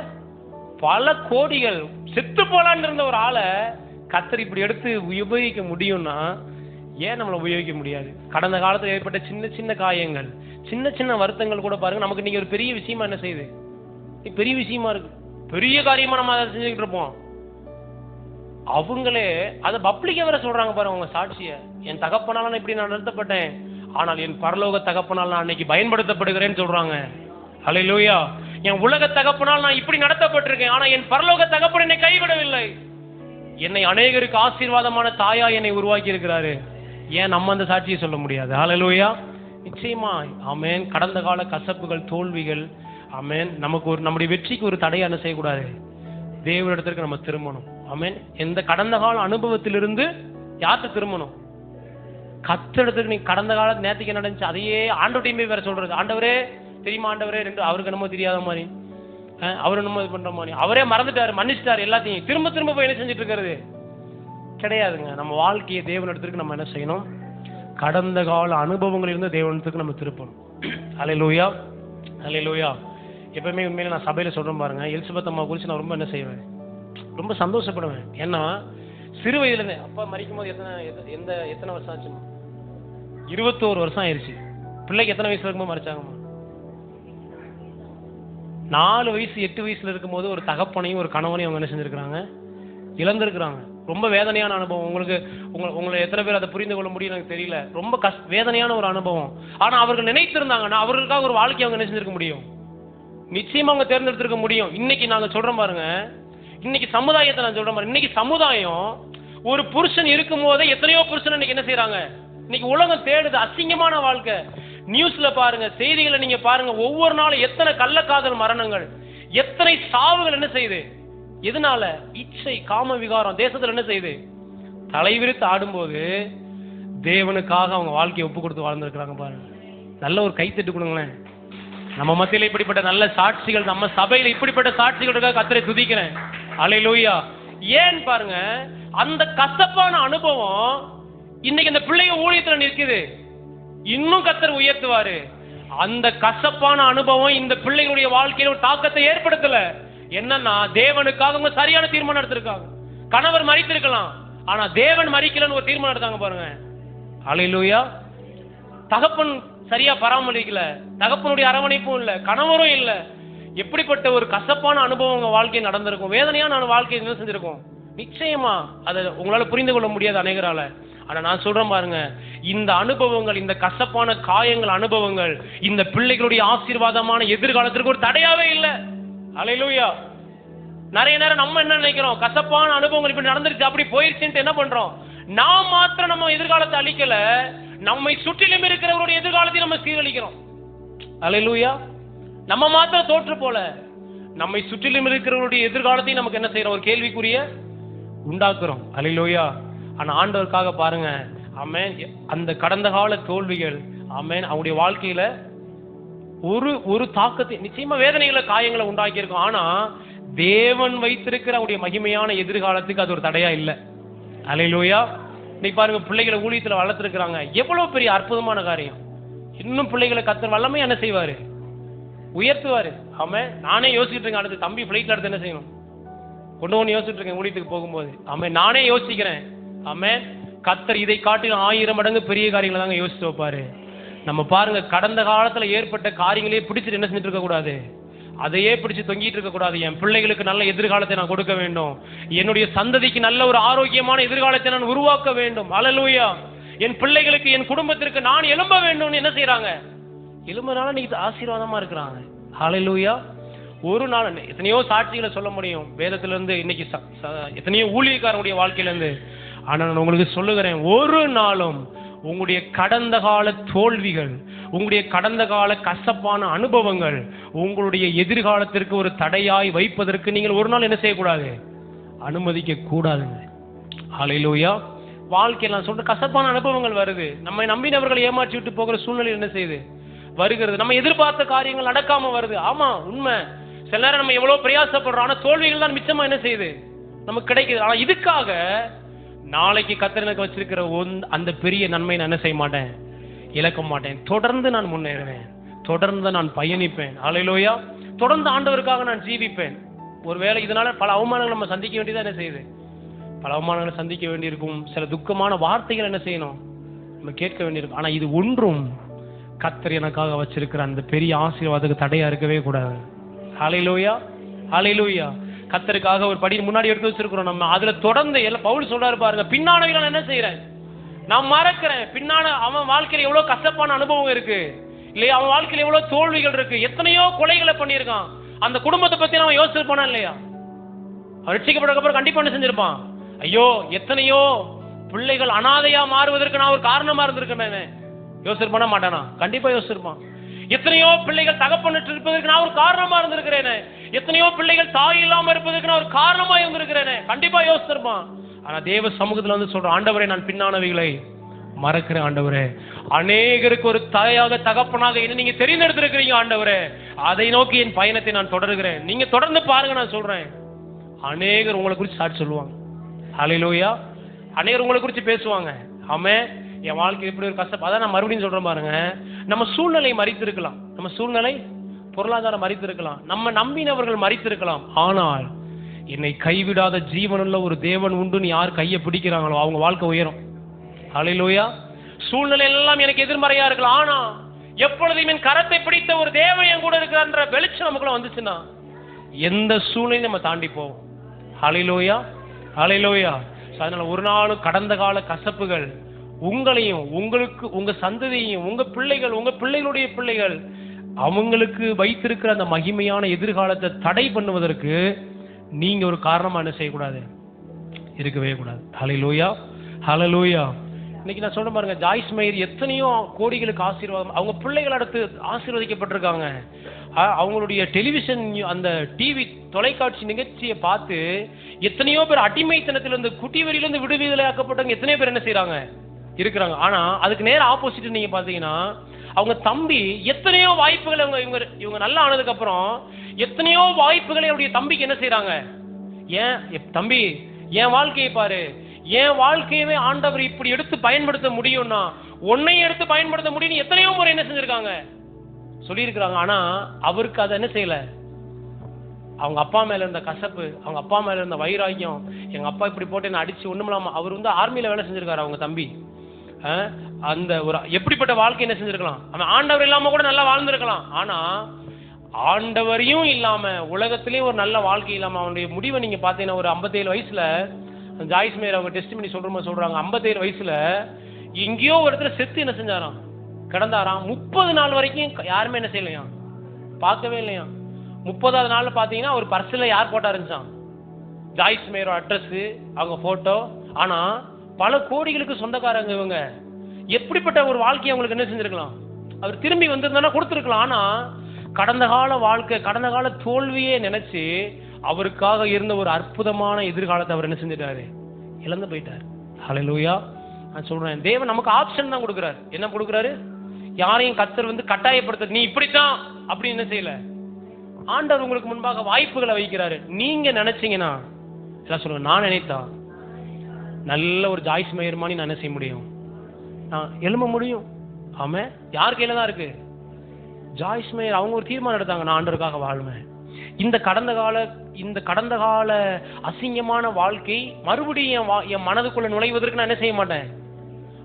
A: பல கோடிகள். செத்து போலான்னு இருந்த ஒரு ஆளை கர்த்தர் இப்படி எடுத்து உபயோகிக்க முடியும்னா ஏன் நம்மளை உபயோகிக்க முடியாது? கடந்த காலத்தில் ஏற்பட்ட சின்ன சின்ன காயங்கள், சின்ன சின்ன வருத்தங்கள் கூட பாருங்க, நமக்கு இன்னைக்கு ஒரு பெரிய விஷயமா என்ன செய்யுது, பெரிய விஷயமா இருக்கு, பெரிய காரியமா நம்ம அதை செஞ்சுக்கிட்டு இருப்போம். அவங்களே அதை பப்ளிக்கா வேற சொல்றாங்க பாருங்க, அவங்க சாட்சிய, என் தகப்பனால நான் இப்படி நான் நடத்தப்பட்டேன், ஆனால் என் பரலோக தகப்பனால் நான் அன்னைக்கு பயன்படுத்தப்படுகிறேன்னு சொல்றாங்க. ஹல்லேலூயா. என் உலக தகப்பனால் நான் இப்படி நடத்தப்பட்டிருக்கேன், ஆனா என் பரலோக தகப்பன் என்னை கைவிடவில்லை, என்னை அநேகருக்கு ஆசீர்வாதமான தாயா என்னை உருவாக்கி இருக்கிறாரு. ஏன் நம்ம அந்த சாட்சியை சொல்ல முடியாது? ஹல்லேலூயா. நிச்சயமா. ஆமென். கடந்த கால கசப்புகள், தோல்விகள், ஆமென், நமக்கு ஒரு, நம்முடைய வெற்றிக்கு ஒரு தடையை என்ன செய்யக்கூடாது, தேவனிடத்திற்கு நம்ம திரும்பணும். ஆமென். எந்த கடந்த கால அனுபவத்திலிருந்து யார்கிட்ட திரும்பணும்? கர்த்தரிடத்துக்கு. நீ கடந்த காலத்து நேற்றுக்கு என்ன நடந்துச்சு அதையே ஆண்டவர்டையுமே வேற சொல்றது, ஆண்டவரே தெரியுமா, ஆண்டவரே ரெண்டு, அவருக்கு என்னமோ தெரியாத மாதிரி, அவர் என்னமோ இது பண்ற மாதிரி, அவரே மறந்துட்டாரு, மன்னிச்சிட்டாரு, எல்லாத்தையும் திரும்ப திரும்ப போய் என்ன செஞ்சுட்டு இருக்கிறது கிடையாதுங்க. நம்ம வாழ்க்கையை தேவனிடத்திற்கு நம்ம என்ன செய்யணும், கடந்த கால அனுபவங்களிலிருந்து தேவனிடத்திற்கு நம்ம திருப்பணும். ஹல்லேலூயா. ஹல்லேலூயா. எப்பவுமே உண்மையில நான் சபையில சொல்றேன் பாருங்க, எலிசபெத் அம்மா குறித்து நான் ரொம்ப என்ன செய்வேன், ரொம்ப சந்தோஷப்படுவேன். ஏன்னா சிறு வயதுல இருந்து, அப்பா மரிக்கும் போது எத்தனை வருஷம் ஆச்சுமா? 21 வருஷம் ஆயிருச்சு. பிள்ளைக்கு எத்தனை வயசுல இருக்கும்போது மறைச்சாங்கம்மா? 4 வயசு 8 வயசுல இருக்கும்போது ஒரு தகப்பனையும் ஒரு கணவனையும் அவங்க என்ன செஞ்சிருக்கிறாங்க, இழந்திருக்கிறாங்க. ரொம்ப வேதனையான அனுபவம். உங்களை எத்தனை பேர் அதை புரிந்து கொள்ள முடியும் எனக்கு தெரியல. ரொம்ப வேதனையான ஒரு அனுபவம். ஆனா அவர்கள் நினைத்திருந்தாங்கன்னா அவர்களுக்காக ஒரு வாழ்க்கை அவங்க என்ன செஞ்சிருக்க முடியும், நிச்சயமா அவங்க தேர்ந்தெடுத்திருக்க முடியும். இன்னைக்கு நாங்க சொல்றோம் பாருங்க, இன்னைக்கு சமுதாயத்தை நான் சொல்றேன் பாருங்க, இன்னைக்கு சமுதாயம் ஒரு புருஷன் இருக்கும் போதே எத்தனையோ புருஷன் இன்னைக்கு என்ன செய்யறாங்க, இன்னைக்கு உலகம் தேடுது அசிங்கமான வாழ்க்கை. நியூஸ்ல பாருங்க, செய்திகளை நீங்க பாருங்க, ஒவ்வொரு நாளும் எத்தனை கள்ளக்காதல் மரணங்கள், எத்தனை சாவுகள் என்ன செய்யுது, எதனால? இச்சை, காம விகாரம் தேசத்துல என்ன செய்யுது, தலைவிரித்து ஆடும்போது தேவனுக்காக அவங்க வாழ்க்கையை ஒப்பு கொடுத்து வாழ்ந்துருக்கிறாங்க பாருங்க. நல்ல ஒரு கைத்தட்டு கொடுங்களேன். நம்ம மத்தியில இப்படிப்பட்ட நல்ல சாட்சிகள், நம்ம சபையில இப்படிப்பட்ட சாட்சிகளுக்காக கர்த்தரை துதிக்கிறேன். அல்லேலூயா. ஏன் பாருங்க, அந்த கசப்பான அனுபவம் இன்னைக்கு இந்த பிள்ளைங்க ஊழியத்துல நிற்குது. இன்னும் கர்த்தர் உயர்த்துவாரு. அந்த கசப்பான அனுபவம் இந்த பிள்ளைகளுடைய வாழ்க்கையில ஒரு தாக்கத்தை ஏற்படுத்தல. என்னன்னா, தேவனுக்காக அவங்க சரியான தீர்மானம் எடுத்திருக்காங்க. கணவர் மரித்திருக்கலாம், ஆனா தேவன் மரிக்கலன்னு ஒரு தீர்மானம் எடுத்தாங்க பாருங்க. ஹல்லேலூயா. தகப்பன் சரியா பராமரிக்கல, தகப்பனுடைய அரவணைப்பும் இல்ல, கணவரும் இல்ல. எப்படிப்பட்ட ஒரு கசப்பான அனுபவம் உங்க வாழ்க்கையில் நடந்திருக்கும், வேதனையான வாழ்க்கையை என்ன செஞ்சிருக்கும். நிச்சயமா அதை உங்களால புரிந்து கொள்ள முடியாது அநேகரால. ஆனா நான் சொல்றேன் பாருங்க, இந்த அனுபவங்கள், இந்த கசப்பான காயங்கள், அனுபவங்கள் இந்த பிள்ளைகளுடைய ஆசீர்வாதமான எதிர்காலத்திற்கு ஒரு தடையாவே இல்லை. ஹல்லேலூயா. நிறைய நேரம் நம்ம என்ன நினைக்கிறோம், கசப்பான அனுபவங்கள் இப்படி நடந்துருச்சு, அப்படி போயிருச்சுன்னு என்ன பண்றோம், நாம் மாத்திரம் நம்ம எதிர்காலத்தை அழிக்கல, நம்மை சுற்றிலும் இருக்கிறவருடைய எதிர்காலத்தை நம்ம சீரழிக்கிறோம். ஹல்லேலூயா. நம்ம மாத்திரம் தோற்று போல, நம்மை சுற்றிலும் இருக்கிறவருடைய எதிர்காலத்தையும் நமக்கு என்ன செய்யறோம், ஒரு கேள்விக்குரிய உண்டாக்குறோம். ஹல்லேலூயா. ஆனா ஆண்டவருக்காக பாருங்க, ஆமென், அந்த கடந்த கால தோல்விகள், ஆமென், அவங்களுடைய வாழ்க்கையில ஒரு தாக்கத்தை, நிச்சயமா வேதனைகளை, காயங்களை உண்டாக்கி இருக்கும். ஆனா தேவன் வைத்திருக்கிற அவருடைய மகிமையான எதிர்காலத்துக்கு அது ஒரு தடையா இல்லை. ஹல்லேலூயா. இன்னைக்கு பாருங்க, பிள்ளைகளை ஊழியத்துல வளர்த்துருக்கிறாங்க, எவ்வளவு பெரிய அற்புதமான காரியம். இன்னும் பிள்ளைகளை கர்த்தர் வல்லமை என்ன செய்வாரு, உயர்த்துவாரு. ஆமென். நானே யோசிச்சுட்டு இருக்கேன், அடுத்து தம்பி ஃபிளைட்ல அடுத்து என்ன செய்யணும் கொண்டு வந்து யோசிச்சுட்டு இருக்கேன் ஊழியத்துக்கு போகும்போது. ஆமென். நானே யோசிக்கிறேன். ஆமென். கர்த்தர் இதை காட்டிலும் 1000 மடங்கு பெரிய காரியங்களை தாங்க யோசிச்சு வைப்பாரு. நம்ம பாருங்க, கடந்த காலத்துல ஏற்பட்ட காரியங்களே பிடிச்சிட்டு என்ன செஞ்சுட்டு இருக்க கூடாது, அதையே பிடிச்சு தொங்கிட்டு இருக்க கூடாது. என் பிள்ளைகளுக்கு நல்ல எதிர்காலத்தை நான் கொடுக்க வேண்டும், என்னுடைய சந்ததிக்கு நல்ல ஒரு ஆரோக்கியமான எதிர்காலத்தை நான் உருவாக்க வேண்டும். ஹல்லேலூயா. என் பிள்ளைகளுக்கு, என் குடும்பத்திற்கு நான் எழும்ப வேண்டும்னு என்ன செய்யறாங்க, எழும்பனால நீ ஆசீர்வாதமா இருக்கிறாங்க. ஹல்லேலூயா. ஒரு நாள் எத்தனையோ சாட்சிகளை சொல்ல முடியும் வேதத்திலிருந்து, இன்னைக்கு எத்தனையோ ஊழியக்காரனுடைய வாழ்க்கையிலிருந்து. ஆனா நான் உங்களுக்கு சொல்லுகிறேன், ஒரு நாளும் உங்களுடைய கடந்த கால தோல்விகள், உங்களுடைய கடந்த கால கசப்பான அனுபவங்கள் உங்களுடைய எதிர்காலத்திற்கு ஒரு தடையாய் வைப்பதற்கு நீங்கள் ஒரு நாள் என்ன செய்யக்கூடாது, அனுமதிக்க கூடாதுங்க. ஹல்லேலூயா. வாழ்க்கையில் நான் சொல்ற கசப்பான அனுபவங்கள் வருது, நம்மை நம்பினவர்களை ஏமாற்றி விட்டு போகிற சூழ்நிலை என்ன செய்யுது, வருகிறது. நம்ம எதிர்பார்த்த காரியங்கள் நடக்காம வருது. ஆமா, உண்மை. சில நேரம் நம்ம எவ்வளவு பிரயாசப்படுறோம், ஆனா தோல்விகள் தான் மிச்சமா என்ன செய்யுது, நமக்கு கிடைக்குது. ஆனா இதுக்காக நாளைக்கு கர்த்தர் எனக்கு வச்சிருக்கிற அந்த பெரிய நன்மை நான் என்ன செய்ய மாட்டேன், இழக்க மாட்டேன். தொடர்ந்து நான் முன்னேறுவேன், தொடர்ந்து நான் பயணிப்பேன். ஹல்லேலூயா. தொடர்ந்து ஆண்டவருக்காக நான் ஜீவிப்பேன். ஒருவேளை இதனால பல அவமானங்கள் நம்ம சந்திக்க வேண்டியதா என்ன செய்யுது, பல அவமானங்களை சந்திக்க வேண்டியிருக்கும், சில துக்கமான வார்த்தைகள் என்ன செய்யணும், நம்ம கேட்க வேண்டியிருக்கும். ஆனா இது ஒன்றும் கர்த்தர் எனக்காக வச்சிருக்கிற அந்த பெரிய ஆசீர்வாதத்துக்கு தடையா இருக்கவே கூடாது. ஹல்லேலூயா. ஹல்லேலூயா. கர்த்தருக்காக ஒரு படி முன்னாடி எடுத்து வச்சிருக்கிறோம் நம்ம, அதுல தொடர்ந்து எல்லாம் பவுல் சொல்றாரு பாருங்க, பின்னானவைகளை நான் என்ன செய்யறேன், நான் மறக்கிறேன். பின்னான அவன் வாழ்க்கையில எவ்வளவு கஷ்டப்பான அனுபவம் இருக்கு இல்லையா, அவன் வாழ்க்கையில எவ்வளவு தோல்விகள் இருக்கு, எத்தனையோ கொலைகளை பண்ணியிருக்கான். அந்த குடும்பத்தை பத்தி அவன் யோசிச்சிருப்பானா இல்லையா, ரட்சிக்கப்பட்டதுக்கு அப்புறம் கண்டிப்பா என்ன செஞ்சிருப்பான், ஐயோ எத்தனையோ பிள்ளைகள் அனாதையா மாறுவதற்கு நான் ஒரு காரணமா இருந்திருக்கேன், யோசிச்சிருப்பானா மாட்டானா, கண்டிப்பா யோசிச்சிருப்பான். எத்தனையோ பிள்ளைகள் தகப்பனிட்டு இருப்பதற்கு நான் ஒரு காரணமா இருந்திருக்கிறேன், எத்தனையோ பிள்ளைகள் தாய் இல்லாம இருப்பதற்கு நான் ஒரு காரணமா இருந்திருக்கிறேன், கண்டிப்பா யோசிச்சிருப்பான். ஆனா தேவ சமூகத்துல வந்து சொல்ற, ஆண்டவரே நான் பின்னானவைகளை மறக்கிறேன் ஆண்டவரே, அநேகருக்கு ஒரு தாயாக தகப்பனாக என்ன நீங்க தெரிந்தெடுத்திருக்கிறீங்க ஆண்டவரே, அதை நோக்கி என் பயணத்தை நான் தொடர்கிறேன். நீங்க தொடர்ந்து பாருங்க, நான் சொல்றேன், அநேகர் உங்களை குறித்து சாட்சி சொல்லுவாங்க. ஹல்லேலூயா. அநேகர் உங்களை குறித்து பேசுவாங்க. ஆமே, என் வாழ்க்கை எப்படி ஒரு கஷ்டம். அதான் நான் மறுபடியும் சொல்றேன் பாருங்க, நம்ம சூழ்நிலை மறித்திருக்கலாம், நம்ம சூழ்நிலை பொருளாதாரம் மறித்திருக்கலாம், நம்ம நம்பினவர்கள் மறித்திருக்கலாம், ஆனால் என்னை கைவிடாத ஜீவனுள்ள ஒரு தேவன் உண்டுன்னு யார் கையை பிடிக்கிறாங்களோ அவங்க வாழ்க்கை உயரும். ஹல்லேலூயா. சூழ்நிலை எல்லாம் எனக்கு எதிர்மறையா இருக்கலாம், ஆனா எப்பொழுதும் என் கரத்தை பிடித்த ஒரு தேவன் என் கூட இருக்கிறான்ற வெளிச்சம் நமக்குள்ள வந்துச்சுன்னா எந்த சூழ்நிலையும் நம்ம தாண்டி போவோம். ஹல்லேலூயா. ஹல்லேலூயா. அதனால ஒரு நாளும் கடந்த கால கசப்புகள் உங்களையும், உங்களுக்கு, உங்க சந்ததியையும், உங்க பிள்ளைகள், உங்க பிள்ளைகளுடைய பிள்ளைகள், அவங்களுக்கு வைத்திருக்கிற அந்த மகிமையான எதிர்காலத்தை தடை பண்ணுவதற்கு நீங்க ஒரு காரணமா என்ன செய்யக்கூடாது, இருக்கவே கூடாது. ஹல்லேலூயா. ஹல்லேலூயா. இன்னைக்கு நான் சொல்ல பாருங்க, ஜாய்ஸ் மயர் எத்தனையோ கோடிகளுக்கு ஆசீர்வாதம், அவங்க பிள்ளைகள் அடுத்து ஆசீர்வதிக்கப்பட்டிருக்காங்க. அவங்களுடைய டெலிவிஷன், அந்த டிவி தொலைக்காட்சி நிகழ்ச்சியை பார்த்து எத்தனையோ பேர் அடிமைத்தனத்திலிருந்து, குட்டி வரியிலிருந்து விடுதலையாக்கப்பட்டவங்க எத்தனையோ பேர் என்ன செய்யறாங்க, இருக்கிறாங்க. ஆனா அதுக்கு நேர ஆப்போசிட் நீங்க பாத்தீங்கன்னா, அவங்க தம்பி எத்தனையோ வாய்ப்புகளை இவங்க நல்லா ஆனதுக்கு அப்புறம் எத்தனையோ வாய்ப்புகளை அவருடைய தம்பிக்கு என்ன செய்யறாங்க, ஏன் தம்பி என் வாழ்க்கையை பாரு, என் வாழ்க்கையவே ஆண்டவர் இப்படி எடுத்து பயன்படுத்த முடியும்னா உன்னையும் எடுத்து பயன்படுத்த முடியும்னு எத்தனையோ முறை என்ன செஞ்சிருக்காங்க, சொல்லியிருக்கிறாங்க. ஆனா அவருக்கு அதை என்ன செய்யல, அவங்க அப்பா மேல இருந்த கசப்பு, அவங்க அப்பா மேல இருந்த வைராக்கியம், எங்க அப்பா இப்படி போட்டு என்ன அடிச்சு ஒண்ணுமில்லாம, அவர் வந்து ஆர்மியில வேலை செஞ்சிருக்காரு அவங்க தம்பி. அந்த ஒரு எப்படிப்பட்ட வாழ்க்கை என்ன செஞ்சிருக்கலாம், அவன் ஆண்டவர் இல்லாம கூட நல்லா வாழ்ந்திருக்கலாம். ஆனா ஆண்டவரையும் இல்லாம உலகத்திலேயும் ஒரு நல்ல வாழ்க்கை இல்லாம அவனுடைய முடிவை நீங்க பாத்தீங்கன்னா, ஒரு 57 வயசுல ஜாய்ஸ் மேயர் அவங்க டெஸ்டிமனி சொல்றாங்க, 57 வயசுல எங்கேயோ ஒரு இடத்துல செத்து என்ன செஞ்சாராம், கிடந்தாராம். 30 நாள் வரைக்கும் யாருமே என்ன செய்யலையா, பார்க்கவே இல்லையா. 30வது நாள்ல பாத்தீங்கன்னா ஒரு பர்ஸ்ல யார் போட்டா இருந்துச்சான், ஜாய்ஸ் மேயரோட அட்ரஸ், அவங்க போட்டோ. ஆனா பல கோடிகளுக்கு சொந்தக்காரங்க இவங்க. எப்படிப்பட்ட ஒரு வாழ்க்கையை அவங்களுக்கு என்ன செஞ்சிருக்கலாம், அவர் திரும்பி வந்திருந்தா கொடுத்துருக்கலாம். ஆனா கடந்த கால வாழ்க்கை, கடந்த கால தோல்வியே நினைச்சு அவருக்காக இருந்த ஒரு அற்புதமான எதிர்காலத்தை அவர் என்ன செஞ்சிட்டாரு, இழந்து போயிட்டார். ஹல்லேலூயா. நான் சொல்றேன், தேவன் நமக்கு ஆப்ஷன் தான் கொடுக்குறாரு. என்ன கொடுக்குறாரு, யாரையும் கர்த்தர் வந்து கட்டாயப்படுத்த நீ இப்படித்தான் அப்படி என்ன செய்யல. ஆண்டவர் உங்களுக்கு முன்பாக வாய்ப்புகளை வைக்கிறாரு. நீங்க நினைச்சீங்கன்னா எல்லாம் சொல்லுங்க, நான் நினைத்தா நல்ல ஒரு ஜாய்ஸ் மேயர் மாதிரி நான் என்ன செய்ய முடியும், நான் எழும்ப முடியும். ஆமா, யார் கையில தான் இருக்கு, ஜாய்ஸ் மேயர் அவங்க ஒரு தீர்மானம் எடுத்தாங்க, நான் ஆண்டவருக்காக வாழ்வேன். இந்த கடந்த கால அசிங்கமான வாழ்க்கை மறுபடியும் என் மனதுக்குள்ள நுழைவதற்கு நான் என்ன செய்ய மாட்டேன்,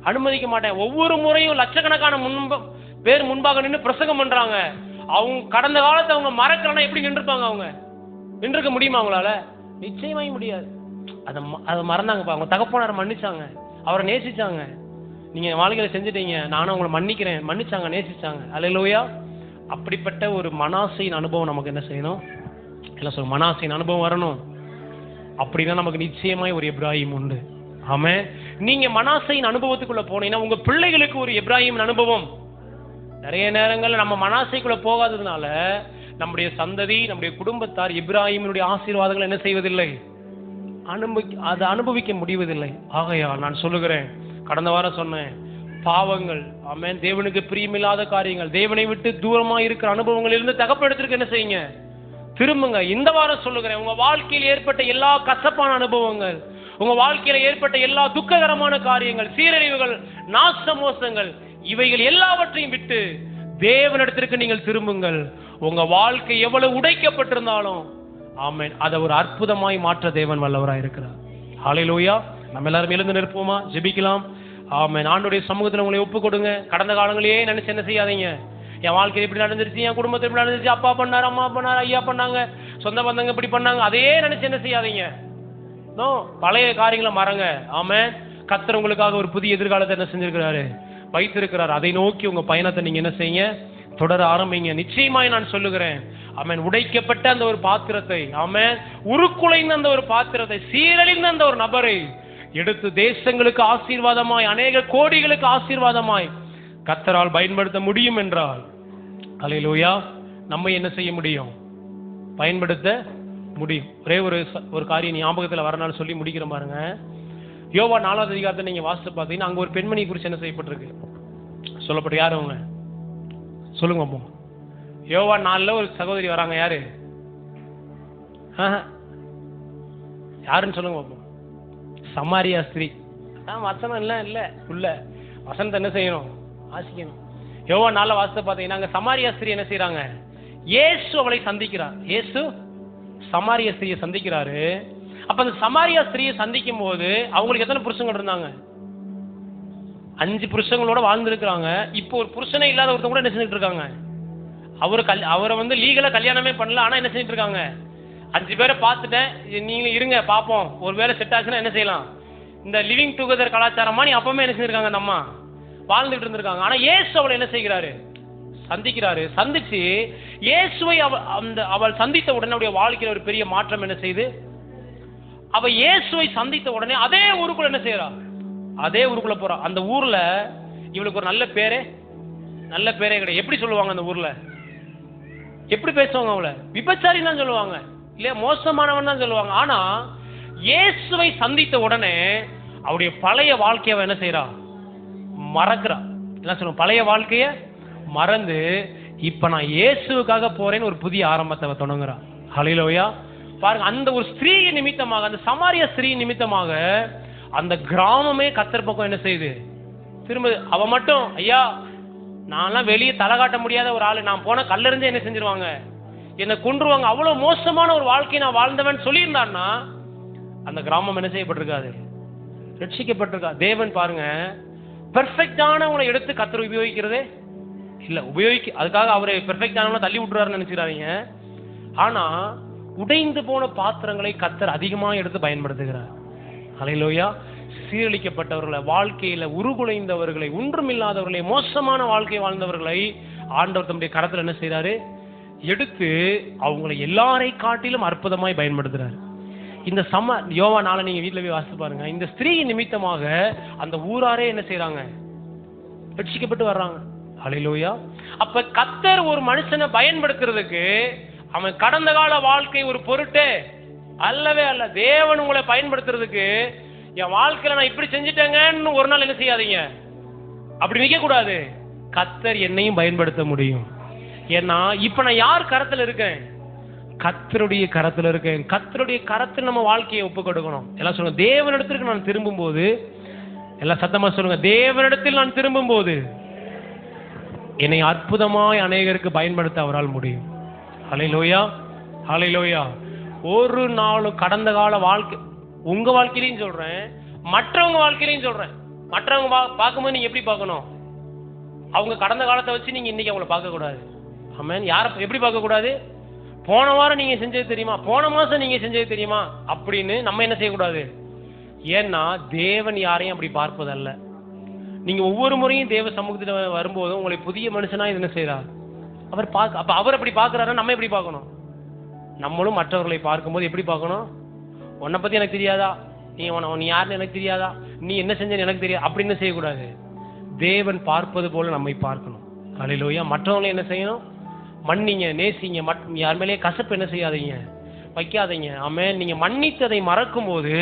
A: அனுமதிக்க மாட்டேன். ஒவ்வொரு முறையும் லட்சக்கணக்கான பேர் முன்பாக நின்று பிரசங்கம் பண்றாங்க. அவங்க கடந்த காலத்தை அவங்க மறக்கலன்னா எப்படி நின்றுப்பாங்க, அவங்க நின்றுக்க முடியுமா அவங்களால, நிச்சயமா முடியாது. அதை மறந்தாங்கப்பா. அவங்க தகப்பனாரை மன்னிச்சாங்க, அவரை நேசிச்சாங்க. நீங்க வாழ்க்கையில செஞ்சுட்டீங்க, நானும் உங்களை மன்னிக்கிறேன், மன்னிச்சாங்க, நேசிச்சாங்க. அல்லேலூயா. அப்படிப்பட்ட ஒரு மனாசையின் அனுபவம் நமக்கு என்ன செய்யணும், என்ன சொல்ல, மனாசையின் அனுபவம் வரணும். அப்படின்னா நமக்கு நிச்சயமாய் ஒரு எப்ராஹிம் உண்டு. ஆமே, நீங்க மனாசையின் அனுபவத்துக்குள்ள போனீங்கன்னா உங்க பிள்ளைகளுக்கு ஒரு எப்ராஹிம் அனுபவம். நிறைய நேரங்கள்ல நம்ம மனாசைக்குள்ள போகாததுனால நம்முடைய சந்ததி, நம்முடைய குடும்பத்தார் எப்ராஹிமினுடைய ஆசீர்வாதங்களை என்ன செய்வதில்லை, அதை அனுபவிக்க முடிவதில்லை. ஆகையால் நான் சொல்லுகிறேன், கடந்த வாரம் சொன்னேன், பாவங்கள், ஆமென், தேவனுக்கு பிரியமில்லாத காரியங்கள், தேவனை விட்டு தூரமா இருக்கிற அனுபவங்கள் இருந்து தகப்பெடுத்திருக்கு என்ன செய்யுங்க, திரும்புங்க. இந்த வாரம் சொல்லுகிறேன், உங்க வாழ்க்கையில் ஏற்பட்ட எல்லா கசப்பான அனுபவங்கள், உங்க வாழ்க்கையில ஏற்பட்ட எல்லா துக்ககரமான காரியங்கள், சீரழிவுகள், நாச மோசங்கள், இவைகள் எல்லாவற்றையும் விட்டு தேவனிடத்திற்கு நீங்கள் திரும்புங்கள். உங்க வாழ்க்கை எவ்வளவு உடைக்கப்பட்டிருந்தாலும் ஆமென், அதை ஒரு அற்புதமாய் மாற்ற தேவன் வல்லவராய் இருக்கிறார். ஹல்லேலூயா. நம்ம எல்லாரும் எழுந்து நிற்போமா, ஜெபிக்கலாம். ஆமென். ஆண்டவருடைய சமூகத்தில் உங்களை ஒப்பு கொடுங்க. கடந்த காலங்களையே நினைச்சு என்ன செய்யாதீங்க, என் வாழ்க்கையில் இப்படி நடந்துருச்சு, என் குடும்பத்தில் இப்படி நடந்துருச்சு, அப்பா பண்ணாரு, அம்மா பண்ணாரு, ஐயா பண்ணாங்க, சொந்த பந்தங்க இப்படி பண்ணாங்க, அதே நினைச்சு என்ன செய்யாதீங்க. பழைய காரியங்களை மறங்க. ஆமென். கர்த்தர் உங்களுக்காக ஒரு புதிய எதிர்காலத்தை என்ன செஞ்சிருக்கிறாரு, வைத்திருக்கிறார். அதை நோக்கி உங்க பயணத்தை நீங்க என்ன செய்யுங்க, தொடர ஆரம்பிங்க. நிச்சயமாய் நான் சொல்லுகிறேன், ஆமென், உடைக்கப்பட்ட அந்த ஒரு பாத்திரத்தை, ஆமென், உருக்குலைந்த அந்த ஒரு பாத்திரத்தை, சீரழிந்த அந்த ஒரு நபரை எடுத்து தேசங்களுக்கு ஆசீர்வாதமாய், அநேக கோடிகளுக்கு ஆசீர்வாதமாய் கர்த்தரால் பயன்படுத்த முடியும் என்றால், அல்லேலூயா, நம்ம என்ன செய்ய முடியும், பயன்படுத்த முடியும். ஒரே ஒரு காரியம் ஞாபகத்தில் வரனால சொல்லி முடிக்கிற பாருங்க. யோவான் 4வது அதிகாரத்தை நீங்க வாசித்து பார்த்தீங்கன்னா அங்க ஒரு பெண்மணி குறித்து என்ன செய்யப்பட்டிருக்கு சொல்லப்பட்டு, யாரு அவங்க சொல்லுங்க அப்போ. யோவான் 4ல ஒரு சகோதரி வராங்க, யாரு யாருன்னு சொல்லுங்க அப்போ. சமாரியா ஸ்திரீ. வசனம் இல்ல உள்ள வசனத்தை என்ன செய்யணும், வாசிக்கணும். யோவான் 4ல வாசித்து பார்த்தீங்கன்னா அங்க சமாரியா ஸ்திரீ என்ன செய்யறாங்க, இயேசு அவளை சந்திக்கிறார். இயேசு சமாரியா ஸ்திரீயை சந்திக்கிறாரு. அப்ப அந்த சமாரியா ஸ்திரீயை சந்திக்கும் போது அவங்களுக்கு எத்தனை புருஷங்கள் இருந்தாங்க, 5 புருஷங்களோட வாழ்ந்துருக்கிறாங்க. இப்போ ஒரு புருஷனே இல்லாத ஒருத்தவங்க கூட என்ன செஞ்சுட்டு இருக்காங்க, அவரை வந்து லீகலா கல்யாணமே பண்ணல, ஆனா என்ன செஞ்சுட்டு இருக்காங்க, 5 பேரை பார்த்துட்டேன், நீங்க இருங்க பார்ப்போம், ஒருவேளை செட் ஆச்சுன்னா என்ன செய்யலாம், இந்த லிவிங் டுகெதர் கலாச்சாரமா நீ அப்பவுமே என்ன செஞ்சிருக்காங்க, அந்த அம்மா வாழ்ந்துட்டு இருந்திருக்காங்க. ஆனா இயேசு அவளை என்ன செய்கிறாரு, சந்திக்கிறாரு. சந்திச்சு இயேசுவை அவள் சந்தித்த உடனே அவருடைய வாழ்க்கையில ஒரு பெரிய மாற்றம் என்ன செய்து, அவ இயேசுவை சந்தித்த உடனே அதே ஊருக்குள்ள என்ன செய்யறா, அதே ஊருக்குள்ள போறா. அந்த ஊர்ல இவளுக்கு ஒரு நல்ல பேரே கிடையாது. எப்படி சொல்லுவாங்க அந்த ஊர்ல, எப்படி பேசுவாங்க, அவளை விபச்சாரி தான் சொல்லுவாங்க, இல்லையா, மோசமானவன் தான் சொல்லுவாங்க. ஆனா இயேசுவை சந்தித்த உடனே அவருடைய பழைய வாழ்க்கையை அவ என்ன செய்யறா, மறக்கிறா. என்ன சொல்லுவோம், பழைய வாழ்க்கைய மறந்து இப்ப நான் இயேசுவுக்காக போறேன்னு ஒரு புதிய ஆரம்பத்தை தொடங்குறா. ஹல்லேலூயா. பாருங்க, அந்த ஒரு ஸ்திரீ நிமித்தமாக, அந்த சமாரிய ஸ்திரீ நிமித்தமாக அந்த கிராமமே கர்த்தர் பக்கம் என்ன செய்யுது திரும்ப. அவ மட்டும், ஐயா நான்லாம் வெளியே தலை காட்ட முடியாத ஒரு ஆளு, நான் போன கல்லறிஞ்சு என்ன செஞ்சிருவாங்க, என்னை கொன்றுவாங்க, அவ்வளவு மோசமான ஒரு வாழ்க்கையை நான் வாழ்ந்தவன் சொல்லியிருந்தான்னா அந்த கிராமம் என்ன செய்யப்பட்டிருக்காது, ரட்சிக்கப்பட்டிருக்கா. தேவன் பாருங்க, பெர்ஃபெக்டானவங்களை எடுத்து கர்த்தர் உபயோகிக்கிறதே இல்ல. அதுக்காக அவரை பெர்ஃபெக்டானவங்களை தள்ளி விட்டுறாருன்னு நினைச்சுறாதீங்க. ஆனா உடைந்து போன பாத்திரங்களை கர்த்தர் அதிகமாக எடுத்து பயன்படுத்துகிறார். ஹல்லேலூயா. சீரழிக்கப்பட்டவர்களை, வாழ்க்கையில உருகுலைந்தவர்களை, ஒன்றுமில்லாதவர்களை, மோசமான வாழ்க்கை வாழ்ந்தவர்களை ஆண்டவர் தம்முடைய கரத்தில் என்ன செய்யறாரு, எடுத்து அவங்களை எல்லாரை காட்டிலும் அற்புதமாய் பயன்படுத்துறாரு. இந்த யோவா 4 நீங்க வீட்டுல போய் வாசித்து பாருங்க. இந்த ஸ்திரீ நிமித்தமாக அந்த ஊராரே என்ன செய்யறாங்க, ரட்சிக்கப்பட்டு வர்றாங்க. ஹல்லேலூயா. அப்ப கர்த்தர் ஒரு மனுஷனை பயன்படுத்துறதுக்கு அவன் கடந்த கால வாழ்க்கை ஒரு பொருட்டே அல்லவே அல்ல. தேவன் உங்களை பயன்படுத்துறதுக்கு என் வாழ்க்கையில நான் இப்படி செஞ்சுட்டேங்கன்னு ஒரு நாள் என்ன செய்யாதீங்க, அப்படி நிக்க கூடாது. கர்த்தர் என்னையும் பயன்படுத்த முடியும். ஏன்னா இப்ப நான் யார் கரத்துல இருக்கேன், கர்த்தருடைய கரத்துல இருக்கேன். கர்த்தருடைய கரத்தில் நம்ம வாழ்க்கையை ஒப்பு கொடுக்கணும். எல்லாம் சொல்லுங்க, தேவனிடத்திற்கு நான் திரும்பும் போது, எல்லாம் சத்தமா சொல்லுங்க, தேவனிடத்தில் நான் திரும்பும் போது என்னை அற்புதமாய் அநேகருக்கு பயன்படுத்த அவரால் முடியும். ஹல்லேலூயா, ஹல்லேலூயா. ஒரு நாளும் கடந்த கால வாழ்க்கை, உங்க வாழ்க்கையிலையும் சொல்றேன், மற்றவங்க வாழ்க்கையிலையும் சொல்றேன். மற்றவங்க பார்க்கும்போது நீங்க எப்படி பார்க்கணும், அவங்க கடந்த காலத்தை வச்சு நீங்க இன்னைக்கு அவங்கள பார்க்க கூடாது. ஆமென். யாரை எப்படி பார்க்க கூடாது, போன வாரம் நீங்க செஞ்சது தெரியுமா, போன மாசம் நீங்க செஞ்சது தெரியுமா அப்படின்னு நம்ம என்ன செய்யக்கூடாது. ஏன்னா தேவன் யாரையும் அப்படி பார்ப்பதல்ல. நீங்க ஒவ்வொரு முறையும் தேவ சமூகத்தில் வரும்போது உங்களை புதிய மனுஷனா என்ன செய்யறார் அவர் பார்க்க. அப்ப அவர் அப்படி பார்க்கிறாரு, நம்ம எப்படி பார்க்கணும், நம்மளும் மற்றவர்களை பார்க்கும்போது எப்படி பார்க்கணும், உன்னை பத்தி எனக்கு தெரியாதா, நீ யாருன்னு எனக்கு தெரியாதா, நீ என்ன செஞ்சன்னு எனக்கு தெரியாது அப்படின்னு செய்யக்கூடாது. தேவன் பார்ப்பது போல நம்மை பார்க்கணும். ஹல்லேலூயா. மற்றவங்களை என்ன செய்யணும், மன்னிங்க, நேசிங்க, யார் மேலேயே கசப்பு என்ன செய்யாதீங்க, வைக்காதீங்க. ஆமென். நீங்க மன்னித்ததை மறக்கும் போது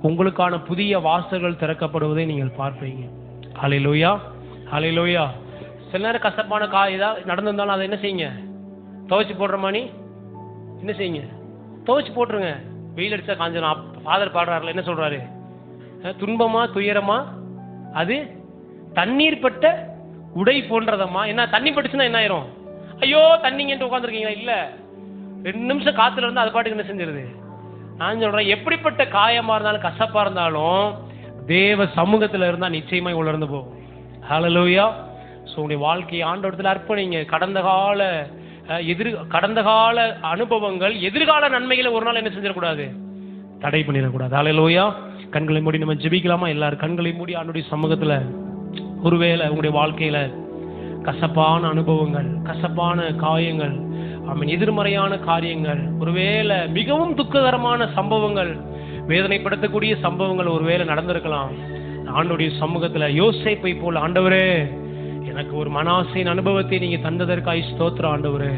A: உங்களுக்கான புதிய வாசல்கள் திறக்கப்படுவதை நீங்கள் பார்ப்பீங்க. ஹல்லேலூயா, ஹல்லேலூயா. சில நேரம் கசப்பான ஏதாவது நடந்திருந்தாலும் அதை என்ன செய்யுங்க, துவைச்சு போடுற மாதிரி என்ன செய்யுங்க, துவைச்சு போட்டுருங்க. வெயில் அடிச்சா காஞ்சிடும். ஃபாதர் பாடுறாருல, என்ன சொல்றாரு, துன்பமா துயரமா அது தண்ணீர் பட்ட உடை போன்றதம்மா. என்ன தண்ணி பட்டுச்சுன்னா என்ன ஆயிரும், ஐயோ தண்ணிங்கன்ட்டு உட்காந்துருக்கீங்களா, இல்ல 2 நிமிஷம் காத்துல இருந்து அது பாட்டுக்கு என்ன செஞ்சிருது. நான் சொல்றேன், எப்படிப்பட்ட காயமா இருந்தாலும் கசப்பா இருந்தாலும் தேவ சமூகத்துல இருந்தா நிச்சயமா உலர்ந்து போகும். ஹல்லேலூயா. உங்களுடைய வாழ்க்கையை ஆண்டவரத்தில் அர்ப்பணிங்க. கடந்த கால அனுபவங்கள் எதிர்கால நன்மைகளை ஒரு நாள் என்ன செஞ்சிடக்கூடாது, தடை பண்ணிடக்கூடாது. ஹல்லேலூயா. கண்களை மூடி நம்ம ஜெபிக்கலாமா? எல்லாரும் கண்களை மூடி ஆண்டவருடைய சமூகத்துல, ஒருவேளை உங்களுடைய வாழ்க்கையில கசப்பான அனுபவங்கள், கசப்பான காயங்கள், எதிர்மறையான காரியங்கள், ஒருவேளை மிகவும் துக்ககரமான சம்பவங்கள், வேதனைப்படுத்தக்கூடிய சம்பவங்கள் ஒருவேளை நடந்திருக்கலாம். ஆண்டவருடைய சமூகத்துல யோசேப்பை போல, ஆண்டவரே எனக்கு ஒரு மனாசையின் அனுபவத்தை நீங்க தந்ததற்காய் ஸ்தோத்திரம் ஆண்டவரே.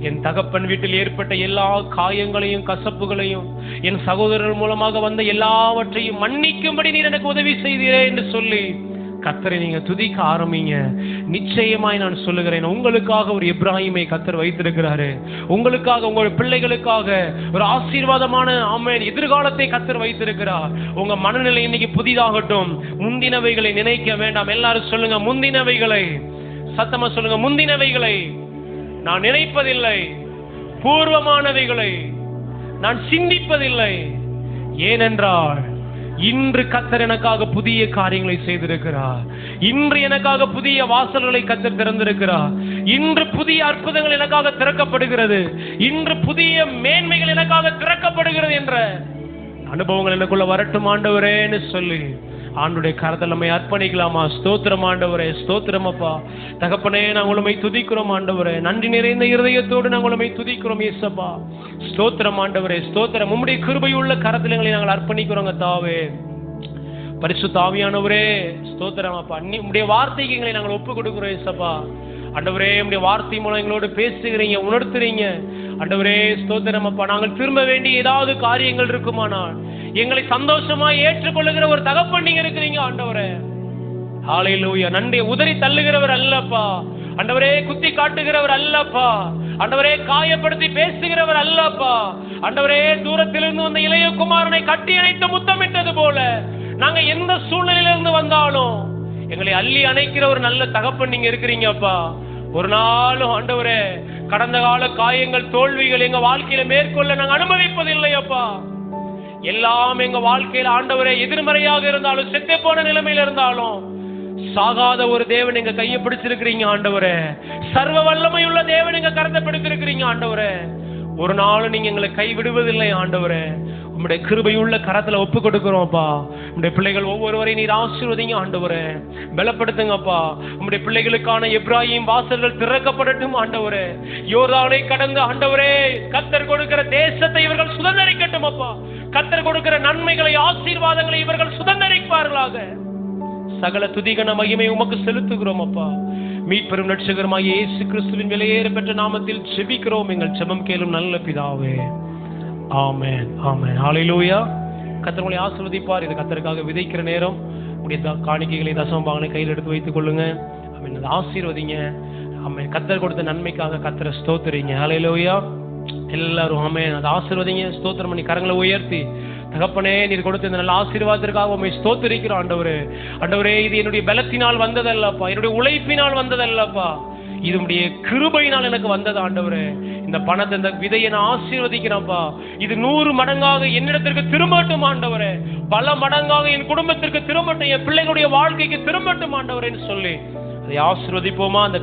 A: என் தகப்பன் வீட்டில் ஏற்பட்ட எல்லா காயங்களையும் கசப்புகளையும், என் சகோதரர் மூலமாக வந்த எல்லாவற்றையும் மன்னிக்கும்படி நீர் எனக்கு உதவி செய்தீரே என்று சொல்லி கர்த்தரை நீங்க துதிக்க ஆரம்பிங்க. நிச்சயமாய் நான் சொல்லுகிறேன், உங்களுக்காக ஒரு எப்ராஹிமை கர்த்தர் வைத்திருக்கிறாரு. உங்களுக்காக, உங்கள் பிள்ளைகளுக்காக ஒரு ஆசீர்வாதமான ஆமென் எதிர்காலத்தை கர்த்தர் வைத்திருக்கிறார். உங்க மனநிலை இன்னைக்கு புதிதாகட்டும். முந்தினவைகளை நினைக்க வேண்டாம். எல்லாரும் சொல்லுங்க, முந்தினவைகளை. சத்தமா சொல்லுங்க, முந்தினவைகளை நான் நினைப்பதில்லை, பூர்வமானவைகளை நான் சிந்திப்பதில்லை. ஏனென்றால் இன்று கர்த்தர் எனக்காக புதிய காரியங்களை செய்திருக்கிறார். இன்று எனக்காக புதிய வாசல்களை கர்த்தர் திறந்திருக்கிறார். இன்று புதிய அற்புதங்கள் எனக்காக திறக்கப்படுகிறது. இன்று புதிய மேன்மைகள் எனக்காக திறக்கப்படுகிறது என்ற அனுபவங்கள் எனக்குள்ள வரட்டும் ஆண்டவரேன்னு சொல்லி ஆண்டுடைய கரத்தில் நம்மை அர்ப்பணிக்கலாமா? ஸ்தோத்திரம் ஆண்டவரே, ஸ்தோத்திரம் அப்பா. தகப்பனே, நாங்கள் உம்மை துதிக்கிறோம் ஆண்டவரே. நன்றி நிறைந்த இருதயத்தோடு நாங்கள் உம்மை துதிக்கிறோம் இயேசுப்பா. ஸ்தோத்திரம் ஆண்டவரே, ஸ்தோத்திரம். உம்முடைய கிருபையுள்ள கரத்தில் எங்களை நாங்கள் அர்ப்பணிக்கிறோங்க தாவே. பரிசுத்த ஆவியானவரே ஸ்தோத்திரம் அப்பா. உம்முடைய வார்த்தைக்கு எங்களை நாங்கள் ஒப்பு கொடுக்கிறோம் இயேசுப்பா. ஆண்டவரே, உம்முடைய வார்த்தை மூலம் எங்களோடு பேசுகிறீங்க, உணர்த்துறீங்க ஆண்டவரே. ஸ்தோத்திரம் அப்பா. நாங்கள் திரும்ப வேண்டிய ஏதாவது காரியங்கள் இருக்குமானால் எங்களை சந்தோஷமாய் ஏற்றுக்கொள்ளுகிற ஒரு தகப்பன் நீங்க இருக்கிறீங்க ஆண்டவரே. ஹல்லேலூயா. நன்றி. உதறி தள்ளுகிறவர் அல்லப்பா ஆண்டவரே, குத்தி காட்டுகிறவர் அல்லப்பா ஆண்டவரே, காயப்படுத்தி பேசுகிறவர் அல்லப்பா ஆண்டவரே. தூரத்திலிருந்து வந்த இளைய குமாரனை கட்டி அணைத்து முத்தமிட்டது போல நாங்க எந்த சூழ்நிலையிலிருந்து வந்தாலும், எங்களை அள்ளி அணைக்கிற ஒரு நல்ல தகப்பன் நீங்க இருக்கிறீங்க அப்பா. ஒரு நாளும் ஆண்டவரே கடந்த கால காயங்கள், தோல்விகள் எங்க வாழ்க்கையில மேற்கொள்ள நாங்க அனுமதிப்பதில்லை அப்பா. எல்லாம் எங்க வாழ்க்கையில ஆண்டவரே எதிர்மறையாக இருந்தாலும், செத்தே போன நிலைமையில இருந்தாலும், சாகாத ஒரு தேவன் எங்க கையை பிடிச்சிருக்கிறீங்க ஆண்டவரே. சர்வ வல்லமை உள்ள தேவன் எங்க கரத்தை பிடித்திருக்கிறீங்க ஆண்டவரே. ஒரு நாளும் நீங்க எங்களை கைவிடுவதில்லை ஆண்டவரே. உம்முடைய கிருபையுள்ள கரத்துல ஒப்பு கொடுக்கிறோம்ப்பா. உம்முடைய பிள்ளைகள் ஒவ்வொருவரையும் நீர் ஆசீர்வதிங்க ஆண்டவரே, பலப்படுத்துங்கப்பா. உம்முடைய பிள்ளைகளுக்கான எப்ராஹிம் வாசல்கள் திறக்கப்படட்டும் ஆண்டவரே. யோர்தானை கடந்து ஆண்டவரே கர்த்தர் கொடுக்கிற தேசத்தை இவர்கள் சுதந்தரிக்கட்டும் அப்பா. கர்த்தர் கொடுக்கிற நன்மைகளை, ஆசீர்வாதங்களை இவர்கள் சுதந்தரிப்பார்களாக. சகல துதிகன மகிமை உமக்கு செலுத்துகிறோம் அப்பா. மீட்பெரும் ரட்சகருமாகிய இயேசு கிறிஸ்துவின் விலையேற பெற்ற நாமத்தில் ஜெபிக்கிறோம் எங்கள் ஜெபம் கேளும் நல்ல பிதாவே. ஆமென், ஆமென், ஹல்லேலூயா. கர்த்தர் உங்களை ஆசீர்வதிப்பார். இது கர்த்தருக்காக விதைக்கிற நேரம். உடைய காணிக்கைகளை, தசமபாகங்களை கையில் எடுத்து வைத்துக் கொள்ளுங்க. ஆமென். அதை ஆசீர்வதிங்க. ஆமென். கர்த்தர் கொடுத்த நன்மைக்காக கர்த்தரை ஸ்தோத்திரிங்க. ஹல்லேலூயா. எல்லாரும் ஆமென். அதை ஆசீர்வதிங்க. ஸ்தோத்திரம் பண்ணி கரங்களை உயர்த்தி, தகப்பனே நீர் கொடுத்த இந்த நல்ல ஆசீர்வாதத்திற்காக உம்மை ஸ்தோத்திரிக்கிறோம் ஆண்டவரே. ஆண்டவரே, இது என்னுடைய பலத்தினால் வந்ததல்லப்பா, என்னுடைய உழைப்பினால் வந்ததல்லப்பா, இது உடைய கிருபையினால் எனக்கு வந்தது ஆண்டவரே. இந்த பணத்தை, இந்த விதையை நான் ஆசீர்வதிக்கிறேன்ப்பா. இது 100 மடங்காக என்னிடத்திற்கு திரும்பட்டும் ஆண்டவரே. பல மடங்காக என் குடும்பத்திற்கு திரும்பட்டும், என் பிள்ளைகளுடைய வாழ்க்கைக்கு திரும்பட்டும் ஆண்டவரேன்னு சொல்லி அதை ஆசீர்வதிப்போமா. அந்த